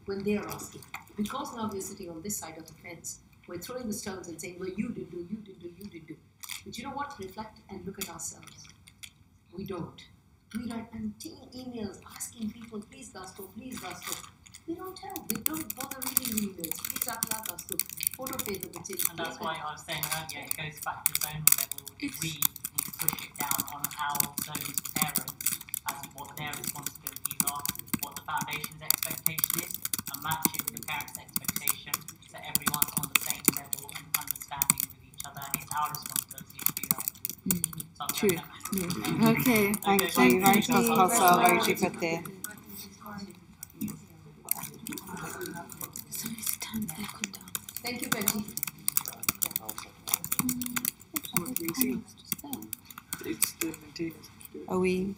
when they are asking. Because now we're sitting on this side of the fence, we're throwing the stones and saying, well, you didn't do, you didn't do, you didn't do. But you know what? Reflect and look at ourselves. We don't. We write empty emails asking people, please Dasto, please Dasto. They don't tell. They don't bother reading the emails. Please Atla Dasto. Photo paper the change. And that's why I was saying earlier, it goes back to zonal level. We need to push it down on our zonal parents as what their responsibilities are, what the foundation's expectation is, and match it with the parents' expectation so everyone's on the same level and understanding with each other. And it's our responsibility to do that. So I'm True. saying Okay. Thank you. Very possible. Very difficult. Thank you, Benji. It's the maintenance. Are we?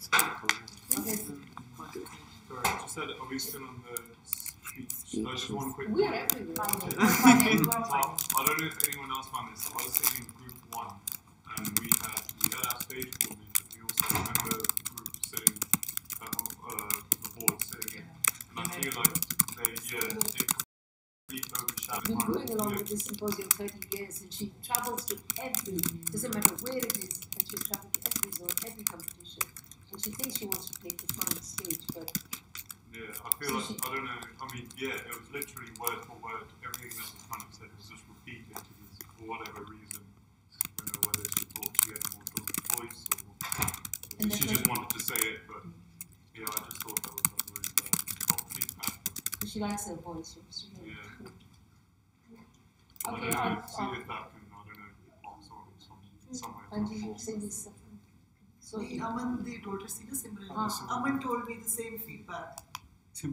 Okay. Sorry, just said, are we still on the speech? Just one quick We are point. everywhere. I don't know if anyone else found this. I was sitting in group one, and we had our stage coordinator. We also had a member group sitting the board sitting in, and I feel like it completely overshadowed. Been going along with this symposium 30 years, and she travels to every, doesn't matter where it is, and she'll travel to every zone, every competition. And she thinks she wants to take the front stage, but yeah, I feel like, I don't know, I mean, yeah, it was literally word for word, everything that was kind of said was just repeated to this, for whatever reason. I don't know whether she thought she had a more dominant voice or she just wanted to say it, but yeah, I just thought that was like really bad. Feedback. she likes her voice. Yeah. Okay, I don't know, see if that can, I don't know, box on somewhere. And you say this. So Aman, the daughter, see the Simran. Aman told me the same feedback.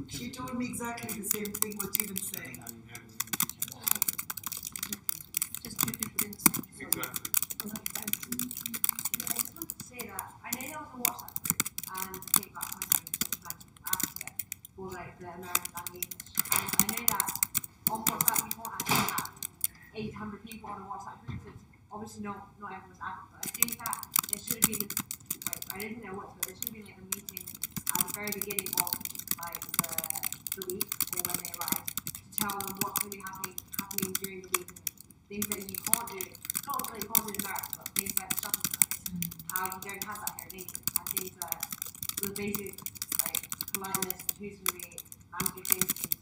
She told me exactly the same thing what you've been saying. Just two different. Exactly. I just want to say that I know there was a WhatsApp group, and I think that after it for like the American and English. And I know that on WhatsApp we can't actually have 800 people on a WhatsApp group. So obviously not everyone's added, but I think that there should have been like I don't think there was, but there should have been like a meeting at the very beginning of like the week or when they arrive to tell them what's going to be happening during the week. Things that you can't do, not that you can't do in America, but things like stuff how you don't have that here in England. I think that the basic like politeness, who's going to be managing things,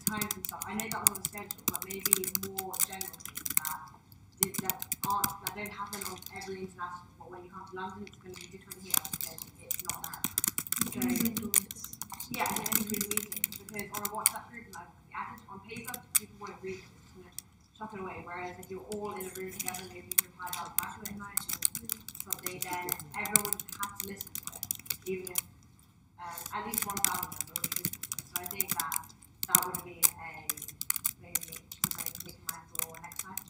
times and stuff. I know that was scheduled, but maybe more general things that don't happen on every international. But when you come to London, it's going to be different here because it's not that. So, yeah, and any group meeting, because on a WhatsApp group, like on paper, people won't read it. It's going to chuck it away. Whereas if you're all in a room together, maybe you can reply back to it at night or something, then everyone would have to listen to it, even if at least one family member would listen to it. So I think that would be maybe take my for next time.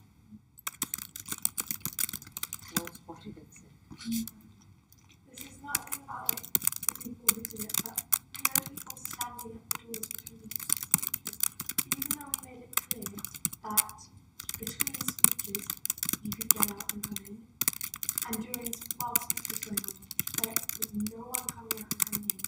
What you did say. This is not about like the people who do it, but you know, people standing at the doors between the speeches. Even though we made it clear that between speeches you could get out and come in, and while speeches were going on, there was no one coming out and coming in.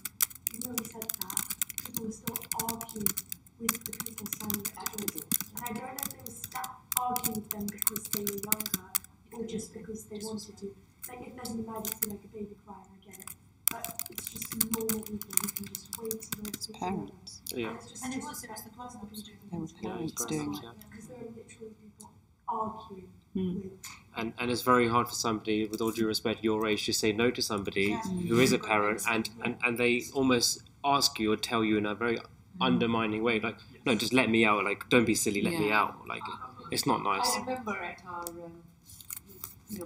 Even though we said that, people were still arguing with the people standing at the doors. And I don't know if they were arguing with them because they were younger or just because they wanted to. Like if there's an emergency, like a baby crying, I get it. But it's just normal people who can just wait and wait for parents. Yeah. And it was the person that was doing it. They were parents doing it. Because there are literally people arguing with. And it's very hard for somebody, with all due respect, your age, to say no to somebody who is a parent, and they almost ask you or tell you in a very undermining way, like, no, just let me out, like, don't be silly, let me out. Like, it's not nice. I remember at our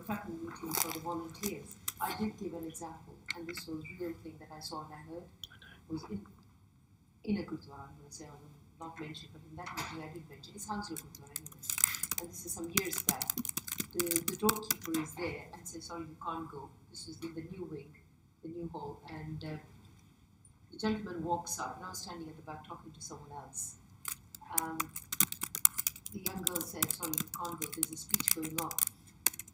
preparatory meeting for the volunteers, I did give an example, and this was a real thing that I saw and I heard. Was in a Gurdwara, I'm going to say, I will not mention, but in that meeting I did mention, it's Hanslow Gurdwara anyway, and this is some years back. The doorkeeper is there and says, sorry, you can't go. This is in the new wing, the new hall, and the gentleman walks up, and I was standing at the back talking to someone else. The young girl said, sorry, you can't go, there's a speech going on.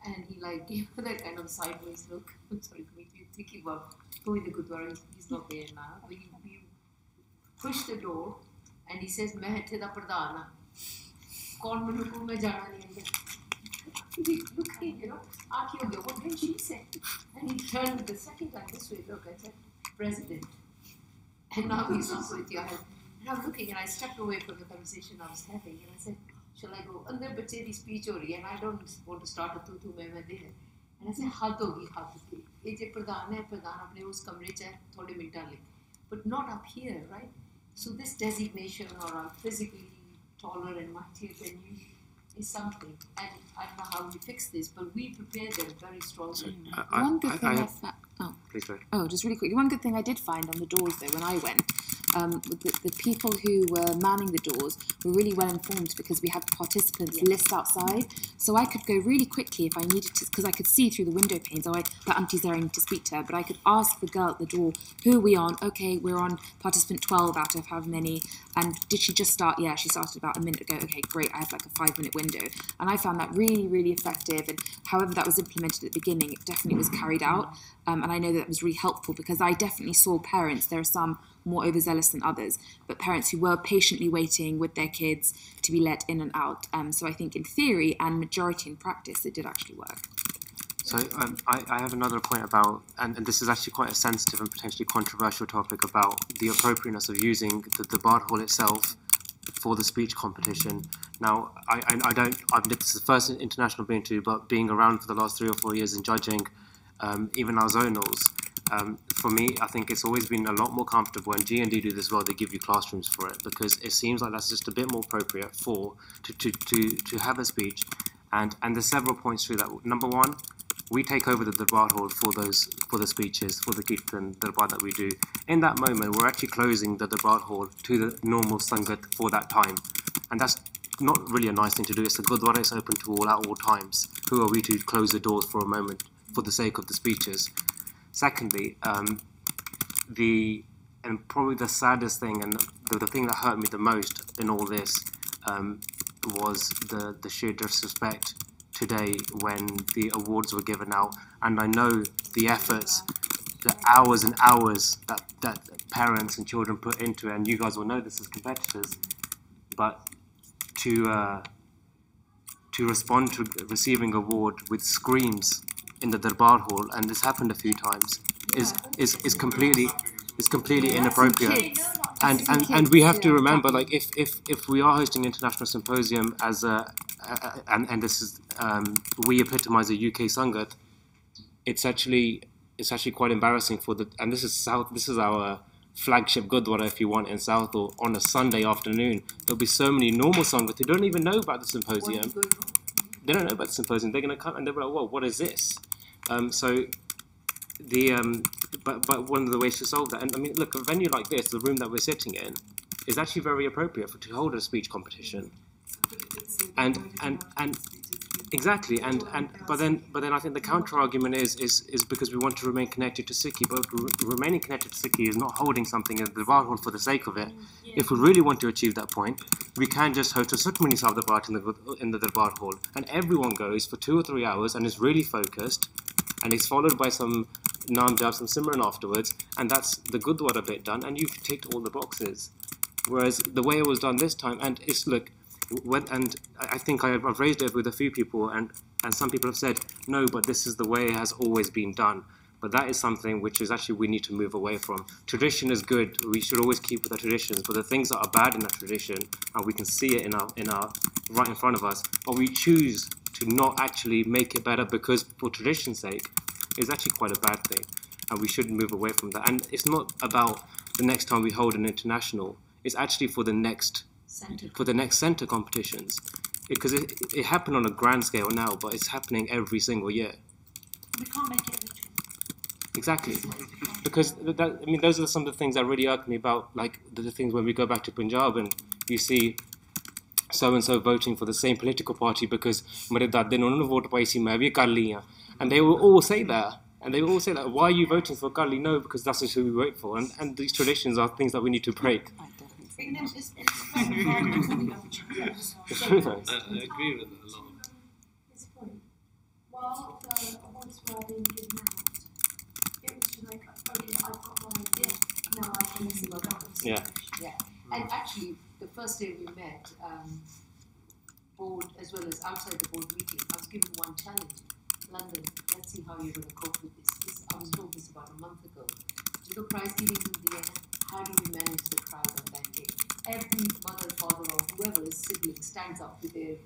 And he gave her that kind of sideways look. I'm sorry for me thinking about going to Gurdwara, he's not there now. But he pushed the door and he says, "Main ithe da pradhan haan. Kaun mainu ko main jana nahi hai." Looking, aakhi ho gaya, what did she say? And he turned the second time this way, look, I said, "President." And now he's also with your help. And I'm looking and I stepped away from the conversation I was having and I said, shall I go? And the bache di speech ho rahi hai and I don't want to start a tu main there. And I said, had hogi, had hogi. Ye je pradhan hai, pradhan apne us kamre ch hai, thode minta le. But not up here, right? So this designation, or I'm physically taller and mightier than you, is something. And I don't know how we fix this, but we prepare them very strongly. One good thing Please go. just really quickly. One good thing I did find on the doors though when I went, the people who were manning the doors were really well informed because we had the participants list outside, so I could go really quickly if I needed to, because I could see through the window panes. Oh, that auntie's there, I need to speak to her. But I could ask the girl at the door, who are we on? Okay, we're on participant 12 out of how many, and did she just start? Yeah, she started about a minute ago. Okay, great, I have like a 5-minute window. And I found that really, really effective, and however that was implemented at the beginning, it definitely was carried out. And I know that was really helpful because I definitely saw parents, there are some more overzealous than others, but parents who were patiently waiting with their kids to be let in and out. So I think in theory and majority in practice, it did actually work. So I have another point about, and this is actually quite a sensitive and potentially controversial topic, about the appropriateness of using the Bard Hall itself for the speech competition. Now, this is the first international I've been to, but being around for the last 3 or 4 years and judging even our zonals, for me, I think it's always been a lot more comfortable, and G&D do this well, they give you classrooms for it, because it seems like that's just a bit more appropriate to have a speech. And there's several points through that. Number one, we take over the Darbar Hall for the speeches, for the Kirtan Darbar that we do. In that moment, we're actually closing the Darbar Hall to the normal Sangat for that time. And that's not really a nice thing to do. It's a Gurdwara, it's open to all at all times. Who are we to close the doors for a moment for the sake of the speeches? Secondly, and probably the saddest thing, and the thing that hurt me the most in all this, was the sheer disrespect today when the awards were given out. And I know the efforts, the hours and hours that parents and children put into it, and you guys will know this as competitors, but to respond to receiving an award with screams in the Darbar Hall, and this happened a few times, is completely inappropriate. And we have to remember, like, if we are hosting international symposium as and this is we epitomise a UK Sangat, it's actually quite embarrassing for and this is our flagship Gurdwara, if you want, in South, or on a Sunday afternoon. There'll be so many normal Sangat who don't even know about the symposium. They don't know about the symposium. They're going to come and they're like, "Whoa, what is this?" But one of the ways to solve that, and I mean, look, a venue like this, the room that we're sitting in, is actually very appropriate to hold a speech competition. And exactly, but then I think the counter argument is because we want to remain connected to Sikhi, but remaining connected to Sikhi is not holding something in the Darbar Hall for the sake of it. If we really want to achieve that point, we can just host a Sukhmani Sahib Darbar in the Darbar Hall, and everyone goes for 2 or 3 hours and is really focused, and it's followed by some Naam Jap, some Simran afterwards, and that's the Gurdwara bit done, and you've ticked all the boxes. Whereas the way it was done this time, and it's, look, and I think I've raised it with a few people, and some people have said, no, but this is the way it has always been done. But that is something which is actually we need to move away from. Tradition is good. We should always keep with our traditions. But the things that are bad in our tradition, and we can see it in our right in front of us, but we choose to not actually make it better because for tradition's sake, is actually quite a bad thing. And we should move away from that. And it's not about the next time we hold an international. It's actually for the next centre competitions. Because it happened on a grand scale now, but it's happening every single year. We can't make it a ritual. Exactly, because those are some of the things that really irk me about, like the things when we go back to Punjab and you see so and so voting for the same political party because mere dade ne unhanu vote pai si main bhi kar li ha, and they will all say that, why are you voting for Karli? No, because that's just who we vote for, and these traditions are things that we need to break. I agree with that a lot. This point, while the awards were being given out, it was just like, okay, I've got one idea, now I can see what happens. Yeah. And actually, the first day we met, board as well as outside the board meeting, I was given one challenge. London, let's see how you're going to cope with this. I was told this about a month ago. The prize giving in the end, how do we manage the crowd on that day? Every mother, father, or whoever is sibling stands up with their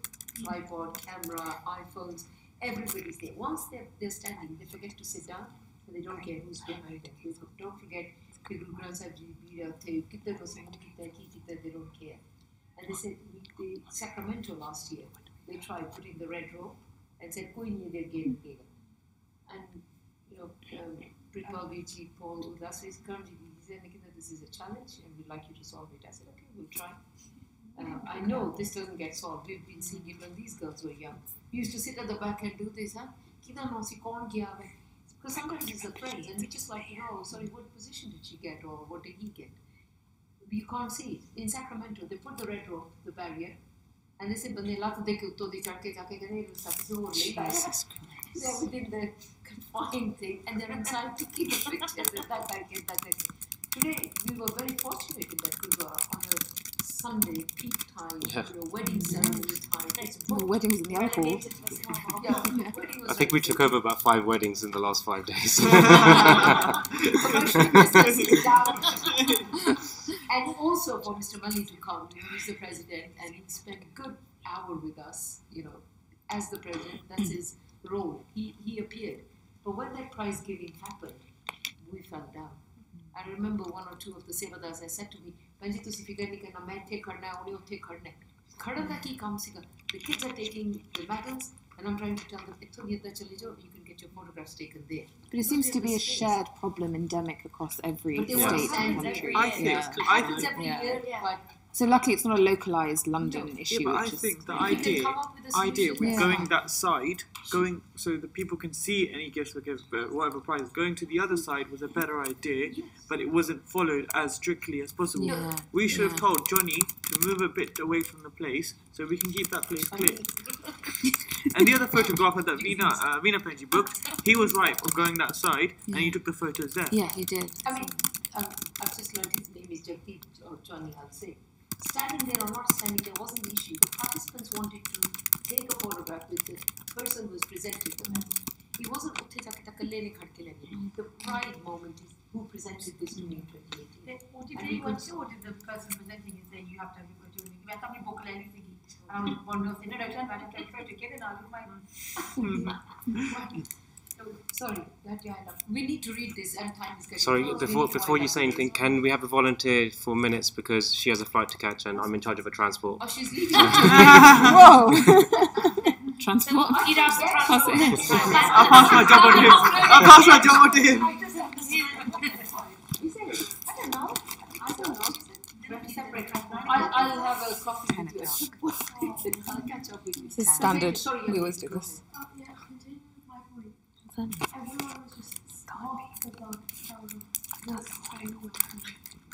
tripod, camera, iPhones. Everybody's there. Once they're standing, they forget to sit down, and they don't care who's behind them. Don't forget the Guru Granth Sahib Ji, they don't care. And they said, the Sacramento last year, they tried putting the red rope and said, koi nahi der game kega. And, Pritpal Ji, Paul Udas is currently, he said, Nikita, this is a challenge and we'd like you to solve it. I said, okay, we'll try. I know this doesn't get solved. We've been seeing it when these girls were young. We used to sit at the back and do this, huh? Because sometimes it's the friends and we just like, sorry, what position did she get or what did he get? You can't see it. In Sacramento, they put the red rope, the barrier, and they said, they're within the confined thing and they're inside taking the pictures and that. Today, we were very fortunate in that Gurdwara on a Sunday, peak time, wedding ceremony time. The weddings in the alcohol. I think we took over about 5 weddings in the last 5 days. And also for Mr. Mali to come, he's the president, and he spent a good hour with us, as the president. That's his role. He appeared. But when that prize giving happened, we fell down. I remember 1 or 2 of the Sevadars, I said to me, Panji, tusi fikar nahi karna, main the karna hai, unhe utte karna hai. Khada da ki kaam siga. The kids are taking the medals, and I'm trying to tell them, you can get your photographs taken there. But it seems to be a shared problem, endemic across every state and country. So luckily it's not a localised London issue. Yeah, but I think the idea with going that side, so that people can see any gifts or whatever prize, going to the other side was a better idea, but it wasn't followed as strictly as possible. Yeah. We should have told Johnny to move a bit away from the place so we can keep that place clear. And the other photographer that Veena Penji booked, he was right of going that side, and he took the photos there. Yeah, he did. I mean, I've just learned his name is Jagdeep or Johnny, I'll say. Standing there or not standing there wasn't the issue. The participants wanted to take a photograph with the person who was presented the medal. He wasn't the pride moment is who presented this to me in 2018. Did they watch it or did the have to have your photo. मैं तब नहीं बोल रही थी कि one of the no turn back and photo get it now my sorry that you had we need to read this and time is getting Sorry, before you say anything, can we have a volunteer for minutes because she has a flight to catch and I'm in charge of her transport? Oh, she's leaving. Whoa. Transport. I'll pass my job on him. I'll pass my job on to him. I don't know. I'll have a coffee with you. I'll catch up with you. This is standard. We always do this. Yeah, continuing with my point. Everyone was just half about what's going on.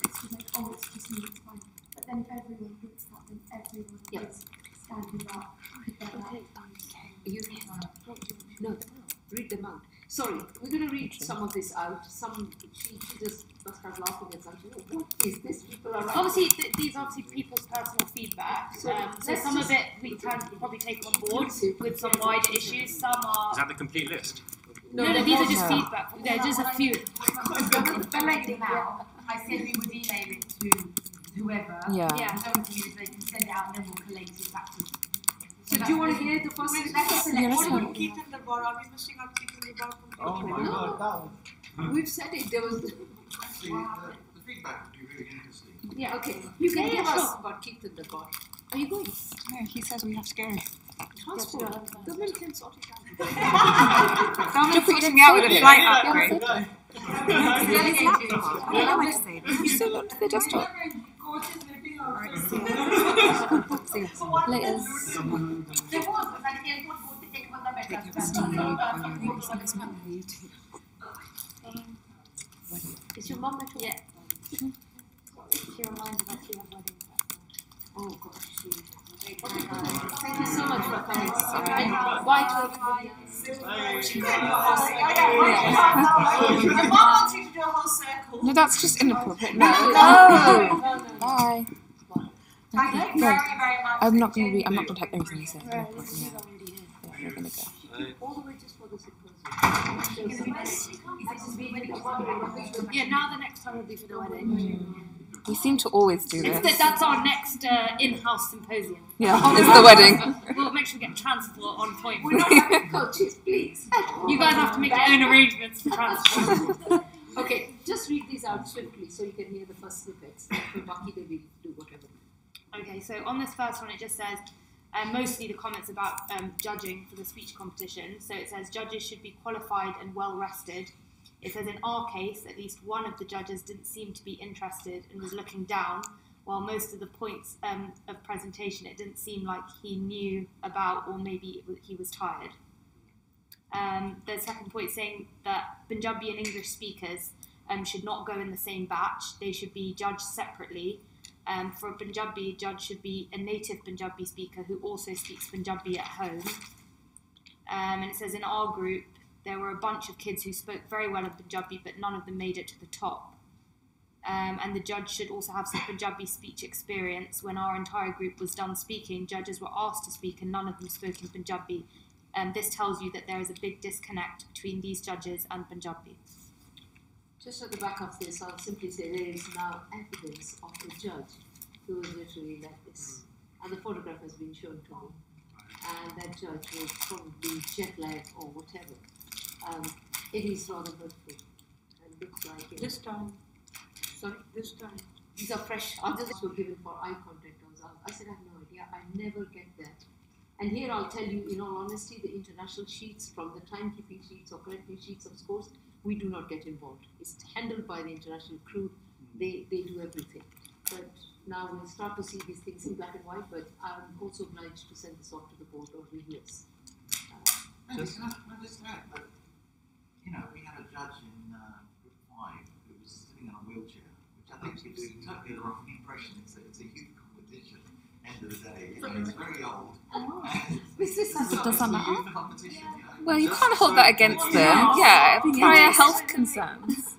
It's just like, oh, it's just me, it's fine. But then if everyone thinks that, then everyone is standing up. No, read them out. Sorry, we're going to read some of this out. She just must have laughing at something. What is this? People are obviously these are obviously people's personal feedback. So some of it we can probably take on board with some wider issues. Some are. Is that the complete list? No, these are just feedback. They're just a few. now. I said we would email it to whoever. Yeah. They can send it out and then we'll collate it back to. So do you want to hear the first? What about keep in the bar? Are we missing out keep in the bar? Oh my God, We've said it. There was. Actually, the feedback would be really interesting. Yeah. Okay. You can give us about keep in the bar. Are you going? No, he says we have to go. Transport. Government can sort it out. You're putting me out with a flight upgrade. You still got to the desktop. Later. Is your mum at all? Yeah. She reminded us you have wedding. Oh gosh, thank you so much for coming. Bye to everybody. My mom wants you to do a whole circle. No, that's just inappropriate. No. Bye. Thank you very, very much. I'm not going to type everything you say. No point, yeah. We're going to go. All the way just for the symposium. Yeah, now the next time will be for the wedding. We seem to always do this. That's our next in-house symposium. Yeah, it's the wedding. We'll make sure we get transport on point. We're not having coaches, please. You guys have to make your own arrangements for transport. Okay, just read these out swiftly so you can hear the first snippets. For Baki, they will do whatever. Okay, so on this first one, it just says mostly the comments about judging for the speech competition. So it says judges should be qualified and well rested. It says in our case, at least one of the judges didn't seem to be interested and was looking down, while most of the points of presentation, it didn't seem like he knew about, or maybe he was tired. The second point saying that Punjabi and English speakers should not go in the same batch. They should be judged separately. For a Punjabi, judge should be a native Punjabi speaker who also speaks Punjabi at home. And it says in our group, there were a bunch of kids who spoke very well in Punjabi, but none of them made it to the top. And the judge should also have some Punjabi speech experience. When our entire group was done speaking, judges were asked to speak and none of them spoke in Punjabi. This tells you that there is a big disconnect between these judges and Punjabi. Just at the back of this, I'll simply say there is now evidence of the judge who was literally like this. And the photograph has been shown to me. And that judge was probably jet lagged or whatever. It is rather hurtful. And looks like it. This time. Sorry? This time. These are fresh. Others were given for eye contact. I said, I have no idea. I never get that. And here I'll tell you, in all honesty, the international sheets, from the timekeeping sheets or correcting sheets of scores, we do not get involved. It's handled by the international crew. They do everything. But now we'll start to see these things in black and white, but I'm also obliged to send this off to the board of reviewers. Can I just add that, you know, we had a judge in Group 5 who was sitting in a wheelchair, which I think gives totally the wrong impression. It's a youth competition, end of the day. You know, it's very old. It doesn't matter. Youth competition, you know. Well, you can't hold that against them. Yeah, prior health concerns.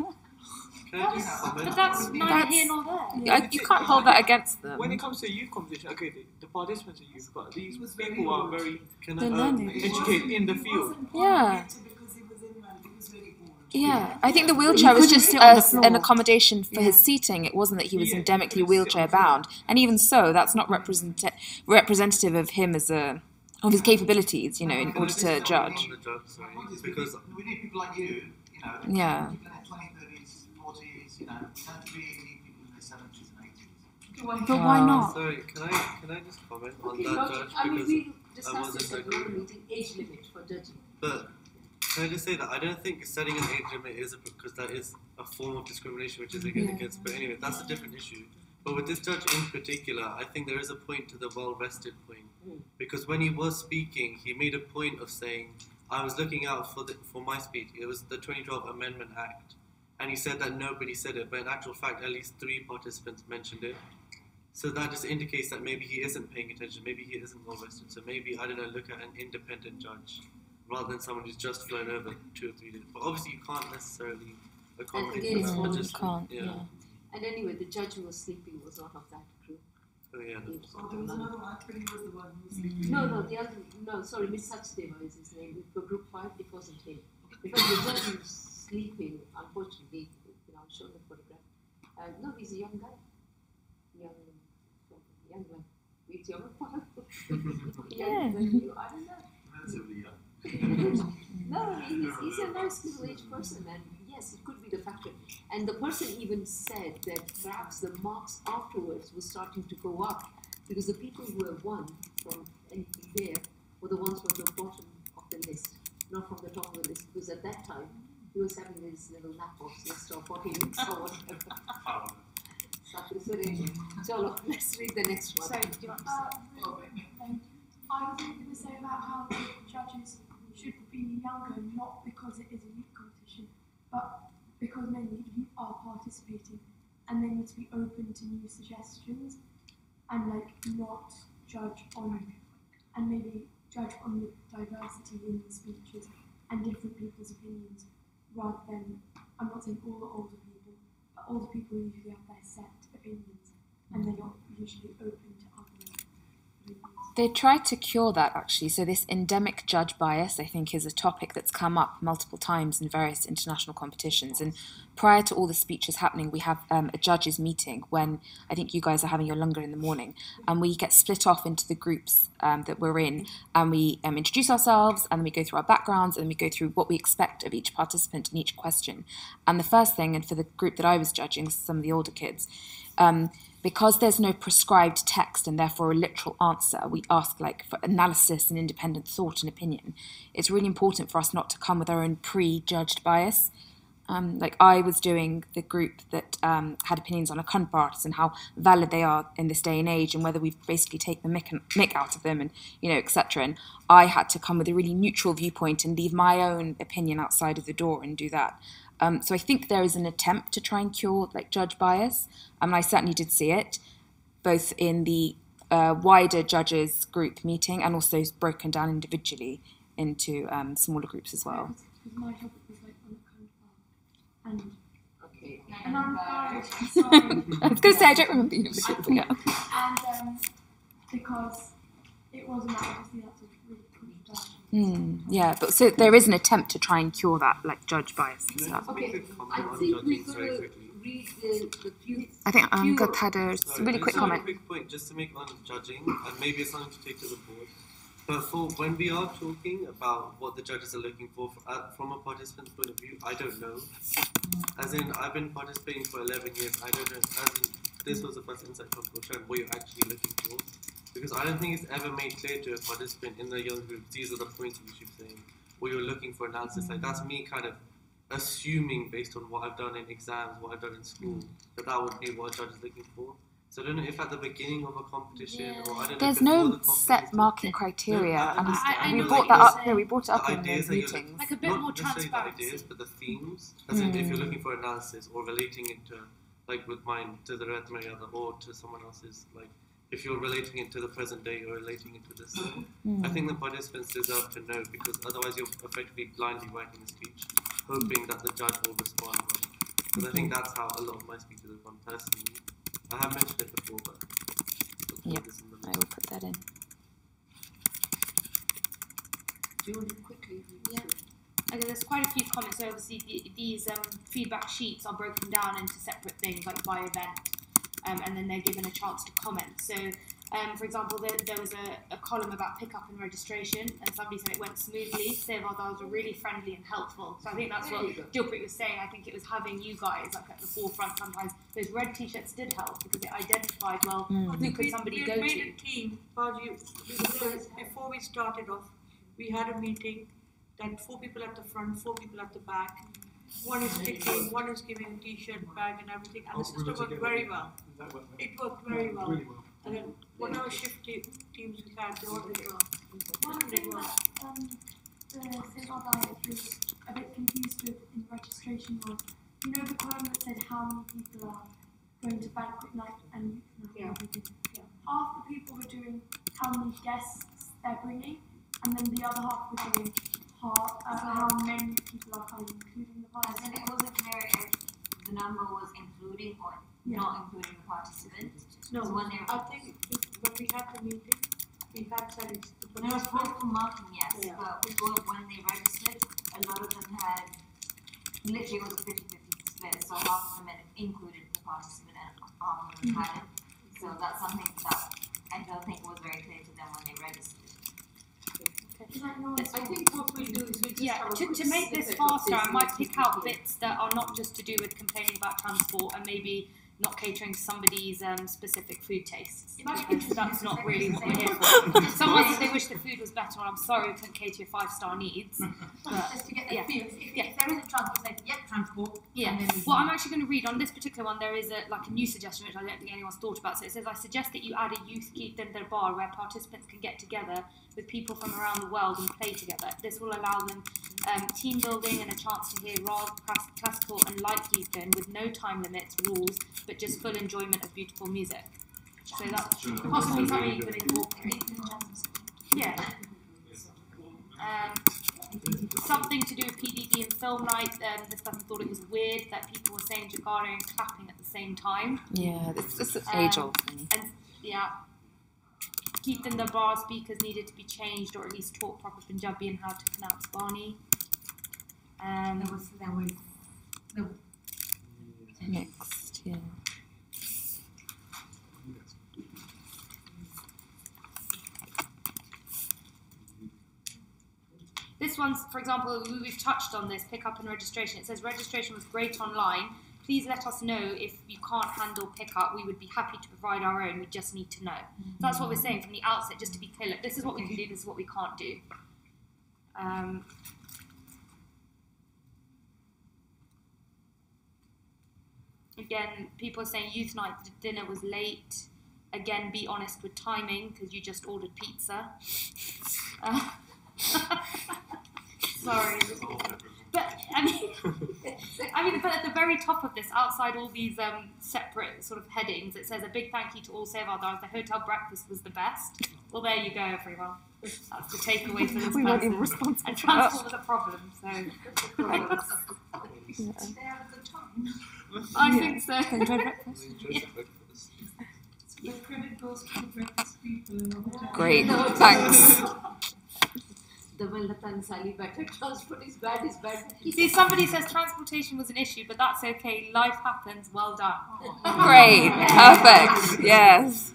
But that's neither here nor there. Yeah, you can't hold that against them. When it comes to youth competition, okay, the participants are youth, but these people are very learning. educated in the field. Yeah. Because he was in he was very old. Yeah, I think the wheelchair was just an accommodation for his seating. It wasn't that he was endemically wheelchair bound, and even so, that's not representative of him as of his capabilities, in order to judge. Because we need people like you, Yeah. people in their 20s, 30s, 40s, we don't really need people in their 70s and 80s. But why not? Sorry, can I just comment on that, Judge? I mean, we Because I discussed this wasn't at another meeting, age limit for judging. But can I just say that I don't think setting an age limit is because that is a form of discrimination which is against. But anyway, that's a different issue. But with this judge in particular, I think there is a point to the well-rested point, because when he was speaking, he made a point of saying, "I was looking out for my speech. It was the 2012 Amendment Act," and he said that nobody said it, but in actual fact, at least 3 participants mentioned it. So that just indicates that maybe he isn't paying attention, maybe he isn't well-rested. So maybe, I don't know, look at an independent judge rather than someone who's just flown over 2 or 3 days. But obviously you can't necessarily accommodate again, it's that. not- Can't, yeah. And anyway, the judge who was sleeping was not of that group. Oh, yeah. So there was another one, actually he was the one who was sleeping. No, sorry, Miss Sachdeva is his name. For group 5, it wasn't him. Because the judge who was sleeping, unfortunately, I'm showing the photograph. No, he's a young guy. Young one. He's younger. Younger than you, I don't know. Relatively young. No, I mean, he's a nice middle-aged person, and yes, it could be the factor. And the person even said that perhaps the marks afterwards were starting to go up because the people who have won from anything there were the ones from the bottom of the list, not from the top of the list, because at that time he was having this little nap-offs list of 40 minutes or whatever. So let's read the next one. Sorry, do you want to I was going to say about how the judges should be younger, not because it is a youth competition, but because many youth are participating, and they need to be open to new suggestions, and not judge on, and maybe judge on the diversity in the speeches and different people's opinions, rather than, I'm not saying all the older people, but older people usually have their set opinions, and they're not usually open to other opinions. They tried to cure that, actually. So this endemic judge bias, I think, is a topic that's come up multiple times in various international competitions. And prior to all the speeches happening, we have a judges meeting when I think you guys are having your lunga in the morning. And we get split off into the groups that we're in. And we introduce ourselves, and then we go through our backgrounds, and we go through what we expect of each participant in each question. And the first thing, and for the group that I was judging, some of the older kids, because there's no prescribed text and therefore a literal answer, we ask for analysis and independent thought and opinion. It's really important for us not to come with our own pre-judged bias. I was doing the group that had opinions on Hemkunt parts and how valid they are in this day and age, and whether we've basically taken the mick out of them, and etc. And I had to come with a really neutral viewpoint and leave my own opinion outside of the door and do that. So I think there is an attempt to try and cure judge bias. I certainly did see it, both in the wider judges group meeting and also broken down individually into smaller groups as well. Because my topic was on the okay. And I'm sorry. I was going to say, I don't remember you. Yeah. And because it wasn't that, obviously that's really pushed down. Yeah, but so there is an attempt to try and cure that, judge bias and stuff. Okay, I think we're going to read the few. I think Angad had a really quick comment. A quick point, just to make on judging, and maybe it's something to take to the board. But when we are talking about what the judges are looking for from a participant's point of view, I don't know. As in, I've been participating for 11 years. I don't know. As in, this was the first insight from Gulshan, what you're actually looking for. Because I don't think it's ever made clear to a participant in the young group, these are the points you should be saying, or you're looking for analysis. That's me kind of assuming, based on what I've done in exams, what I've done in school, that would be what a judge is looking for. So I don't know if at the beginning of a competition, or I don't know. There's no set marking criteria. We brought that up. No, we brought it up in the meetings. Like a bit more transparency. Not the ideas, but the themes. As in, if you're looking for analysis or relating it to, with mine, to the Red Mariana or to someone else's, if you're relating it to the present day or relating it to this, I think the participants deserve to know, because otherwise you're effectively blindly writing a speech, hoping that the judge will respond well. Because I think that's how a lot of my speeches have gone personally. I have mentioned it before, but yep, I will put that in. Do you want to quickly read Okay, there's quite a few comments. So obviously these feedback sheets are broken down into separate things, like by event, and then they're given a chance to comment. So, for example, there was a column about pickup and registration, and somebody said it went smoothly. Sevadars were really friendly and helpful. So I think that's what Dilpreet was saying. I think it was having you guys like at the forefront. Sometimes those red t-shirts did help because it identified, well, who could somebody go to? We made a team, before we started off, we had a meeting that 4 people at the front, 4 people at the back. One is picking, one is giving a t-shirt, bag and everything, and the system worked very well. It worked very well. Really well. And then whatever shift teams we had, they all did well. One thing that the Sevadars was a bit confused with in registration was, you know, the column that said how many people are going to banquet night and youth night and everything. Half the people were doing how many guests they're bringing, and then the other half were doing how many people are coming, including the participants. And it wasn't clear if the number was including or not including the participants. No, so when I think when we had the meeting, we had said it's the there was political marking, yes, but when they registered, a lot of them had, literally it was a 50-50 split, so half of them had included the participant and half of them hadn't. So that's something that I don't think was very clear to them when they registered. I think what we'll do is we'll just to make this faster, I might pick out bits that are not just to do with complaining about transport and maybe not catering to somebody's specific food tastes. Because that's not really what we're here for. Someone said they wish the food was better, and I'm sorry we couldn't cater your 5-star needs. But, just to get the feel. If there isn't transport, say, transport. Yeah. Well, I'm actually going to read on this particular one. There is a new suggestion which I don't think anyone's thought about. So it says, I suggest that you add a youth Kirtan bar where participants can get together with people from around the world and play together. This will allow them team building and a chance to hear raw, classical and light Kirtan with no time limits, rules, but just full enjoyment of beautiful music. So that's possibly something you could incorporate. Yeah. Something to do with PDD and film night. This person thought it was weird that people were saying Jagara and clapping at the same time. Yeah, it's an age-old thing. And yeah, Kirtan the bar speakers needed to be changed or at least taught proper Punjabi and how to pronounce Bani. Next, yeah. This one's, for example, we've touched on this, pickup and registration. It says registration was great online. Please let us know if you can't handle pickup. We would be happy to provide our own. We just need to know. So that's what we're saying from the outset, just to be clear. Look, this is what we can do, this is what we can't do. Again, people are saying youth night dinner was late. Again, be honest with timing, because you just ordered pizza. Sorry. But I mean, but at the very top of this, outside all these separate sort of headings, it says a big thank you to all Sevadars. The hotel breakfast was the best. Well, there you go, everyone. That's the takeaway for this We weren't even person. responsible And for that. transport was a problem, so. They have a good time. I think so. Can you try breakfast? Yeah. The credit goes to the breakfast people in the hotel. Great, thanks. The Velathan Sally better. Transport is bad, See, somebody says transportation was an issue, but that's okay. Life happens. Well done. Great, perfect, yes.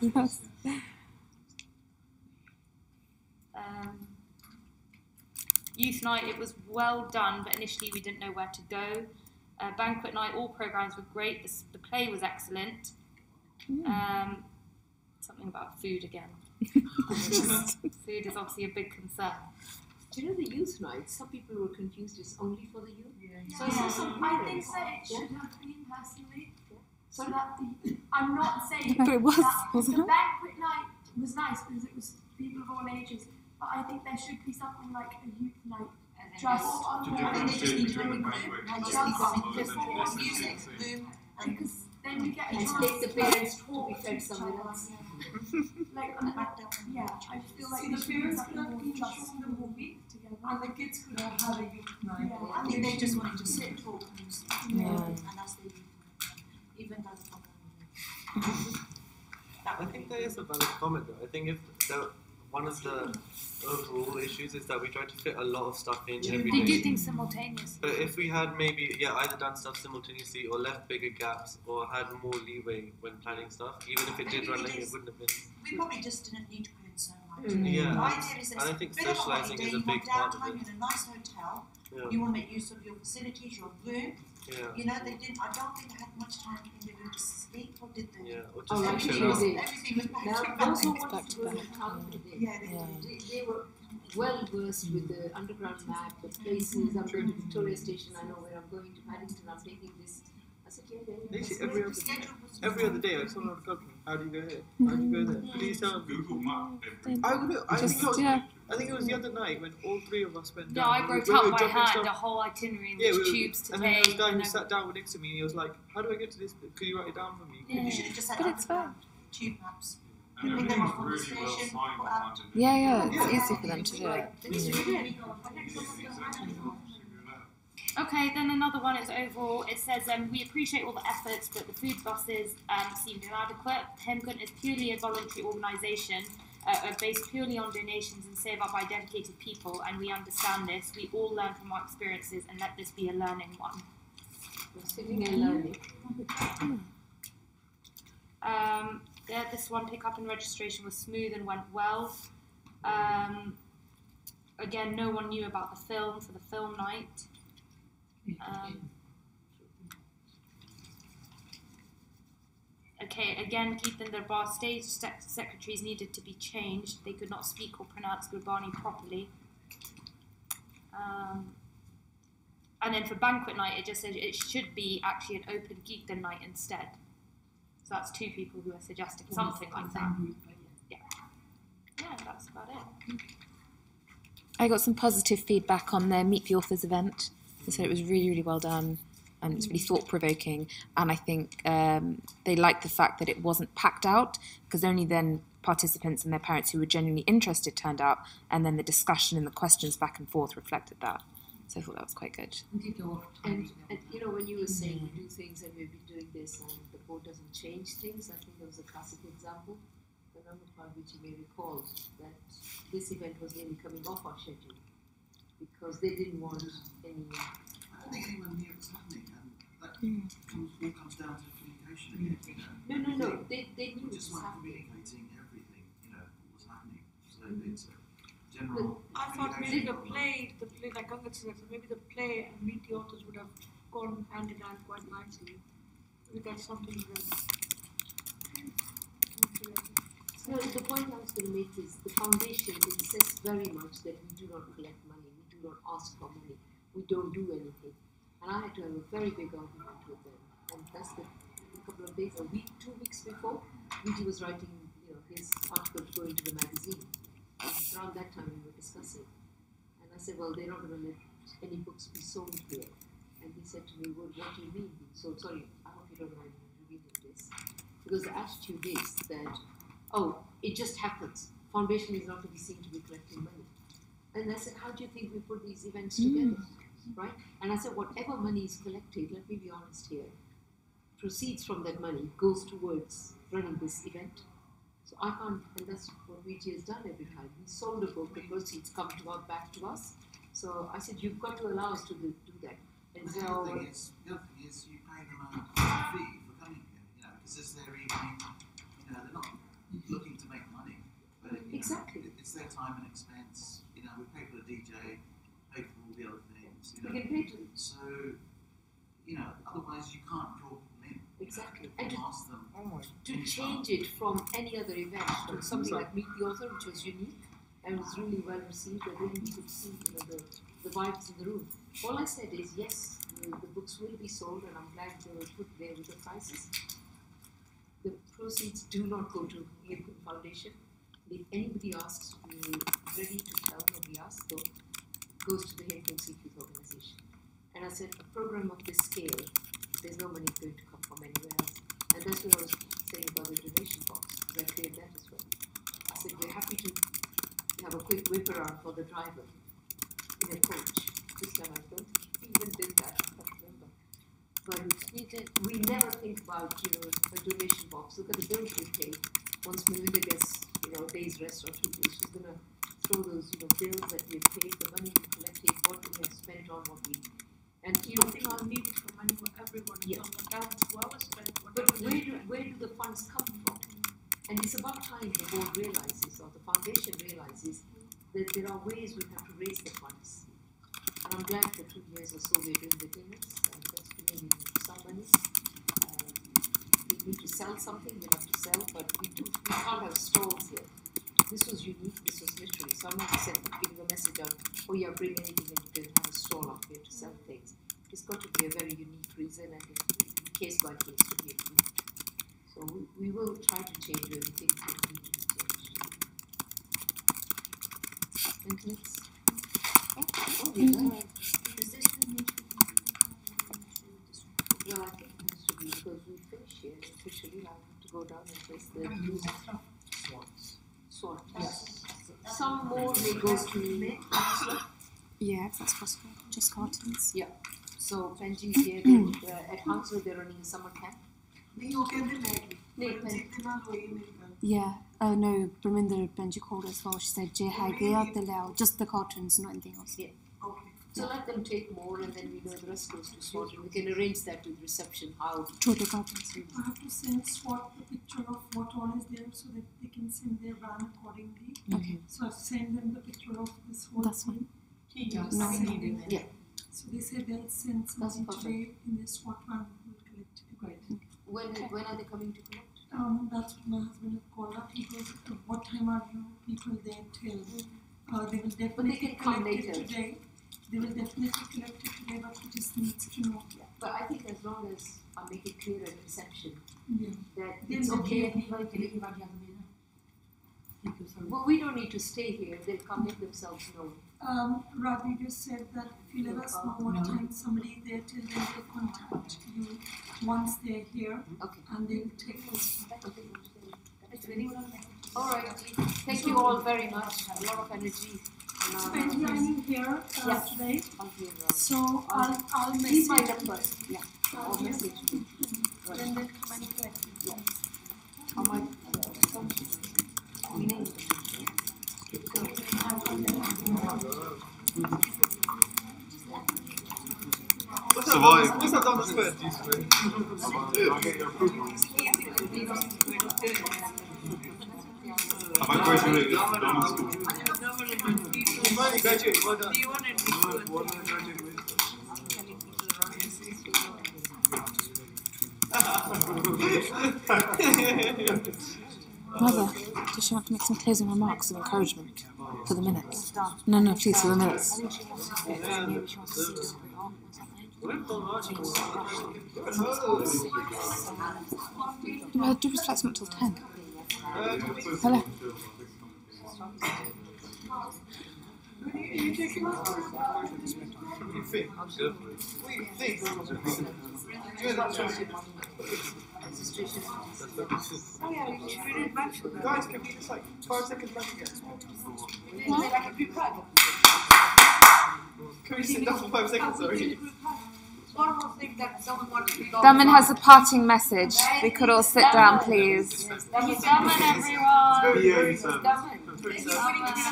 Youth night, it was well done, but initially we didn't know where to go. Banquet night, all programs were great. The play was excellent. Something about food again. Food is obviously a big concern. Do you know the youth night? Some people were confused it's only for the youth. Yeah. So it's some I think parents. that it should have been personally. So that I'm not saying But it was, that wasn't the it? banquet night was nice because it was people of all ages. But I think there should be something like a youth night. Just because then you get a And chance take the parents to be fed somewhere else. Like, yeah, I just feel like See, the parents could have been shown the movie together, and the kids could have had a youth night. Yeah, I think they just wanted to sit, talk, and see. And that's the youth night. Even though I think there is a valid comment though. I think if one of the overall issues is that we try to fit a lot of stuff in every They day. do things simultaneously. But if we had maybe either done stuff simultaneously or left bigger gaps or had more leeway when planning stuff, even if it did run late, it wouldn't have been. We probably just didn't need to put in so much. Yeah. The idea is that And I it's think a bit of a socialising holiday, is a you big want part of downtime, it. you're in a nice hotel, Yeah. you want to make use of your facilities, your room. Yeah. You know, they didn't. I don't think they had much time in the room to sleep, or did they? Yeah, or Oh, just actually chill out. they did. Everything was back Now, to back. those who wanted to go to town today, Yeah, they were well versed with the underground map, the places. I'm going to Victoria Station, I know where I'm going to Paddington, I'm taking this. I said, yeah. Literally every other day, someone would come to me. How do you go here? How do you go there? Please tell me. Google Map. I think it was the other night when all three of us went Yeah, down. I wrote we out were by jumping hand stuff. the whole itinerary, Yeah, which tubes to and then there was a take. guy and who sat down next to me and he was like, "How do I get to this? Could you write it down for me?" Yeah. You should have just said But it's underground tube maps. And Bring them everything up on the was really well station, signed put off out. under Yeah, it's easy for them to do it. Okay, then another one is overall. It says, we appreciate all the efforts, but the food buses seemed inadequate. Hemkunt is purely a voluntary organisation based purely on donations and saved up by dedicated people, and we understand this. We all learn from our experiences, and let this be a learning one. Sitting and learning. Yeah, this one, pick-up and registration was smooth and went well. Again, no one knew about the film for the film night. Okay, again, Keith and the bar stage secretaries needed to be changed. They could not speak or pronounce Gurbani properly. And then for banquet night, it just said it should be actually an open Keith night instead. So that's two people who are suggesting something like that. Yeah. Yeah, that's about it. I got some positive feedback on their Meet the Authors event. They said it was really, really well done and it's really thought-provoking. And I think they liked the fact that it wasn't packed out because only then participants and their parents who were genuinely interested turned out, and then the discussion and the questions back and forth reflected that. So I thought that was quite good. And you know, when you were saying we do things and we've been doing this and the board doesn't change things, I think there was a classic example, the number part which you may recall, that this event was nearly coming off our schedule because they didn't want any. I don't think anyone knew it was happening, and that all comes down to communication again. You know? No, they knew it just was like happening. communicating everything, what was happening. So it's a general. I thought maybe the play like Anga said, so maybe the play and Meet the Authors would have gone hand in hand quite nicely. Maybe that's something that. No, the point I was going to make is the foundation insists very much that we do not collect money, we do not ask for money, we don't do anything. And I had to have a very big argument with them. And that's a couple of days, a week, 2 weeks before, Vijay was writing his article to go into the magazine. And around that time we were discussing. And I said, well, they're not going to let any books be sold here. And he said to me, well, what do you mean being sold? Sorry, I hope you don't mind me revealing this. Because the attitude is that, it just happens. Foundation is not to be seen to be collecting money. And I said, how do you think we put these events together? Right? And I said, whatever money is collected, let me be honest here, proceeds from that money goes towards running this event. So I can't, and that's what Vijay has done every time. He sold a book, the proceeds come back to us. So I said, you've got to allow us to do that. And The other thing is, you pay them a fee for coming here, because it's their evening, they're not looking to make money, but exactly. It's their time and expense. We pay for the DJ, pay for all the other things. We can pay to them. So, otherwise you can't draw people in. Exactly. And And ask them to change it from any other event to something like Meet the Author, which was unique and was really well received, and then you could see the vibes in the room. All I said is, yes, the books will be sold, and I'm glad they were put there with the prices. The proceeds do not go to the Hemkunt Foundation. If anybody asks, we're ready to tell. Nobody asks, though, goes to the Hemkunt Youth Organization. And I said, a program of this scale, there's no money going to come from anywhere else. And that's what I was saying about the donation box. I cleared that as well. I said, we're happy to have a quick whip around for the driver in a coach. This time I don't think he even did that, I can't remember. But we never think about a donation box. Look at the bills we pay. Once Melinda gets day's rest or 2 days. She's going to throw those, bills that we paid, the money we collected, what we have spent on what we. And I think I'll need it for money for everyone. Yeah. But where do the funds come from? And it's about time the board realizes, or the foundation realizes, that there are ways we have to raise the funds. And I'm glad for 2 years or so we're doing the dinners, and that's giving some money. We need to sell something, we have to sell, but we can't have stalls here. This was unique, this was literally. So I'm not giving a message on, oh yeah, bring anything and you can have a stall up here to sell things. It's got to be a very unique reason and case by case to be approved. So we will try to change everything that need to be changed. And next. Well, I think it has to be because we finish here officially. I have to go down and face the SWOT. Yes. Some more may go to yeah, if that's possible. Just cartons. Yeah. So Benji's here. At Hounslow, they're running a summer camp. Yeah. No, Braminder Benji called as well. She said, just the cartons, not anything else. Yeah. Okay. So let them take more and then we know the rest goes to SWOT. We can arrange that with reception, how. Total cartons. I have to send SWOT a picture of what all is there so that they can send their van accordingly. Okay. So I've sent them the picture of this whole That's fine. No. Yeah. So they said they'll send something today in the SWOT van will collect it. Great. When are they coming to collect? That's what my husband has called up. He goes, what time are you people there till? They will definitely collect it today. They will definitely collect it today, but we just need to know. Yeah. But I think as long as I make it clear at reception that They'll it's okay. Well, we don't need to stay here. They'll come make themselves known. Ravi just said that if you let us know what time somebody is there till then they'll contact you once they're here and they'll take us. All right. Thank you all very much. A lot of energy. Benji, are you here today? So I'll message He's my number. Yeah. I'll message you. Then they'll come and collect it. Yeah. I might. Survive. What's that done as well? Have I graduated from drama school? You might graduate, well done. Do you want to graduate with? Mother, does she want to make some closing remarks of encouragement for the minutes? No, please, for the minutes. Well, do reflect until 10. Hello. What do you think? What do you think? Oh yeah, you should read it back. Guys, can we just 5 seconds back again? Can we sit down for 5 seconds, sorry? One more thing that someone wants to Daman has a parting message. We could all sit down, please. Daman, everyone.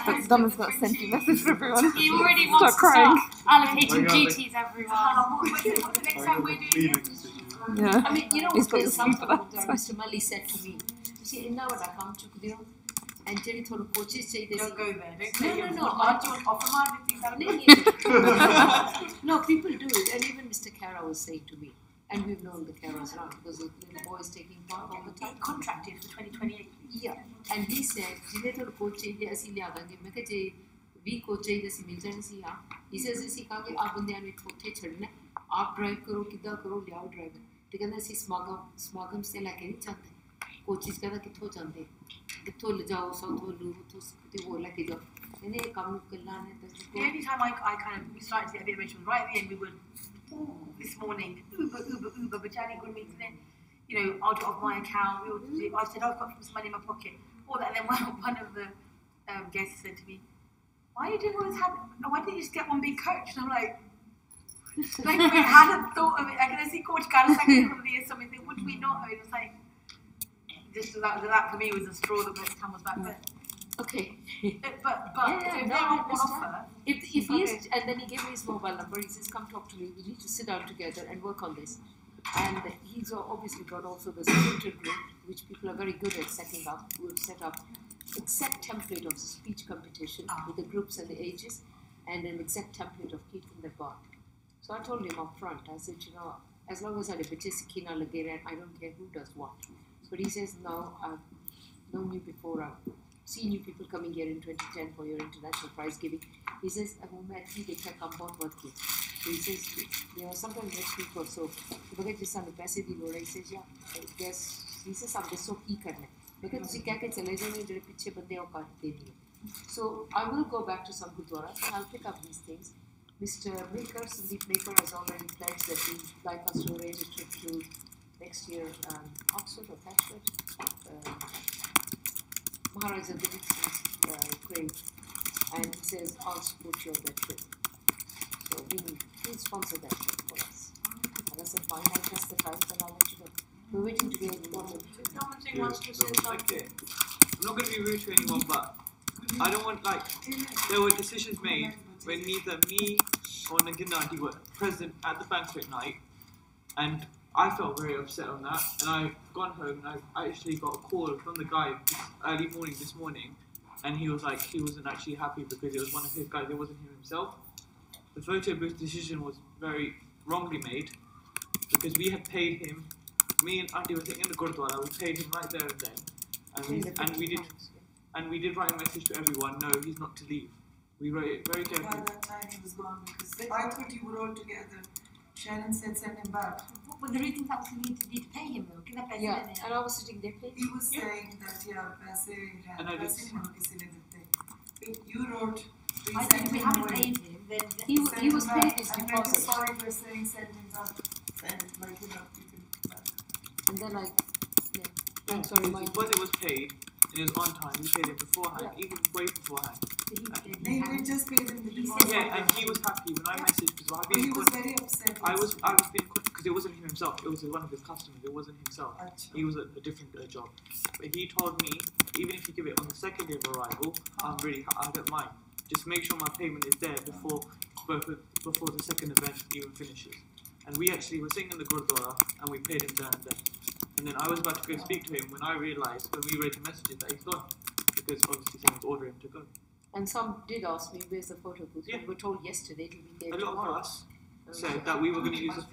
But Daman's got a sent message for everyone. He already wants to start allocating duties, everyone. What's the next time we're doing it? Yeah. I mean, He's got there's the sleep something that Mr. Mali said to me. You see, in now what I come to Kudir, and Jerry told coaches say this. Don't go there. No, people do it, and even Mr. Kara was saying to me, and we've known the Karas around because the little boys taking part all the time. Contracted for 2028. Yeah, and he said, "Jine told coaches they asi liya dange." मैं कहे we coaches जैसी मिल जाने सी यार. He says ऐसी कहा कि आप बंदे आने कोठे चढ़ने, आप drive करो किधर करो लियाओ drive. तो कहना ऐसी समागम से लेके नहीं चलते. कोचिज कहना किथों चलते, किथों ले जाओ साउथ वालू तो वो लेके जाओ. इन्हें काम करना है तो. The only time I kind of started to get a bit emotional, right at the end we were this morning Uber, but Johnny couldn't meet then. I'll do it off my account. I said I've got some money in my pocket. All that, and then one of the guests said to me, "Why are you doing all this? Why didn't you just get one big coach?" And I'm like we hadn't thought of it. I can see Coach Carlos or something. Would we not? I mean, it's like just that for me was a straw that broke the camel's back. Okay. But if no, they're I on one understand. offer, If he is, and then he gave me his mobile number. He says, "Come talk to me. We need to sit down together and work on this." And he's obviously got also this filter group, which people are very good at setting up. Who have set up exact template of speech competition with the groups and the ages, and an exact template of keeping the bar. So I told him up front. I said, you know, as long as I kina lagere, I don't care who does what. But he says, no, I've known you before. I've seen you people coming here in 2010 for your international prize giving. He says, he says, you know, sometimes next week or so, he says, yeah, I guess, he says, I'm just so eager. So I will go back to some gurdwaras and I'll pick up these things. Mr. Maker, Sandeep Maker, has already pledged that he'd like us to arrange a trip to next year, Oxford or Thatchford, Maharaja Davidson's grave, and he says, I'll support you on that trip. So he'll sponsor that trip for us. And I said, fine, I'll test the times and I'll let you know. We're waiting to be able to go. Someone wants to say something. Okay. I'm not going to be rude to anyone, but I don't want, like, there were decisions made when neither me or Naginati were present at the banquet night, and I felt very upset on that, and I've gone home and I actually got a call from the guy early morning this morning, and he was like, he wasn't actually happy because it was one of his guys, it wasn't him himself. The photo booth decision was very wrongly made, because we had paid him, me and Auntie were sitting in the Gurdwara, we paid him right there and then, and we did write a message to everyone, no, he's not to leave. We wrote it very carefully. By that time he was gone because I thought you were all together. Sharon said send him back. But the reason that we need to pay him though. Yeah, and I was sitting there paying. He was saying that if you wrote, I think we haven't paid him. Then he was paid his deposit. deposit. Sorry for saying send him back. Send it like, you know, you can. And then I'm sorry, my deposit was paid and it was on time. We paid him beforehand, even way beforehand. We just paid him the deposit. Yeah, and he was happy when I messaged because I've been. He was very upset. I was being because it wasn't him himself. It was one of his customers. It wasn't himself. He was a different job. But he told me even if you give it on the second day of arrival, I don't mind. Just make sure my payment is there before the second event even finishes. And we actually were sitting in the Gurdwara and we paid him there and then. And then I was about to go speak to him when I realised when we read the messages that he's gone. Because obviously someone's ordering him to go. And some did ask me, where's the photo booth? Yeah. We were told yesterday to be there. A lot of us said that we were going to use it.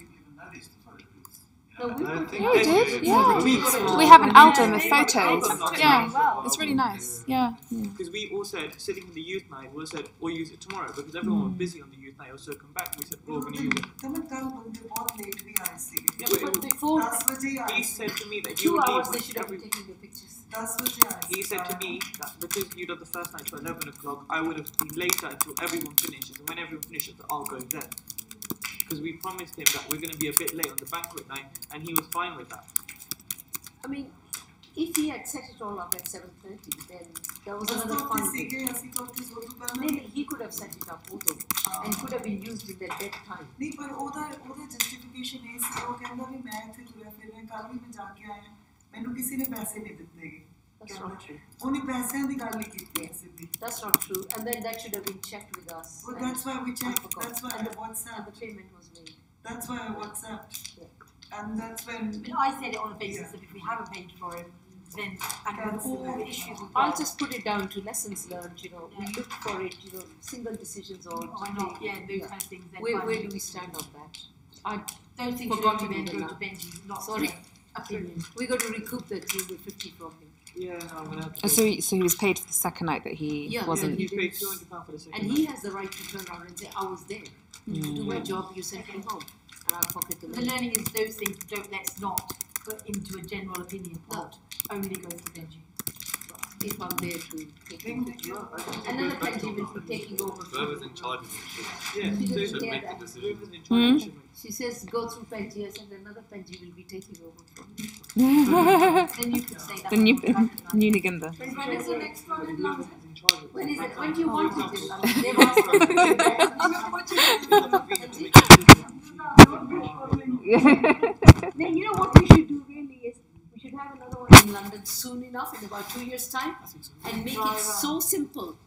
No, we did. Yeah. We have an album of photos. Yeah. It's really nice. Yeah. Because we all said, sitting in the youth night, we all said, we'll use it tomorrow. Because everyone was busy on the youth night, also come back. We said, we're all going to use it. Yeah, but before he said to me that he 2 would hours leave they should have been taking the pictures. He said to me that because you did the first night to 11 o'clock, I would have been later until everyone finishes. And when everyone finishes, I'll go then. Because we promised him that we're going to be a bit late on the banquet night, and he was fine with that. I mean, if he had set it all up at 7:30, then there was another fun thing. Maybe he could have set it up also, and could have been used in their dead time. justification is That's not true. Only पैसे ਦੀ ਗੱਲ ਕੀਤੀ That's not true. And then that should have been checked with us. Well, that's why we checked. That's why WhatsApp. And the payment was made. That's why WhatsApp. Yeah. And that's when. I said it on the basis that if we haven't paid for it, then and with all the issues. I'll just put it down to lessons learned. You know, we look for it. You know, single decisions or those kind of things. Where do we stand on that? I don't think forgot should to go to Benji. Not sorry. Opinion. We got to recoup the 250 from him. Yeah, I'm gonna have to. So he was paid for the second night that he wasn't. Yeah, he paid £200 for the second and night. he has the right to turn around and say, I was there. To do my job, you sent me home. And I'll pocket the money. The learning is those things let's not put into a general opinion part. Only go to Benji. If I'm there to take over. Another Benji will be taking over. Whoever's in charge of it Yeah, they should make the decision. She says, go through Benji, and another Benji will be taking over from me. Then you can say that. The new Naganda. When is the next one in London? When is it? When do you want it in London? Then you know what we should do really is we should have another one in London enough in about 2 years' time and make it so simple.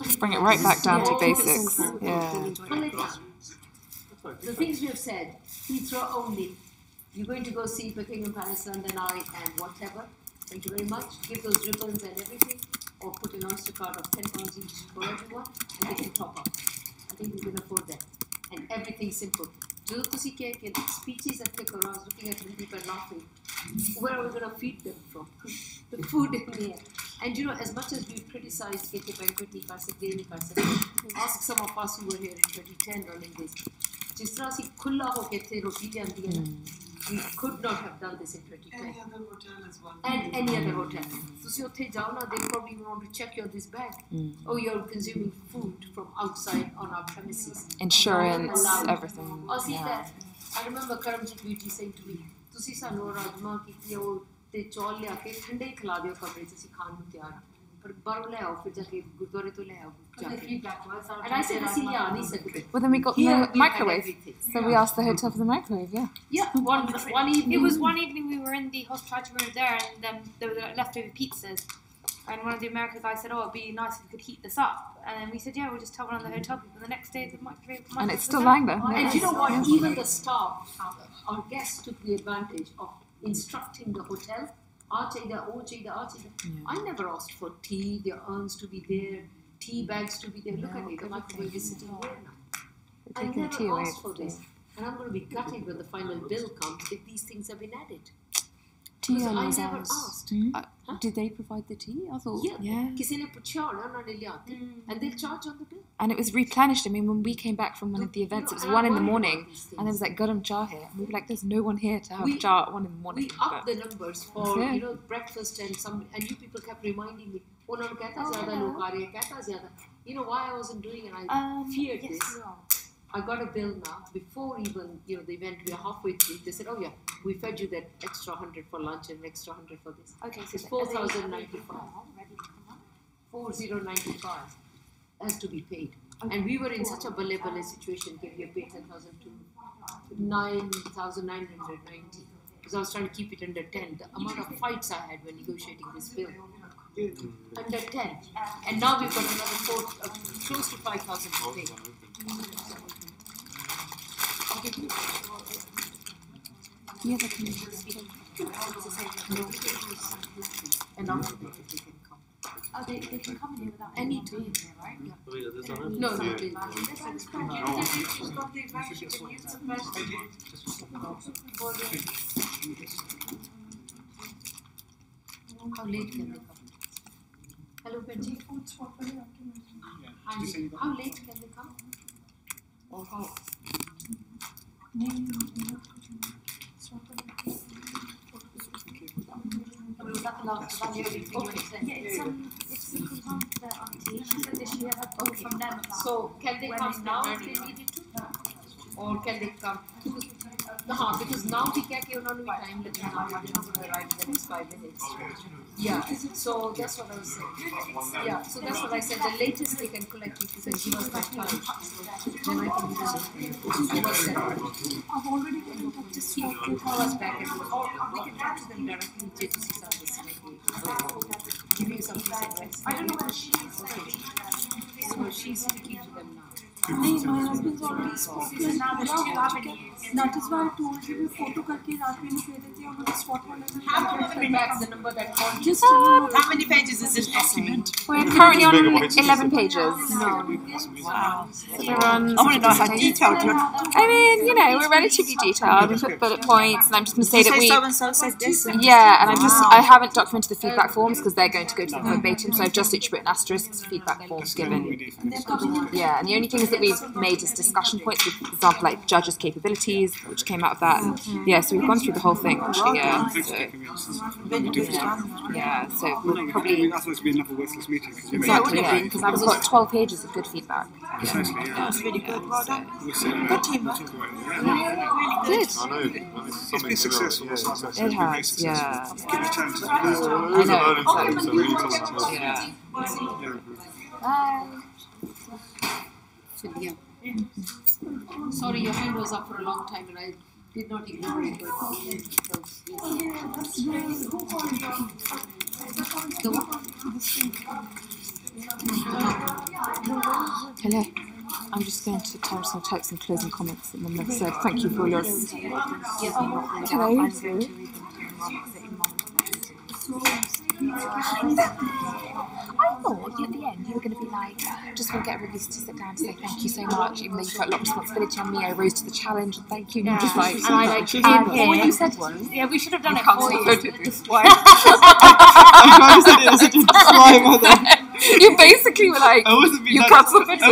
Just bring it right back down to So basics. simple. Yeah. Pull it down. The things we have said, Heathrow only. You're going to go see Buckingham Palace, London Eye, and whatever. Thank you very much. Give those ribbons and everything, or put an Oyster card of £10 each for everyone, and they can top up. I think we can afford that. And everything simple. Do you see speeches at the I was looking at them, people laughing. Where are we going to feed them from? The food in there. And you know, as much as we've criticized Kete Banquet, ask some of us who were here in 2010 running this. जिस तरह से खुला होके थे रोटी लियांदी है ना, we could not have done this in 2010. Any other hotel as well. And any other hotel. So they probably want to check your this bag. Oh, you're consuming food from outside on our premises. Insurance, everything. Oh, see that. I remember Karamjit Beauty saying to me, "Tusi sanu rajma ki wo te chawal le aake thande hi khila diyo kamre ch assi khan nu tiyar." And I said, well, then we got the microwave. So we asked the hotel for the microwave, yeah. Yeah, one evening. It was one evening we were in the hospitality room there, and there were leftover pizzas. And one of the American guys said, "Oh, it'd be nice if we could heat this up." And then we said, "Yeah, we'll just tell one of the hotel people." The next day, the microwave. And it's still lying there. And you know what? Even the staff, our guests took the advantage of instructing the hotel. I never asked for tea, the urns to be there, tea bags to be there. Look at it, the microwave is sitting here now. I never asked for this. And I'm going to be gutted when the final bill comes if these things have been added. Tea Because I was never ours. asked. Did they provide the tea? I thought, Yeah. Kisi ne puchha na unhone liyaate. And they'll charge on the bill. And it was replenished. I mean, when we came back from one of the events, it was 1 in the morning, and there was like garam cha here. And we were like, there's no one here to have cha at 1 in the morning. We upped the numbers for, you know, breakfast and you people kept reminding me, "Unhone kehta zyada log aa rahe hain, kehta zyada." You know why I wasn't doing it? I feared this. I got a bill now, before even, you know, the event, we are halfway through. They said, "Oh yeah, we fed you that extra 100 for lunch and extra 100 for this." Okay, so it's 4,095. 4,095 has to be paid. And we were in such a bale situation that we have paid 10,000 to 9,990. Because I was trying to keep it under 10. The amount of fights I had when negotiating this bill. Under 10. And now we've got another close to 5,000 to pay. Yeah, they can. And now they can come. Oh, they can come in here without any time, time, right? Yeah. Oh, yeah, there's another. No, Yeah. How late can they come? Hello, Benji. How late can they come? Or how? It's the component of the auntie. She said that she had both from them. So can they come now if they needed to? Or can they come? Because now we can't give them time limit. Now they're not going to arrive in the next 5 minutes. Yeah, so that's what I was saying. Yeah, so that's what I said. The latest they can collect it is and give us that time. Then I can do that. I've already just call us back and we can talk to them directly. JTC service maybe. Give you some piece of advice. I don't know where she is. So she's speaking to them now. My husband's already spoken. That is why I told you photo करके रात में निकले थे और मुझे SWOT वाले the number that called. Just how many pages is this document? We're currently on 11 pages. Wow. So we're on. I want to know how detailed you are. I mean, you know, we're relatively detailed. We put bullet points, and I'm just going to say that we. So and so said this. Yeah, and I haven't documented the feedback forms because they're going to go to them verbatim. So I've just literally written asterisks, feedback forms given. Yeah, and the only things that we've made as discussion points, for example, like judges' capabilities, which came out of that. Yeah, so we've gone through the whole thing actually. Yeah, so, so we'll probably. That's supposed to be enough of a worthless meeting. Exactly, yeah, because I've got 12 pages of good feedback. That's really good. Well done. Good teamwork. Good. I know. It's been successful. It has, yeah. Give it a chance. I know. So we need to Yeah. Bye. Yeah. Sorry, your hand was up for a long time and I did not ignore it. But Hello. I'm just going to type some closing comments and then say thank you for your. Hello. I thought at the end you were going to be like, just want to get everybody to sit down to say thank you so much, even though you put a lot of responsibility on me. I rose to the challenge and thank you. And you're just like, and I like all you said was, yeah, we should have done it for for you. you. You basically were like, I wasn't being you direct. can't I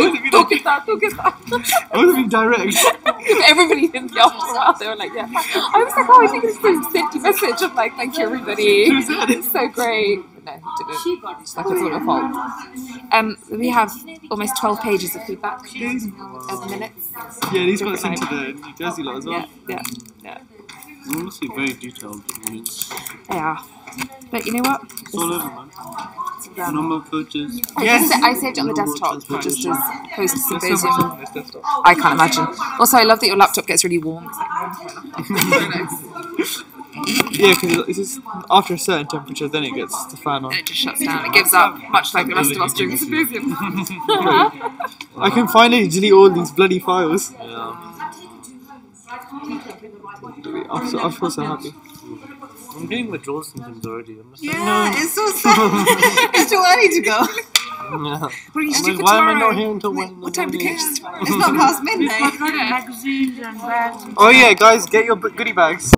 wasn't being direct. Everybody in the after a while, they were like, yeah. I was like, oh, I think it's the sent you message of like, thank you everybody. It's so great. But no, he didn't. It's like it's all your fault. We have almost 12 pages of feedback of minutes. Yeah, these got sent to the New Jersey lot as well. Yeah. Honestly, very detailed. Yeah. But you know what? It's all over, man. Number of coaches. I saved it on the desktop just as post symposium. I can't imagine. Also, I love that your laptop gets really warm. It's like warm. Yeah, because it's just after a certain temperature, then it gets the fan on. And it just shuts down. It gives up, much like the rest of us during the symposium. I can finally delete all these bloody files. Yeah. I feel so happy. I'm getting withdrawal symptoms already. I'm just It's so sad. It's too early to go. Yeah. What are you doing for why am I tomorrow? not here until 1 in the What time do morning? you catch tomorrow? It's not past midnight. Magazines and bags. Oh yeah, guys, get your goodie bags.